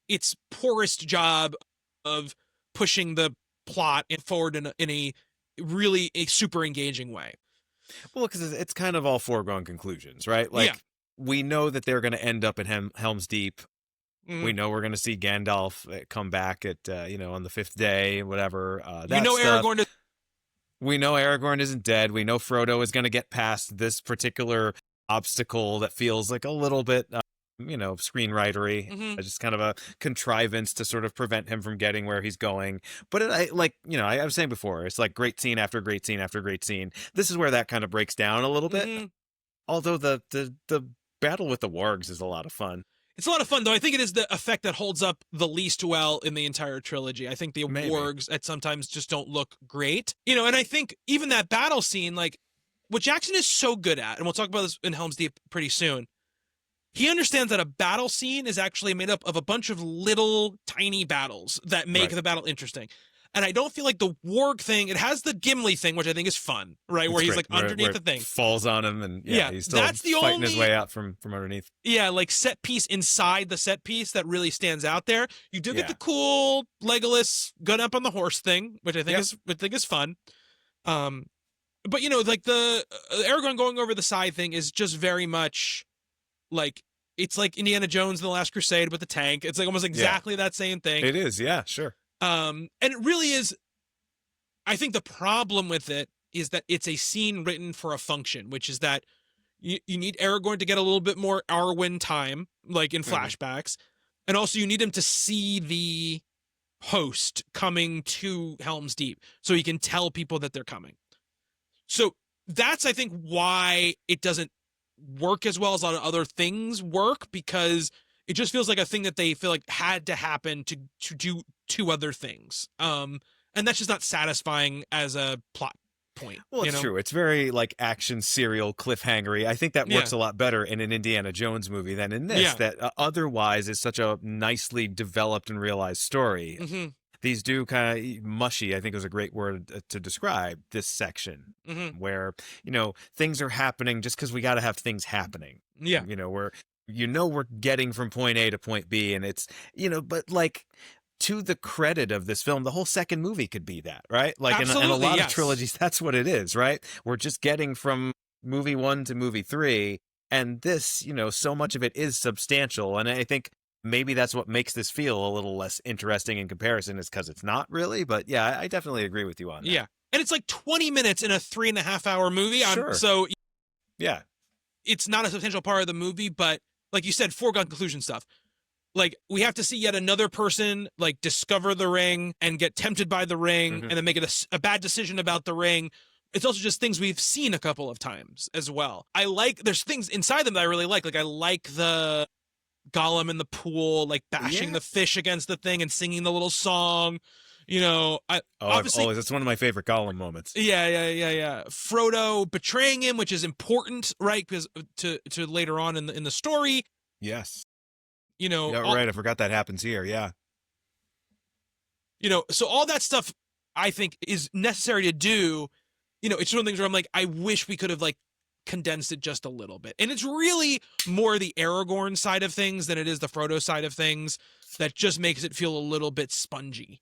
its poorest job of pushing the plot forward in a really a super engaging way.
Well, because it's kind of all foregone conclusions, right? Like, we know that they're going to end up in Helm's Deep. We know we're going to see Gandalf come back at, on the 5th day, whatever.
Aragorn
We know Aragorn isn't dead. We know Frodo is going to get past this particular obstacle that feels like a little bit, screenwritery. Just kind of a contrivance to sort of prevent him from getting where he's going. But I was saying before, it's like great scene after great scene after great scene. This is where that kind of breaks down a little bit. Although the battle with the wargs is a lot of fun.
It's a lot of fun, though. I think it is the effect that holds up the least well in the entire trilogy. I think the wargs at sometimes just don't look great. And I think even that battle scene, like, what Jackson is so good at, and we'll talk about this in Helm's Deep pretty soon, he understands that a battle scene is actually made up of a bunch of little tiny battles that make the battle interesting. And I don't feel like the warg thing, it has the Gimli thing, which I think is fun, right?
It's
where he's
great.
like underneath the thing.
Falls on him, and he's still fighting his way out from underneath.
Yeah, like set piece inside the set piece that really stands out there. You do get the cool Legolas gun up on the horse thing, which I think is fun. But like the Aragorn going over the side thing is just very much like, it's like Indiana Jones in The Last Crusade with the tank. It's like almost exactly that same thing.
It is, yeah, sure.
And it really is. I think the problem with it is that it's a scene written for a function, which is that you need Aragorn to get a little bit more Arwen time, like in flashbacks. And also you need him to see the host coming to Helm's Deep so he can tell people that they're coming. So that's, I think, why it doesn't work as well as a lot of other things work, because it just feels like a thing that they feel like had to happen to do two other things. And that's just not satisfying as a plot point.
Well, it's true. It's very like action serial cliffhangery. I think that works a lot better in an Indiana Jones movie than in this, that otherwise is such a nicely developed and realized story. These do kind of mushy, I think is a great word to describe this section, where, things are happening just because we got to have things happening.
Yeah.
We're getting from point A to point B, and it's, but like, to the credit of this film, the whole second movie could be that, right? Like in a lot of trilogies, that's what it is, right? We're just getting from movie 1 to movie 3, and this, so much of it is substantial, and I think maybe that's what makes this feel a little less interesting in comparison, is because it's not really. But yeah, I definitely agree with you on that.
Yeah. And it's like 20 minutes in a 3.5 hour movie.
Sure.
So
yeah,
it's not a substantial part of the movie, but like you said, foregone conclusion stuff. Like, we have to see yet another person like discover the ring and get tempted by the ring and then make a bad decision about the ring. It's also just things we've seen a couple of times as well. There's things inside them that I really like. Like, I like the Gollum in the pool, like bashing the fish against the thing and singing the little song. Obviously,
that's one of my favorite Gollum moments.
Yeah. Frodo betraying him, which is important, right? Because to later on in the story.
Yes.
Right.
I forgot that happens here. Yeah.
So all that stuff I think is necessary to do. It's one of the things where I'm like, I wish we could have like condensed it just a little bit. And it's really more the Aragorn side of things than it is the Frodo side of things that just makes it feel a little bit spongy.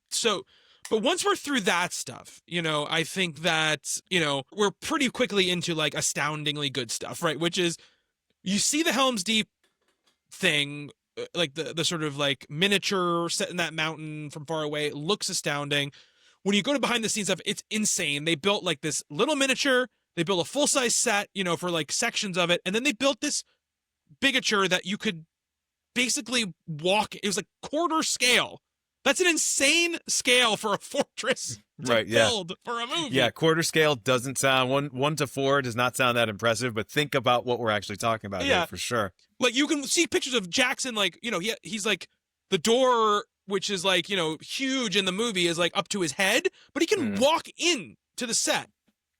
So, but once we're through that stuff, I think that, we're pretty quickly into like astoundingly good stuff, right? Which is, you see the Helm's Deep thing, like the sort of like miniature set in that mountain from far away. It looks astounding. When you go to behind the scenes stuff, it's insane. They built like this little miniature. They built a full-size set, for like sections of it. And then they built this bigature that you could basically walk. It was like quarter scale. That's an insane scale for a fortress to build for a movie.
Yeah, quarter scale doesn't sound, 1 to 4 does not sound that impressive, but think about what we're actually talking about here for sure.
Like, you can see pictures of Jackson, like, he's like The door, which is like, huge in the movie, is like up to his head, but he can walk in to the set.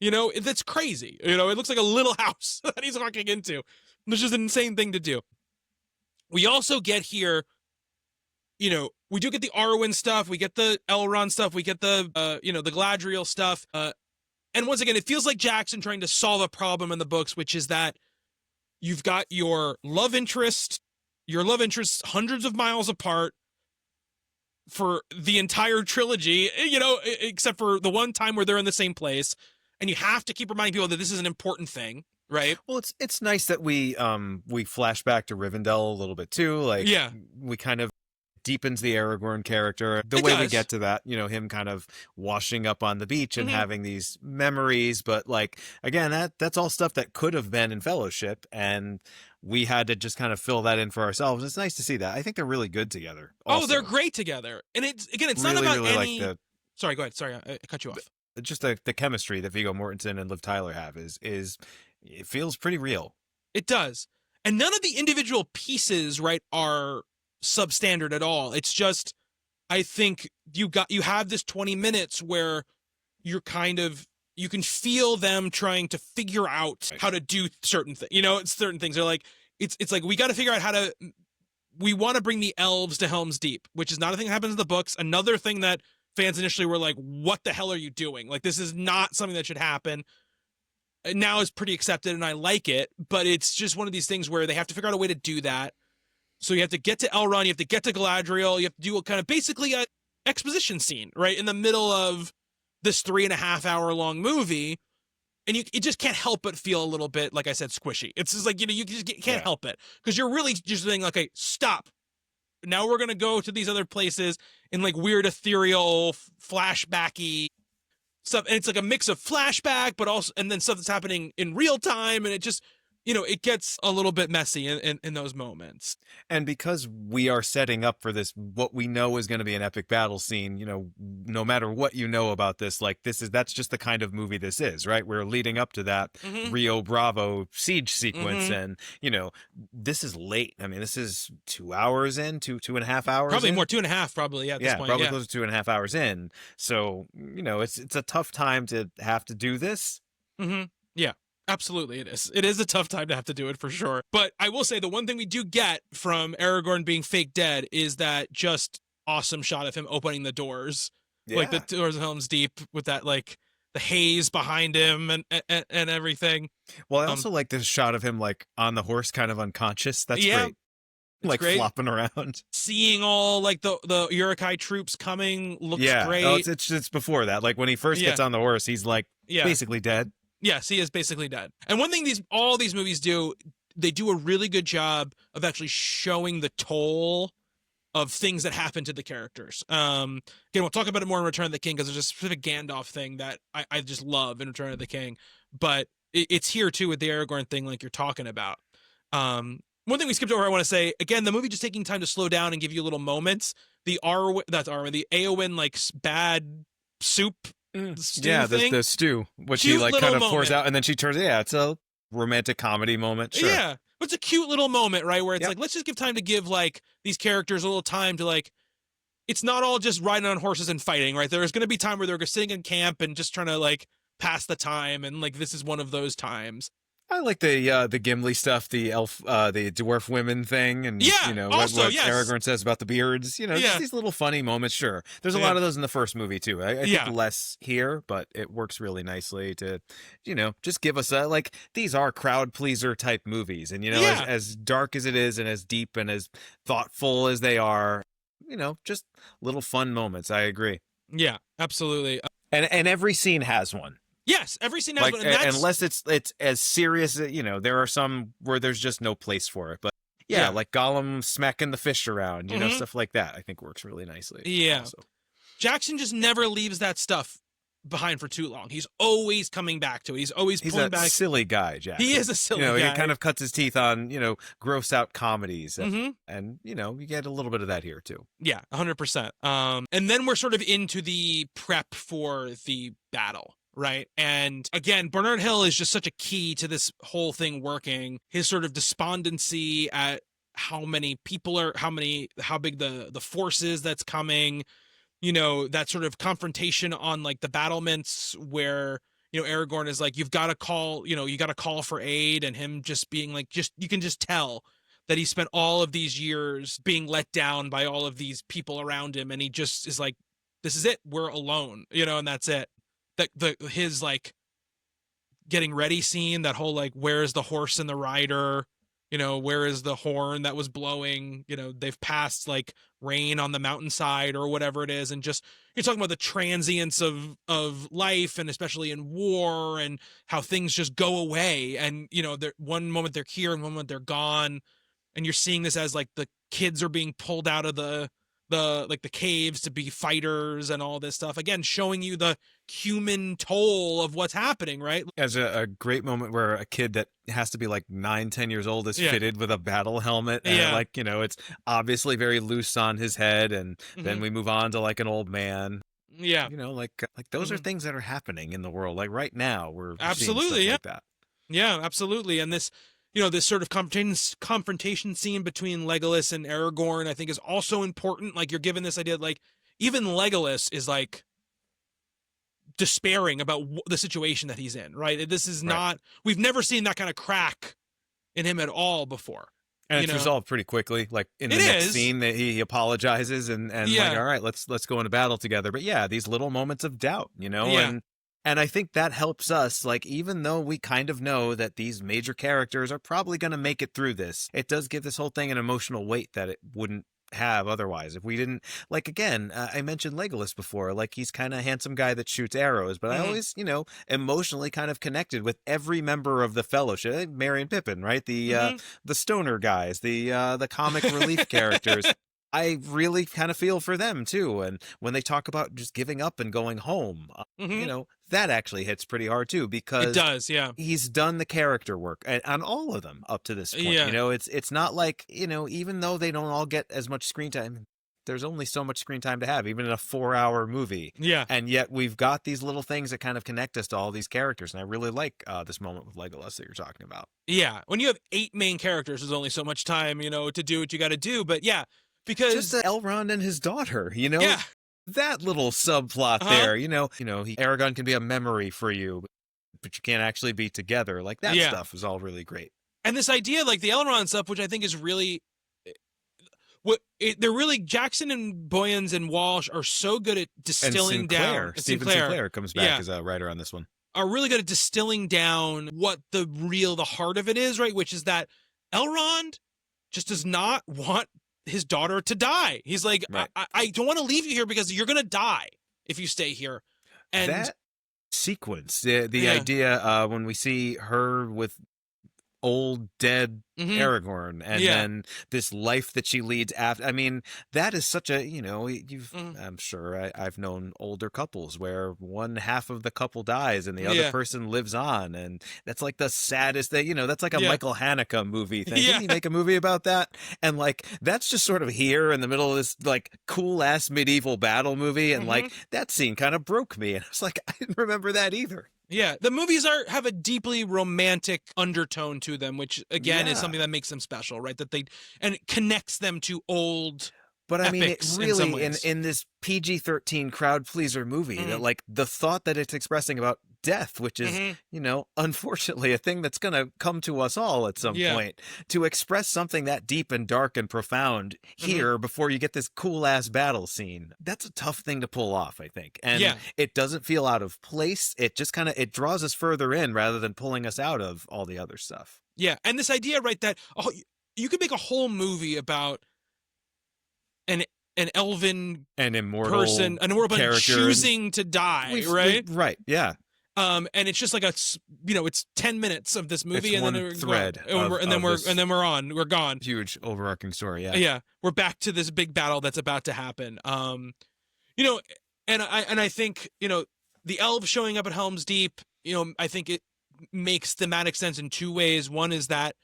That's crazy. It looks like a little house that he's walking into, which is an insane thing to do. We also get here, we do get the Arwen stuff, we get the Elrond stuff, we get the, the Galadriel stuff. And once again, it feels like Jackson trying to solve a problem in the books, which is that you've got your love interests hundreds of miles apart for the entire trilogy, except for the one time where they're in the same place. And you have to keep reminding people that this is an important thing, right?
Well, it's nice that we flash back to Rivendell a little bit too. Like,
yeah,
we kind of deepens the Aragorn character. The way we get to that, him kind of washing up on the beach and having these memories. But like, again, that's all stuff that could have been in Fellowship, and we had to just kind of fill that in for ourselves. It's nice to see that. I think they're really good together. Also.
Oh, they're great together. And it's
really,
not about
really
any... Sorry, go ahead. Sorry, I cut you off.
Just the chemistry that Viggo Mortensen and Liv Tyler have is it feels pretty real.
It does. And none of the individual pieces, right, are substandard at all. It's just, I think you have this 20 minutes where you can feel them trying to figure out how to do certain things. It's certain things. They're like, it's like, we got to figure out we want to bring the elves to Helm's Deep, which is not a thing that happens in the books. Another thing that fans initially were like, what the hell are you doing? Like, this is not something that should happen. Now it's pretty accepted and I like it, but it's just one of these things where they have to figure out a way to do that. So you have to get to Elrond, you have to get to Galadriel, you have to do a kind of basically a exposition scene, right? In the middle of this 3.5 hour long movie. And you just can't help but feel a little bit, like I said, squishy. It's just like, you just can't help it. Because you're really just saying, like, okay, stop. Now we're going to go to these other places in like weird ethereal flashbacky stuff. And it's like a mix of flashback, but also, and then stuff that's happening in real time. And it just, it gets a little bit messy in those moments.
And because we are setting up for this, what we know is going to be an epic battle scene, no matter what you know about this, like that's just the kind of movie this is, right? We're leading up to that Rio Bravo siege sequence. And, this is late. I mean, this is 2 hours in, 2.5 hours.
Probably
in.
More, 2.5 probably at this point.
Probably close to 2.5 hours in. So, it's a tough time to have to do this.
Yeah. Absolutely, it is. It is a tough time to have to do it for sure. But I will say the one thing we do get from Aragorn being fake dead is that just awesome shot of him opening the doors, like the doors of Helm's Deep with that like the haze behind him and everything.
Well, I also like this shot of him like on the horse, kind of unconscious. That's great. Like great. Flopping around,
seeing all like the Uruk-hai troops coming looks great.
Oh, it's before that. Like when he first gets on the horse, he's like basically dead.
Yes, he is basically dead. And one thing all these movies do, they do a really good job of actually showing the toll of things that happen to the characters. Again, we'll talk about it more in Return of the King because there's a specific Gandalf thing that I just love in Return of the King. But it's here too with the Aragorn thing like you're talking about. One thing we skipped over, I want to say, again, the movie just taking time to slow down and give you little moments. The Éowyn like bad soup stew thing.
The stew, which cute he like kind of pours out, and then she turns. Yeah, it's a romantic comedy moment. Sure.
Yeah, but it's a cute little moment, right? Where it's like, let's just give time to give like these characters a little time to like. It's not all just riding on horses and fighting, right? There's going to be time where they're sitting in camp and just trying to like pass the time, and like this is one of those times.
I like the Gimli stuff, the elf, the dwarf women thing, and
also,
what Aragorn says about the beards. Just these little funny moments. Sure, there's a lot of those in the first movie too. I think less here, but it works really nicely to, just give us these are crowd pleaser type movies, and as dark as it is, and as deep and as thoughtful as they are, just little fun moments. I agree.
Yeah, absolutely.
And every scene has one.
Yes, every scene has one. And
unless it's as serious, there are some where there's just no place for it. But like Gollum smacking the fish around, stuff like that, I think works really nicely.
Yeah.
Also.
Jackson just never leaves that stuff behind for too long. He's always coming back to it. He's always pulling back.
He's a silly guy, Jackson.
He is a silly guy.
He kind of cuts his teeth on, gross out comedies. And you get a little bit of that here too.
Yeah, 100%. And then we're sort of into the prep for the battle. Right. And again, Bernard Hill is just such a key to this whole thing working. His sort of despondency at how many people are, how big the force is that's coming, that sort of confrontation on like the battlements where, Aragorn is like, you've got to call, you got to call for aid, and him just being like, you can just tell that he spent all of these years being let down by all of these people around him. And he just is like, this is it. We're alone, and that's it. His like getting ready scene, that whole like, where's the horse and the rider? Where is the horn that was blowing? They've passed like rain on the mountainside or whatever it is. And just, you're talking about the transience of life, and especially in war, and how things just go away. And, one moment they're here and one moment they're gone. And you're seeing this as like the kids are being pulled out of the caves to be fighters and all this stuff. Again, showing you the human toll of what's happening, right?
As a great moment where a kid that has to be like 9-10 years old is fitted with a battle helmet, and it's obviously very loose on his head, and then we move on to like an old man.
Yeah.
Those are things that are happening in the world. Like right now, we're
absolutely
seeing stuff like that.
Yeah, absolutely. And this, this sort of confrontation scene between Legolas and Aragorn, I think, is also important. Like, you're given this idea that, like, even Legolas is like despairing about the situation that he's in, right? This is not, we've never seen that kind of crack in him at all before.
And it's resolved pretty quickly. Like in the next scene, that he apologizes and like, all right, let's go into battle together. But yeah, these little moments of doubt, and I think that helps us. Like, even though we kind of know that these major characters are probably going to make it through this, it does give this whole thing an emotional weight that it wouldn't have otherwise if we didn't. Like, again, I mentioned Legolas before. Like, he's kind of a handsome guy that shoots arrows, but I always emotionally kind of connected with every member of the Fellowship. Merry and Pippin, right? The stoner guys, the comic relief characters. I really kind of feel for them too. And when they talk about just giving up and going home, that actually hits pretty hard too, because
it does. Yeah.
He's done the character work on all of them up to this point. Yeah. It's not like, even though they don't all get as much screen time, there's only so much screen time to have, even in a 4-hour movie.
Yeah.
And yet we've got these little things that kind of connect us to all these characters. And I really like this moment with Legolas that you're talking about.
Yeah. When you have 8 main characters, there's only so much time, to do what you got to do. But yeah, because
just Elrond and his daughter,
yeah.
that little subplot there, Aragorn can be a memory for you, but you can't actually be together. Like, that stuff is all really great.
And this idea, like the Elrond stuff, which I think is really, they're really, Jackson and Boyens and Walsh are so good at distilling down.
Stephen Sinclair comes back as a writer on this one.
Are really good at distilling down what the heart of it is, right? Which is that Elrond just does not want his daughter to die. He's like, right. I don't want to leave you here because you're going to die if you stay here. And
that sequence, the idea when we see her with old dead Aragorn, and then this life that she leads after. I mean, that is such a, I'm sure I've known older couples where one half of the couple dies and the other person lives on, and that's like the saddest thing. That's like a Michael Haneke movie thing. Didn't he make a movie about that? And like, that's just sort of here in the middle of this like cool ass medieval battle movie, and like that scene kind of broke me, and I was like, I didn't remember that either.
Yeah, the movies have a deeply romantic undertone to them, which again is something that makes them special, right? And it connects them to old.
But I mean, it really in this PG-13 crowd pleaser movie, that like the thought that it's expressing about death, which is unfortunately a thing that's going to come to us all at some point, to express something that deep and dark and profound here before you get this cool ass battle scene. That's a tough thing to pull off, I think. And it doesn't feel out of place. It just kind of, it draws us further in rather than pulling us out of all the other stuff.
Yeah. And this idea, right, that you could make a whole movie about an elven,
an immortal
person, an immortal choosing to die, right?
Right. Yeah.
And it's just like it's 10 minutes of this movie,
it's
and
then thread,
we're gone.
Huge overarching story. Yeah.
Yeah. We're back to this big battle that's about to happen. And I think, the elves showing up at Helm's Deep, I think it makes thematic sense in 2 ways. One is that,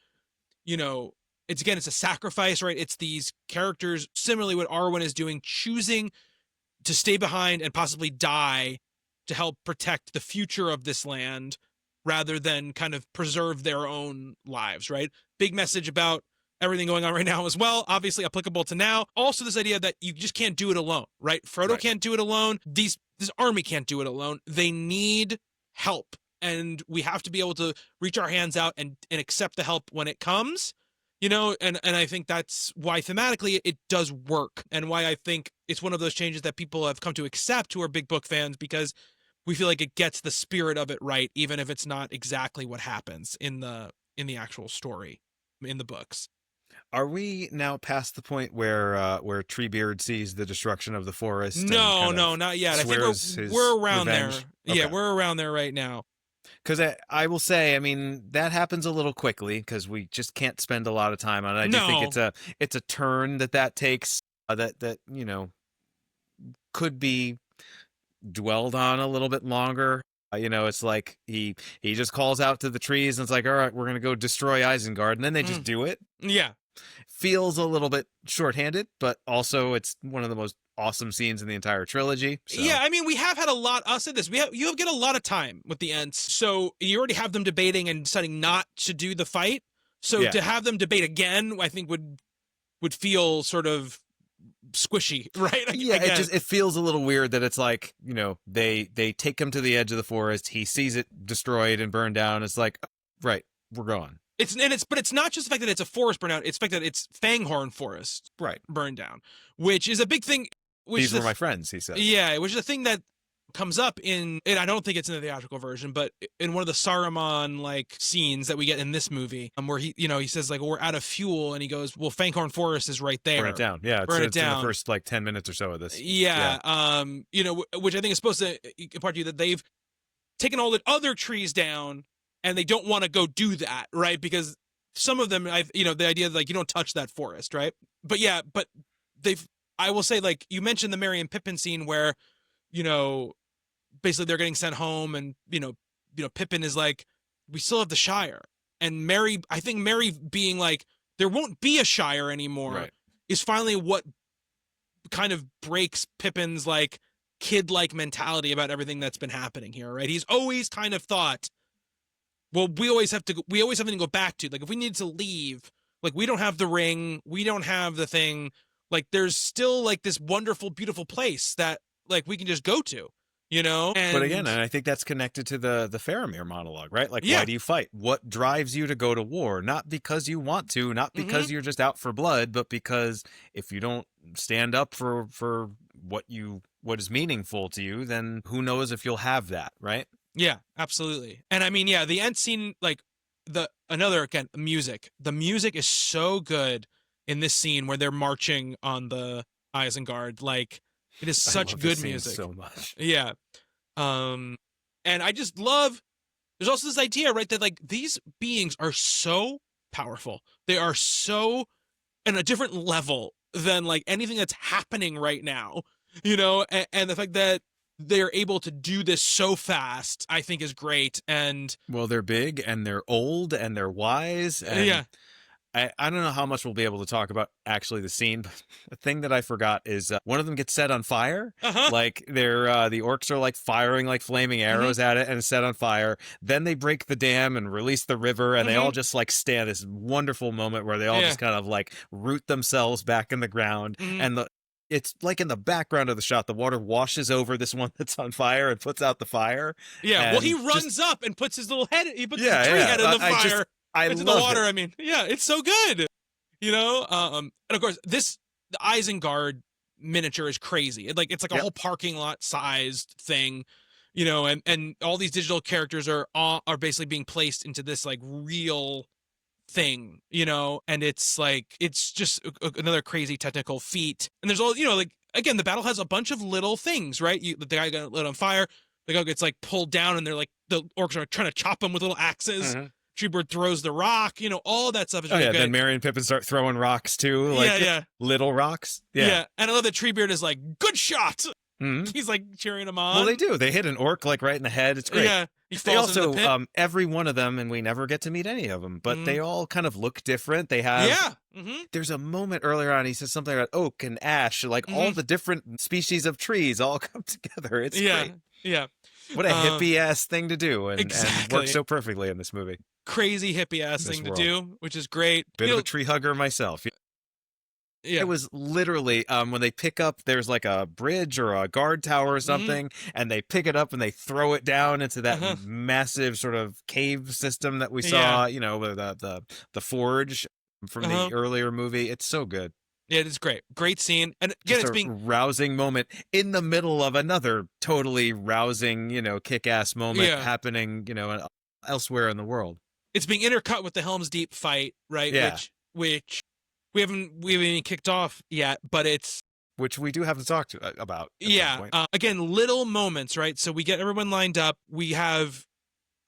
it's a sacrifice, right? It's these characters, similarly what Arwen is doing, choosing to stay behind and possibly die to help protect the future of this land rather than kind of preserve their own lives, right? Big message about everything going on right now as well, obviously applicable to now. Also, this idea that you just can't do it alone, right? Frodo can't do it alone. This army can't do it alone. They need help, and we have to be able to reach our hands out and accept the help when it comes, you know, and I think that's why thematically it does work, and why I think it's one of those changes that people have come to accept who are big book fans, because we feel like it gets the spirit of it right, even if it's not exactly what happens in the actual story in the books.
Are we now past the point where Treebeard sees the destruction of the forest?
No, not yet. I think we're around
revenge?
there.
Okay.
Yeah, we're around there right now.
Because I will say, I mean, that happens a little quickly because we just can't spend a lot of time on it. I do think it's a turn that takes that you know, could be dwelled on a little bit longer. You know, it's like he just calls out to the trees and it's like, all right, we're gonna go destroy Isengard, and then they just do it.
Yeah.
Feels a little bit shorthanded, but also it's one of the most awesome scenes in the entire trilogy. So.
Yeah, I mean, we have had a lot. I'll say this: you get a lot of time with the Ents, so you already have them debating and deciding not to do the fight. So to have them debate again, I think would feel sort of squishy, right?
Yeah, it feels a little weird that it's like, you know, they take him to the edge of the forest. He sees it destroyed and burned down. It's like, right, we're gone.
But it's not just the fact that it's a forest burned down. It's the fact that it's Fanghorn Forest burned down, which is a big thing.
These were my friends, he said.
Yeah, which is a thing that comes up and I don't think it's in the theatrical version, but in one of the Saruman like scenes that we get in this movie, where he says like, well, we're out of fuel, and he goes, well, Fanghorn Forest is right there.
Burn it down. Yeah, it's in the first like 10 minutes or so of this.
Yeah. You know, which I think is supposed to impart to you that they've taken all the other trees down, and they don't want to go do that, right? Because some of them, the idea that like you don't touch that forest, right? But yeah, but I will say, like, you mentioned the Merry and Pippin scene where, you know, basically they're getting sent home, and you know Pippin is like, we still have the Shire, and I think Merry being like, there won't be a Shire anymore, is finally what kind of breaks Pippin's like kid-like mentality about everything that's been happening here, right? He's always kind of thought, well, we always have something to go back to. Like, if we need to leave, like, we don't have the ring, we don't have the thing, like, there's still like this wonderful, beautiful place that like we can just go to, you know?
But again, and I think that's connected to the Faramir monologue, right? Like, why do you fight? What drives you to go to war? Not because you want to, not because you're just out for blood, but because if you don't stand up for what is meaningful to you, then who knows if you'll have that, right?
Yeah, absolutely. And I mean, yeah, the end scene, like again, music. The music is so good in this scene where they're marching on the Isengard. Like, it is such good music.
So much.
Yeah. And I just love, there's also this idea, right, that like these beings are so powerful. They are so in a different level than like anything that's happening right now, you know, and the fact that they're able to do this so fast, I think is great. And
well, they're big and they're old and they're wise. And I don't know how much we'll be able to talk about actually the scene, but the thing that I forgot is one of them gets set on fire. Like they're the orcs are like firing like flaming arrows at it and it's set on fire. Then they break the dam and release the river, and they all just like stand this wonderful moment where they all just kind of like root themselves back in the ground, and it's like in the background of the shot, the water washes over this one that's on fire and puts out the fire.
Yeah, well, he runs up and puts his little head, he puts his tree head in the fire. It's in the water. I mean, yeah, it's so good, you know. And of course, the Isengard miniature is crazy. It's like a whole parking lot sized thing, you know. And all these digital characters are basically being placed into this like real thing, you know. And it's just another crazy technical feat. And there's all, you know, like again, the battle has a bunch of little things, right? The guy got lit on fire. The guy gets like pulled down, and they're like the orcs are trying to chop him with little axes. Treebeard throws the rock, you know, all that stuff is really good.
Then Merry and Pippin start throwing rocks too, like little rocks. Yeah,
and I love that Treebeard is like, good shot. He's like cheering him on.
Well, they do. They hit an orc like right in the head. It's great.
Yeah, he falls into the pit.
Every one of them, and we never get to meet any of them, but they all kind of look different. They have There's a moment earlier on. He says something about oak and ash, like all the different species of trees all come together. It's great.
Yeah.
What a hippie ass thing to do, and
exactly.
works so perfectly in this movie.
crazy hippie ass
This
thing to
world.
do, which is great.
Bit of a tree hugger myself.
Yeah.
It was literally when they pick up, there's like a bridge or a guard tower or something, and they pick it up and they throw it down into that massive sort of cave system that we saw, with the forge from the earlier movie. It's so good.
Yeah, it is great. Great scene. And again,
Just
it's
a
being
rousing moment in the middle of another totally rousing, kick-ass moment happening, elsewhere in the world.
It's being intercut with the Helm's Deep fight, right?
Yeah.
Which we haven't even kicked off yet, but it's
which we do have to talk about. At some point.
Again, little moments, right? So we get everyone lined up. We have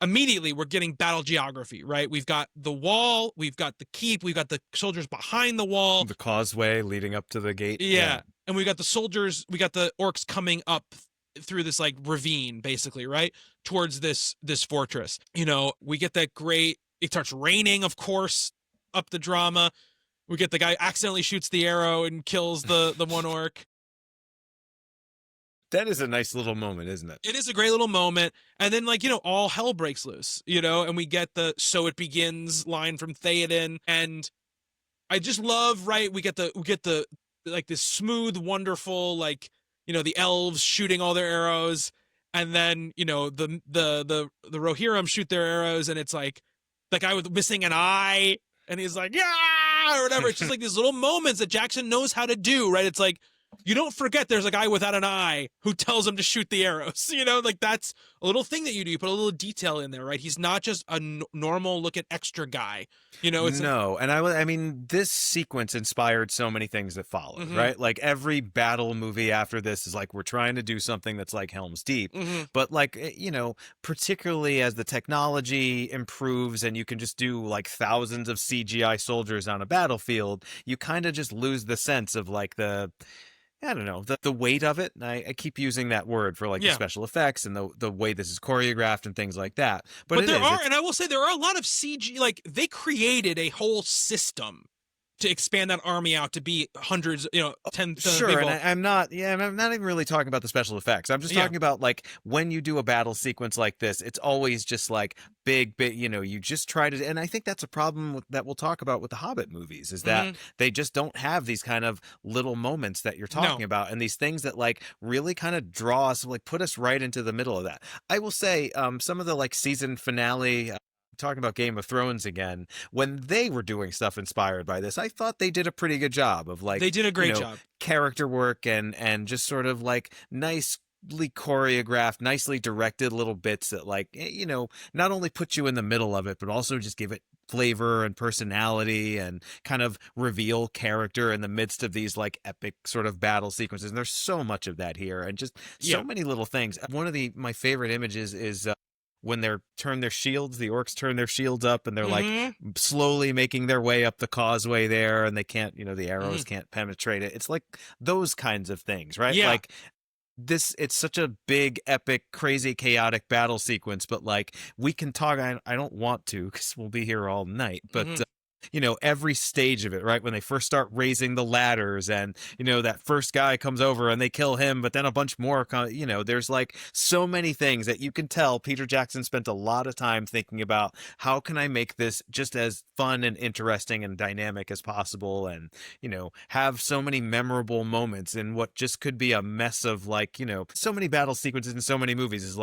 immediately we're getting battle geography, right? We've got the wall, we've got the keep, we've got the soldiers behind the wall,
the causeway leading up to the gate.
Yeah. And we got the soldiers, we got the orcs coming up through this like ravine, basically, right? Towards this fortress. We get that great, it starts raining, of course, up the drama. We get the guy accidentally shoots the arrow and kills the one orc.
That is a nice little moment, isn't it?
It is a great little moment. And then, all hell breaks loose, and we get the "so it begins" line from Theoden. And I just love, right? We get the like this smooth, wonderful, the elves shooting all their arrows. And then, the Rohirrim shoot their arrows, and it's like the guy with missing an eye, and he's like, yeah, or whatever. It's just like these little moments that Jackson knows how to do, right? It's like, you don't forget there's a guy without an eye who tells him to shoot the arrows. That's a little thing that you do. You put a little detail in there, right? He's not just a normal looking extra guy.
No, and I mean, this sequence inspired so many things that followed, right? Like every battle movie after this is like, we're trying to do something that's like Helm's Deep, but particularly as the technology improves and you can just do like thousands of CGI soldiers on a battlefield, you kind of just lose the sense of like I don't know, the weight of it. And I keep using that word for the special effects and the way this is choreographed and things like that. But
and I will say there are a lot of CG, they created a whole system to expand that army out to be hundreds, 10,000
sure,
people.
And I'm not even really talking about the special effects. I'm just talking about when you do a battle sequence like this, it's always just big, you just try to, and I think that's a problem that we'll talk about with the Hobbit movies, is that they just don't have these kind of little moments that you're talking about, and these things that really kind of draw us, put us right into the middle of that. I will say, some of the season finale, talking about Game of Thrones again, when they were doing stuff inspired by this, I thought they did a pretty good job of
they did a great job,
character work and just sort of nicely choreographed, nicely directed little bits that not only put you in the middle of it, but also just give it flavor and personality and kind of reveal character in the midst of these epic sort of battle sequences. And there's so much of that here, and just so many little things. One of my favorite images is when the orcs turn their shields up, and they're slowly making their way up the causeway there, and they can't, the arrows can't penetrate it. It's those kinds of things, right?
Yeah.
It's such a big, epic, crazy, chaotic battle sequence, but we can talk, I don't want to because we'll be here all night, but every stage of it, right? When they first start raising the ladders, and that first guy comes over and they kill him, but then a bunch more there's so many things that you can tell Peter Jackson spent a lot of time thinking about, how can I make this just as fun and interesting and dynamic as possible, and have so many memorable moments in what just could be a mess of so many battle sequences in so many movies. Is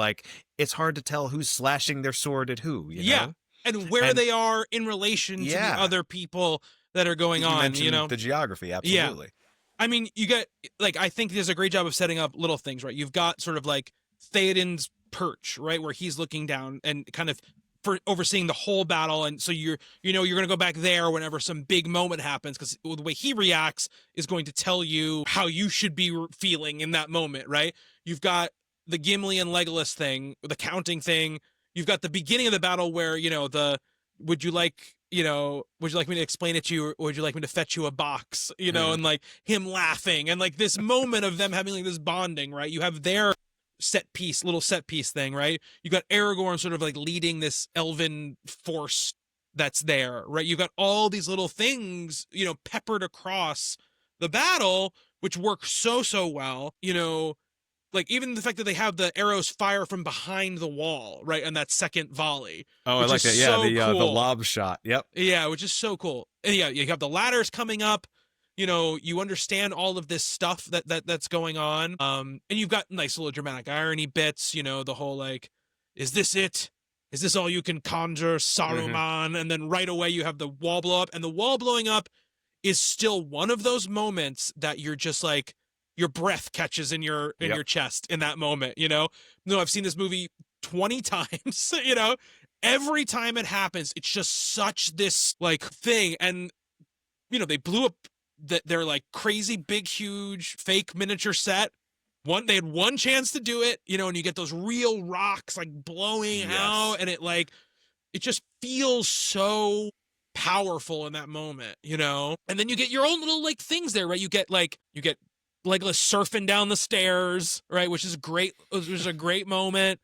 it's hard to tell who's slashing their sword at who, you know?
And where they are in relation to the other people that are going on,
the geography, absolutely.
I mean, you get I think there's a great job of setting up little things, right? You've got sort of Theoden's perch, right, where he's looking down and kind of overseeing the whole battle, and so you're going to go back there whenever some big moment happens, because the way he reacts is going to tell you how you should be feeling in that moment, right? You've got the Gimli and Legolas thing, the counting thing. You've got the beginning of the battle where, would you like me to explain it to you, or would you like me to fetch you a box, and him laughing, and this moment of them having this bonding, right? You have their little set piece thing, right? You got Aragorn sort of leading this elven force that's there, right? You've got all these little things, peppered across the battle, which work so well, like even the fact that they have the arrows fire from behind the wall, right, and that second volley,
Oh, I
which
like
is
that. Yeah,
so
the
cool.
lob shot. Yep.
Yeah, which is so cool. And yeah, you have the ladders coming up. You know, you understand all of this stuff that's going on. And you've got nice little dramatic irony bits. You know, the whole like, is this it? Is this all you can conjure, Saruman? And then right away you have the wall blow up, and the wall blowing up is still one of those moments that you're just like, your breath catches in your chest in that moment. You know, no, I've seen this movie 20 times. You know, every time it happens, it's just such this like thing. And you know, they blew up their like crazy big huge fake miniature set. They had one chance to do it, you know, and you get those real rocks like blowing out, and it just feels so powerful in that moment, you know. And then you get your own little like things there, right? You get Legolas surfing down the stairs, right, which is great. Which is a great moment.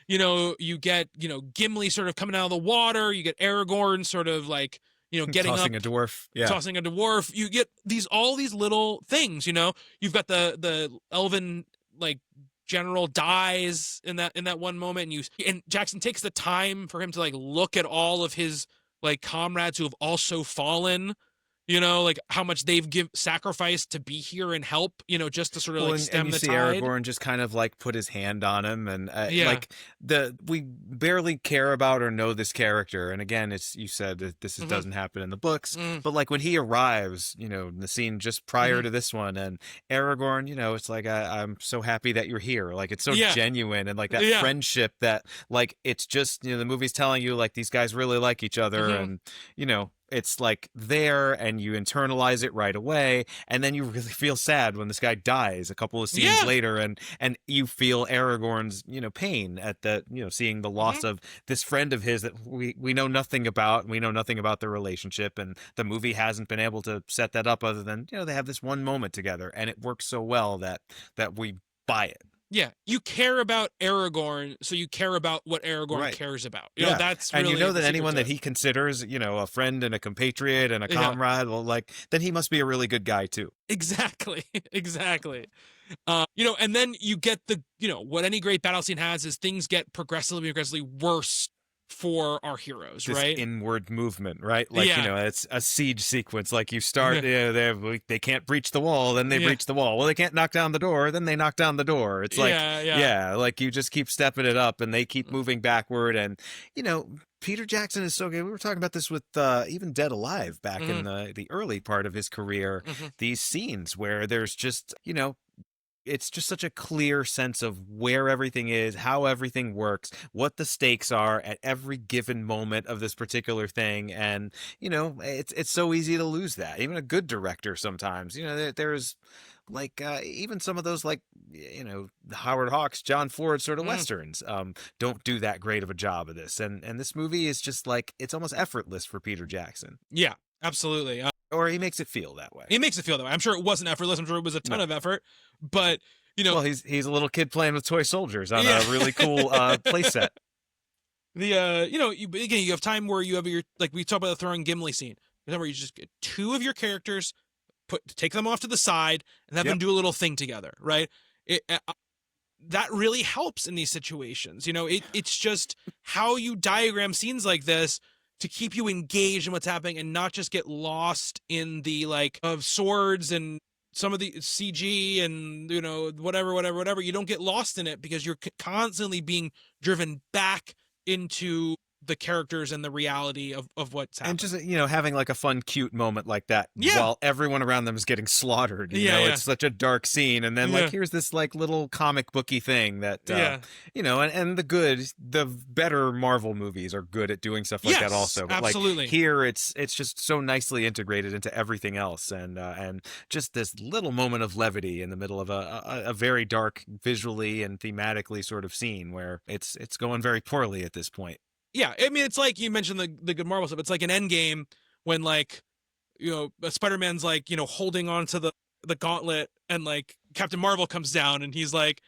You know, you get, you know, Gimli sort of coming out of the water. You get Aragorn sort of like, you know, getting
tossing
up,
a dwarf. Yeah.
tossing a dwarf. You get all these little things, you know. You've got the elven like general dies in that one moment, and Jackson takes the time for him to like look at all of his like comrades who have also fallen. You know, like how much they've sacrificed to be here and help, you know, just to sort of like stem the tide.
And you see Aragorn just kind of like put his hand on him, and like we barely care about or know this character. And again, you said that this doesn't happen in the books, but like when he arrives, you know, in the scene just prior to this one, and Aragorn, you know, it's like I'm so happy that you're here. Like it's so genuine, and like that friendship that like it's just, you know, the movie's telling you like these guys really like each other, and you know. It's like there, and you internalize it right away, and then you really feel sad when this guy dies a couple of scenes later, and you feel Aragorn's, you know, pain at the, you know, seeing the loss of this friend of his that we know nothing about. We know nothing about their relationship, and the movie hasn't been able to set that up other than, you know, they have this one moment together, and it works so well that we buy it.
Yeah, you care about Aragorn, so you care about what Aragorn cares about. You know, that's really,
and you know that anyone that he considers, you know, a friend and a compatriot and a comrade, well, like, then he must be a really good guy too.
Exactly, exactly. You know, and then you get you know, what any great battle scene has is things get progressively worse for our heroes,
this
right?
Inward movement, right? Like, you know, it's a siege sequence. Like you start, you know, they can't breach the wall, then they breach the wall. Well, they can't knock down the door, then they knock down the door. It's like, like you just keep stepping it up, and they keep moving backward. And, you know, Peter Jackson is so good. We were talking about this with even Dead Alive back in the early part of his career. These scenes where there's just, you know, it's just such a clear sense of where everything is, how everything works, what the stakes are at every given moment of this particular thing. And, you know, it's so easy to lose that. Even a good director sometimes, you know, there's like even some of those, like, you know, Howard Hawks, John Ford sort of westerns don't do that great of a job of this. And this movie is just like, it's almost effortless for Peter Jackson.
Yeah, absolutely.
Or he makes it feel that way.
He makes it feel that way. I'm sure it wasn't effortless. I'm sure it was a ton of effort. But, you know...
Well, he's a little kid playing with toy soldiers on a really cool play set.
You know, again, you have time where you have your... Like, we talked about the throwing Gimli scene. Where you just get two of your characters, take them off to the side, and have them do a little thing together, right? That really helps in these situations. You know, it's just how you diagram scenes like this to keep you engaged in what's happening and not just get lost in the like of swords and some of the CG and, you know, whatever. You don't get lost in it because you're constantly being driven back into the characters and the reality of what's happening.
And just, you know, having like a fun, cute moment like that while everyone around them is getting slaughtered. You know, it's such a dark scene. And then like, here's this like little comic booky thing that, you know, and the better Marvel movies are good at doing stuff like that also. But
absolutely.
Like here, it's just so nicely integrated into everything else. And just this little moment of levity in the middle of a very dark visually and thematically sort of scene where it's going very poorly at this point.
Yeah, I mean, it's like you mentioned the good Marvel stuff. It's like an Endgame when, like, you know, Spider-Man's like, you know, holding on to the gauntlet, and like Captain Marvel comes down and he's like,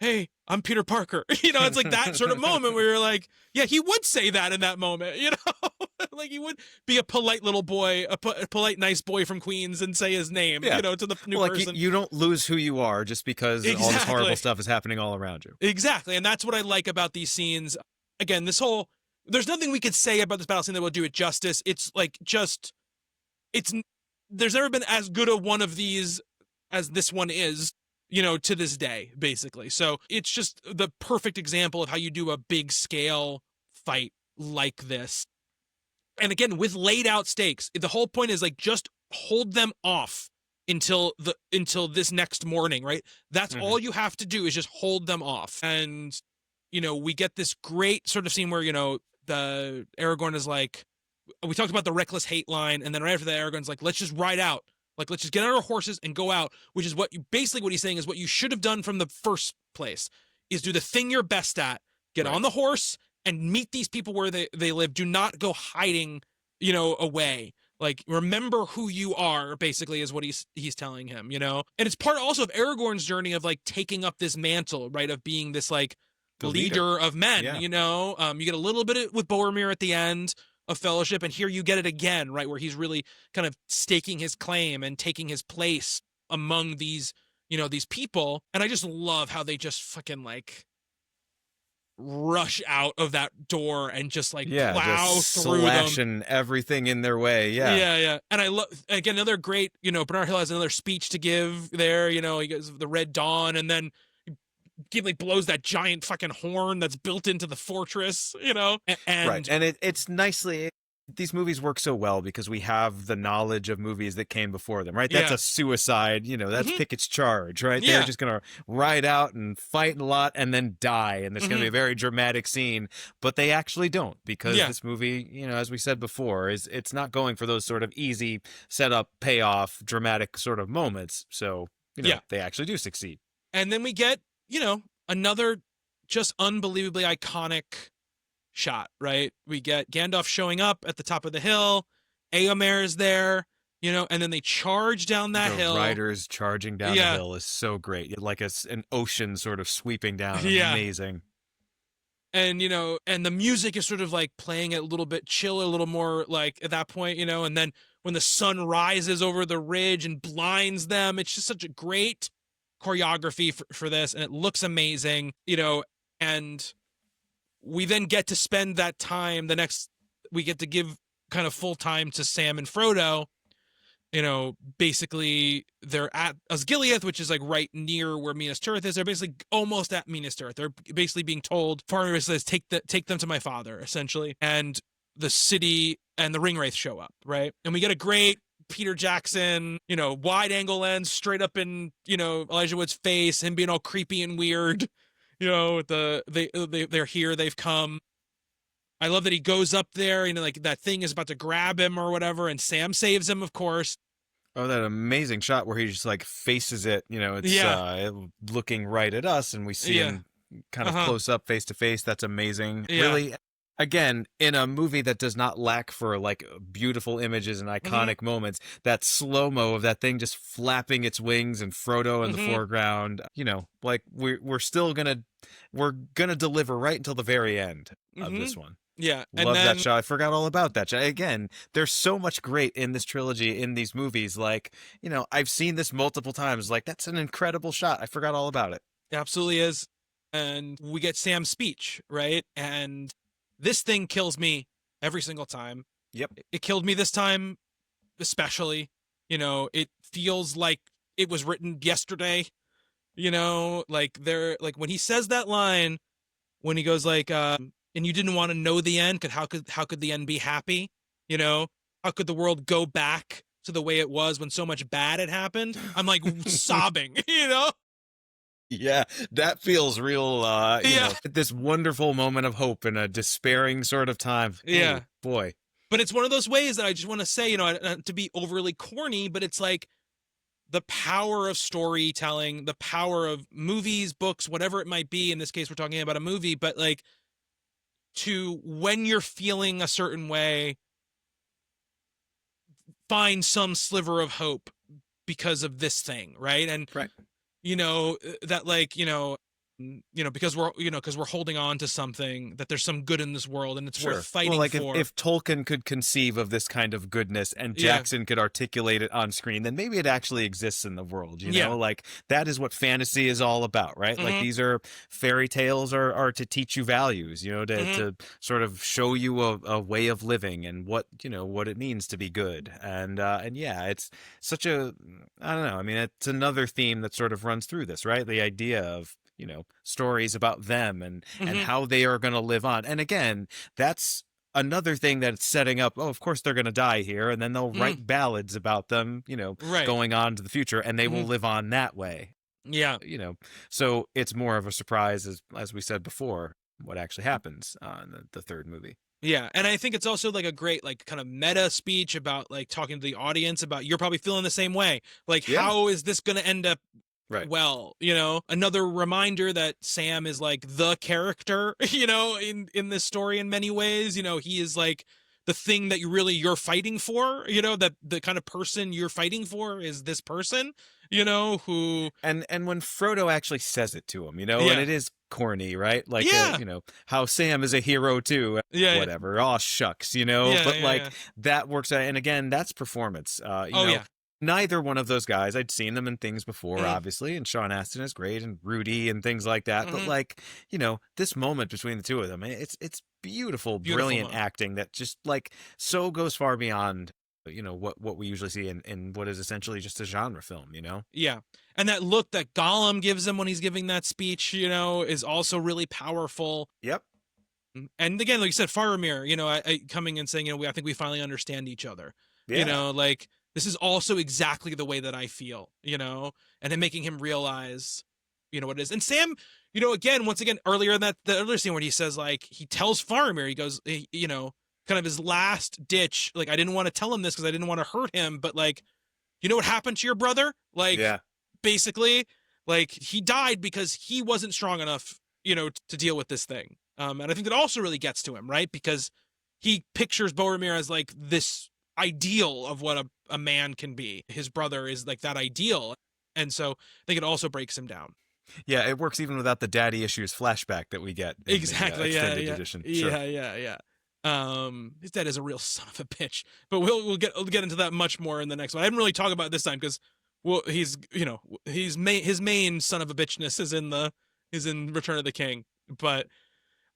"Hey, I'm Peter Parker." You know, it's like that sort of moment where you're like, yeah, he would say that in that moment, you know. Like he would be a polite little boy, a polite, nice boy from Queens and say his name,
Yeah.
to the new
Well,
person.
You don't lose who you are just because all this
Exactly.
horrible stuff is happening all around you.
Exactly. And that's what I like about these scenes. Again, there's nothing we could say about this battle scene that will do it justice. It's like there's never been as good a one of these as this one is, to this day, basically. So it's just the perfect example of how you do a big scale fight like this. And again, with laid out stakes, the whole point is like just hold them off until this next morning, right? That's all you have to do is just hold them off. And we get this great sort of scene where the Aragorn is like, we talked about the reckless hate line, and then right after that, Aragorn's like, let's just ride out. Like, let's just get on our horses and go out, which is what he's saying is what you should have done from the first place, is do the thing you're best at, get on the horse and meet these people where they live. Do not go hiding, away. Like, remember who you are, basically, is what he's telling him, And it's part also of Aragorn's journey of like taking up this mantle, right? Of being this like leader of men, You get a little bit with Boromir at the end of Fellowship, and here you get it again, right, where he's really kind of staking his claim and taking his place among these these people. And I just love how they just fucking like rush out of that door and just like plow
just
through
slashing everything in their way.
Yeah. And I love, again, another great, Bernard Hill has another speech to give there. He goes the Red Dawn, and then Gimli blows that giant fucking horn that's built into the fortress, and
right. And it's nicely, these movies work so well because we have the knowledge of movies that came before them, right? That's a suicide, that's Pickett's charge, right? They're just going to ride out and fight a lot and then die. And there's going to be a very dramatic scene, but they actually don't, because this movie, as we said before, it's not going for those sort of easy setup, payoff, dramatic sort of moments. So, they actually do succeed.
And then we get, another just unbelievably iconic shot, right? We get Gandalf showing up at the top of the hill, Éomer is there, and then they charge down that hill.
The riders charging down the hill is so great. Like an ocean sort of sweeping down. Amazing.
And, and the music is sort of like playing it a little bit chill, a little more like at that point, and then when the sun rises over the ridge and blinds them, it's just such a great choreography for this, and it looks amazing, and we then get to spend that time we get to give kind of full time to Sam and Frodo. Basically they're at Osgiliath, which is like right near where Minas Tirith is. They're basically almost at Minas Tirith. They're basically being told, Faramir says, take them to my father, essentially. And the city and the Ringwraith show up, right? And we get a great Peter Jackson, wide angle lens straight up in, Elijah Wood's face, him being all creepy and weird. They're here, they've come. I love that he goes up there, like that thing is about to grab him or whatever, and Sam saves him, of course.
Oh, that amazing shot where he just like faces it, it's looking right at us, and we see him kind of close up, face to face. That's amazing. Really, again, in a movie that does not lack for like beautiful images and iconic moments, that slow-mo of that thing just flapping its wings and Frodo in the foreground, like we're gonna deliver right until the very end of this one.
Yeah.
Love that shot. I forgot all about that shot. Again, there's so much great in this trilogy, in these movies. Like, I've seen this multiple times. Like, that's an incredible shot. I forgot all about it.
It absolutely is. And we get Sam's speech, right? And this thing kills me every single time.
Yep.
It killed me this time especially. It feels like it was written yesterday. Like when he says that line, when he goes like, and you didn't want to know the end, how could the end be happy? How could the world go back to the way it was when so much bad had happened? I'm like sobbing,
Yeah, that feels real, this wonderful moment of hope in a despairing sort of time.
Yeah.
Ooh, boy.
But it's one of those ways that I just want to say, not to be overly corny, but it's like the power of storytelling, the power of movies, books, whatever it might be. In this case, we're talking about a movie, but like, to when you're feeling a certain way, find some sliver of hope because of this thing, right? And
right.
that like, because we're holding on to something, that there's some good in this world and it's worth fighting
well, like
for.
if Tolkien could conceive of this kind of goodness and Jackson could articulate it on screen, then maybe it actually exists in the world, you know? Like that is what fantasy is all about, right? Like these are fairy tales are to teach you values, you know, to sort of show you a way of living and what, you know, what it means to be good. And yeah, it's such a, I don't know. I mean, it's another theme that sort of runs through this, right? The idea of, you know, stories about them and how they are going to live on. And again, that's another thing that's setting up, oh, of course they're going to die here, and then they'll write ballads about them, you know, going on to the future, and they will live on that way.
Yeah.
You know, so it's more of a surprise, as we said before, what actually happens in the third movie.
Yeah, and I think it's also like a great like kind of meta speech about like talking to the audience about, you're probably feeling the same way. Like, how is this going to end up well, you know? Another reminder that Sam is like the character, you know, in this story in many ways. You know, he is like the thing that you're fighting for, you know, that the kind of person you're fighting for is this person, you know, who...
And when Frodo actually says it to him, you know, and it is corny, right? Like, you know, how Sam is a hero too, whatever. Oh, shucks, you know, but like that works out. And again, that's performance. You know, neither one of those guys, I'd seen them in things before, obviously, and Sean Astin is great, and Rudy and things like that. But like, you know, this moment between the two of them, it's beautiful, brilliant acting that just like so goes far beyond, you know, what we usually see in what is essentially just a genre film, you know?
Yeah. And that look that Gollum gives him when he's giving that speech, you know, is also really powerful.
Yep.
And again, like you said, Faramir, you know, I coming and saying, you know, I think we finally understand each other. You know, like, this is also exactly the way that I feel, you know, and then making him realize, you know, what it is. And Sam, you know, once again, earlier in the other scene where he says, like, he tells Faramir, he goes, you know, kind of his last ditch, like, I didn't want to tell him this because I didn't want to hurt him, but like, you know what happened to your brother? Like, basically, like, he died because he wasn't strong enough, you know, to deal with this thing. And I think that also really gets to him, right? Because he pictures Boromir as like this ideal of what a man can be. His brother is like that ideal. And so I think it also breaks him down.
Yeah, it works even without the daddy issues flashback that we get in
exactly
the extended edition. Sure.
Yeah. His dad is a real son of a bitch, but we'll get into that much more in the next one. I didn't really talk about it this time because, well, he's, you know, his main son of a bitchness is in Return of the King, but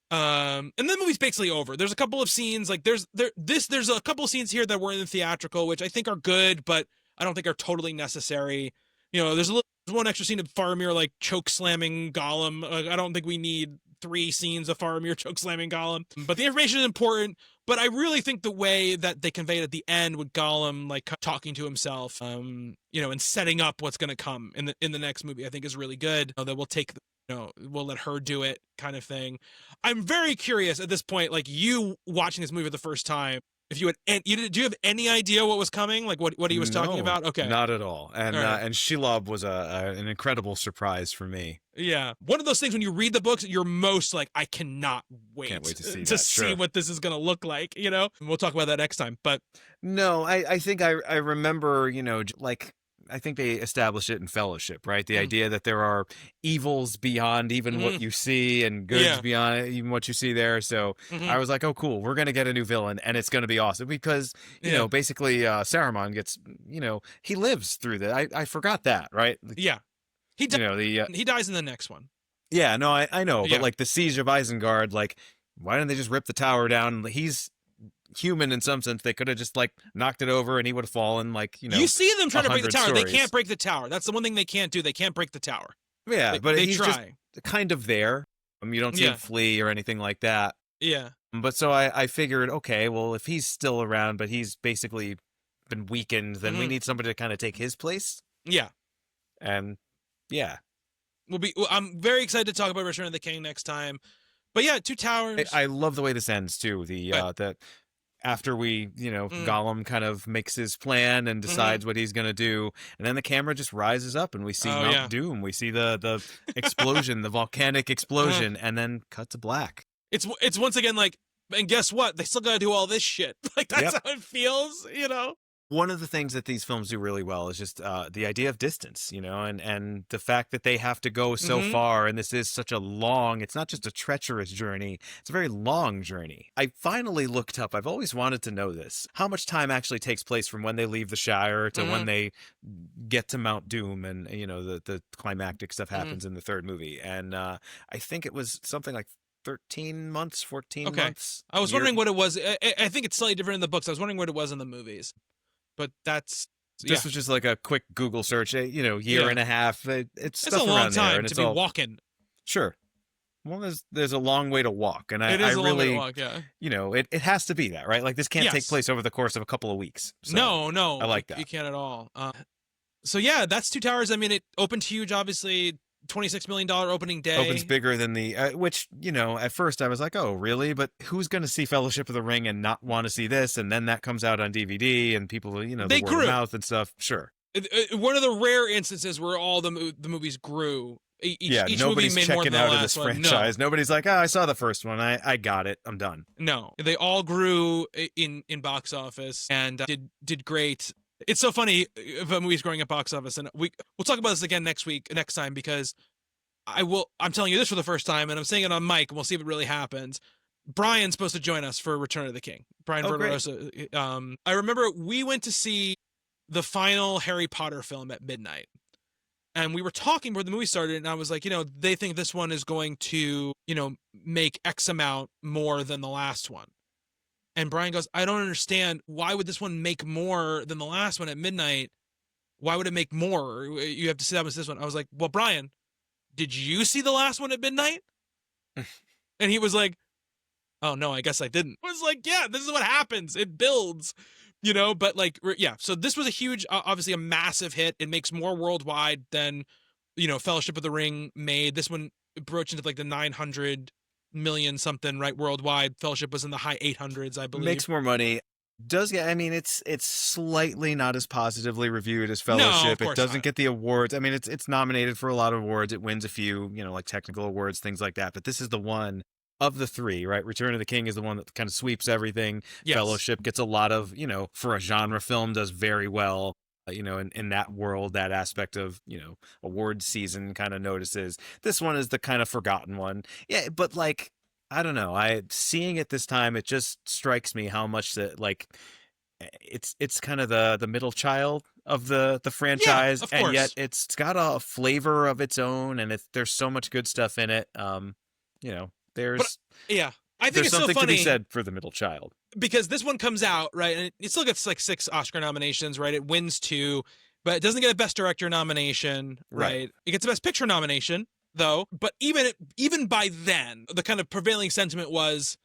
and the movie's basically over. There's a couple of scenes like there's a couple of scenes here that were in the theatrical, which I think are good, but I don't think are totally necessary. You know, there's one extra scene of Faramir like choke slamming Gollum. I don't think we need 3 scenes of Faramir choke slamming Gollum, but the information is important. But I really think the way that they conveyed at the end with Gollum like talking to himself, you know, and setting up what's going to come in the next movie, I think is really good. That we'll take, you know, we'll let her do it kind of thing. I'm very curious at this point, like you watching this movie for the first time, if you had, do you have any idea what was coming? Like what he was talking about? Okay.
Not at all. And and Shelob was an incredible surprise for me.
Yeah. One of those things when you read the books, you're most like, I cannot wait.
Can't wait to see
see what this is going to look like, you know? And we'll talk about that next time. But
no, I think I remember, you know, like, I think they established it in Fellowship, right? The idea that there are evils beyond even what you see and goods beyond even what you see there. So I was like, oh, cool. We're going to get a new villain and it's going to be awesome because, you know, basically Saruman gets, you know, he lives through that. I forgot that, right?
Yeah. He dies in the next one.
Yeah, no, I know. But like the Siege of Isengard, like, why didn't they just rip the tower down? He's human in some sense. They could have just like knocked it over and he would have fallen, like, you know.
You see them trying to break the tower.
Stories.
They can't break the tower. That's the one thing they can't do. They can't break the tower.
Yeah, but
they
he's
try.
Just kind of there. You don't see him flee or anything like that.
Yeah.
But so I figured, okay, well, if he's still around, but he's basically been weakened, then we need somebody to kind of take his place.
Yeah.
And yeah.
I'm very excited to talk about Return of the King next time. But yeah, Two Towers.
I love the way this ends too. That after we, you know, Gollum kind of makes his plan and decides what he's going to do. And then the camera just rises up and we see Mount Doom. We see the explosion, the volcanic explosion, and then cut to black.
It's once again like, and guess what? They still got to do all this shit. Like, that's how it feels, you know?
One of the things that these films do really well is just the idea of distance, and the fact that they have to go so
Mm-hmm.
far, and this is such a long, it's not just a treacherous journey, it's a very long journey. I finally looked up, I've always wanted to know this, how much time actually takes place from when they leave the Shire to when
Mm-hmm.
they get to Mount Doom, and, the climactic stuff
Mm-hmm.
happens in the third movie. And I think it was something like 13 months, 14
Okay.
months,
I was
year.
wondering what it was. I think it's slightly different in the books. I was wondering what it was in the movies, but that's yeah,
This was just like a quick Google search, year
yeah.
and a half. It's
It's a
stuff
long
around there,
time
and
to
it's
be
all
walking.
sure. Well, there's a long way to walk, and
It
I
is a long way to
really,
walk. Yeah.
it has to be that, right? Like this can't take
Yes.
place over the course of a couple of weeks. So
No, no,
I like
you
that.
can't at all. So yeah, that's Two Towers. I mean, it opened huge. Obviously, $26 million opening day.
Opens bigger than the which at first I was like, oh really? But who's going to see Fellowship of the Ring and not want to see this? And then that comes out on DVD, and people, the
They
word of
grew.
mouth and stuff. Sure.
One of the rare instances where all the movies grew. Each movie
Nobody's
made more than
checking
the
out of
last
this
one.
franchise. Nobody's like, oh, I saw the first one. I got it. I'm done.
No, they all grew in box office and did great. It's so funny about movies growing at box office, and we'll talk about this again next time, because I'm telling you this for the first time, and I'm saying it on mic, and we'll see if it really happens. Brian's supposed to join us for Return of the King. Brian Verderosa. I remember we went to see the final Harry Potter film at midnight. And we were talking before the movie started, and I was like, they think this one is going to, make X amount more than the last one. And Brian goes, I don't understand. Why would this one make more than the last one at midnight? Why would it make more? You have to see that was this one. I was like, well, Brian, did you see the last one at midnight? And he was like, oh, no, I guess I didn't. I was like, yeah, this is what happens. It builds. But like, yeah, so this was a huge, obviously a massive hit. It makes more worldwide than, Fellowship of the Ring made. This one broached into like the 900 million something, right? Worldwide. Fellowship was in the high 800s, I believe.
Makes more money. Does get, I mean, it's slightly not as positively reviewed as
No,
Fellowship.
of
It
course
doesn't
not.
get the awards. I mean, it's nominated for a lot of awards. It wins a few, like technical awards, things like that. But this is the one of the three, right? Return of the King is the one that kind of sweeps everything.
Yes.
Fellowship gets a lot of, for a genre film, does very well. In that world, that aspect of, award season kind of notices. This one is the kind of forgotten one. Yeah, but like, I don't know. Seeing it this time, it just strikes me how much that like it's kind of the middle child of the franchise,
of
and
course.
yet it's got a flavor of its own, and there's so much good stuff in it. There's
Yeah. I think
there's
it's so
something
funny
to be said for the middle child.
because this one comes out, right? And it still gets like 6 Oscar nominations, right? It wins 2, but it doesn't get a Best Director nomination, right? It gets a Best Picture nomination, though. But even by then, the kind of prevailing sentiment was,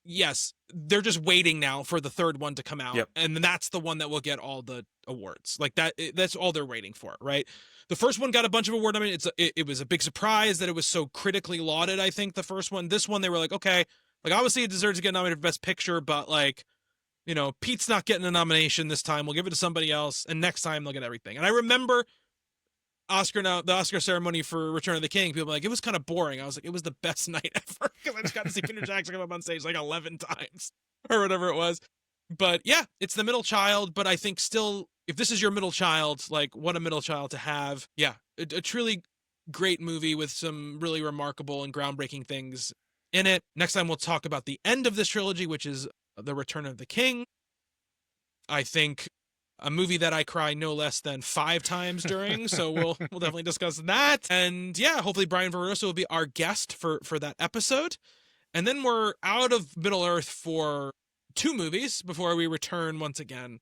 yes, they're just waiting now for the third one to come out.
Yep.
And that's the one that will get all the awards. Like that's all they're waiting for, right? The first one got a bunch of award nominations. It was a big surprise that it was so critically lauded, I think, the first one. This one, they were like, okay, like obviously it deserves to get nominated for Best Picture, but like, Pete's not getting a nomination this time. We'll give it to somebody else, and next time they'll get everything. And I remember the Oscar ceremony for Return of the King, people were like, it was kind of boring. I was like, it was the best night ever, because I just got to see Peter Jackson come up on stage like 11 times or whatever it was. But yeah, it's the middle child, but I think still, if this is your middle child, like what a middle child to have. Yeah, a truly great movie with some really remarkable and groundbreaking things in it. Next time we'll talk about the end of this trilogy, which is The Return of the King. I think a movie that I cry no less than 5 times during, so we'll definitely discuss that. And yeah, hopefully Brian Verderosa will be our guest for that episode. And then we're out of Middle Earth for 2 movies before we return once again.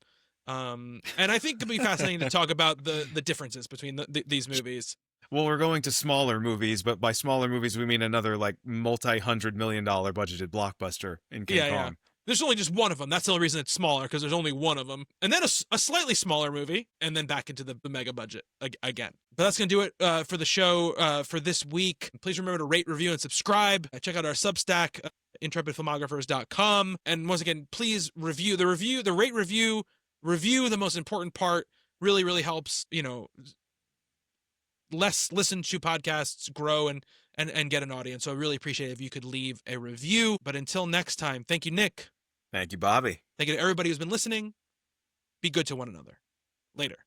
And I think it'll be fascinating to talk about the differences between these movies.
Well, we're going to smaller movies, but by smaller movies we mean another like multi-hundred-million-dollar budgeted blockbuster in King Kong.
Yeah. There's only just one of them. That's the only reason it's smaller, because there's only one of them. And then a slightly smaller movie, and then back into the mega budget again. But that's going to do it for the show for this week. Please remember to rate, review, and subscribe. Check out our Substack, intrepidfilmographers.com. And once again, please review, the rate, review, the most important part. Really, really helps, less listened to podcasts grow and get an audience. So I really appreciate it if you could leave a review. But until next time, thank you, Nick.
Thank you, Bobby.
Thank you to everybody who's been listening. be good to one another later.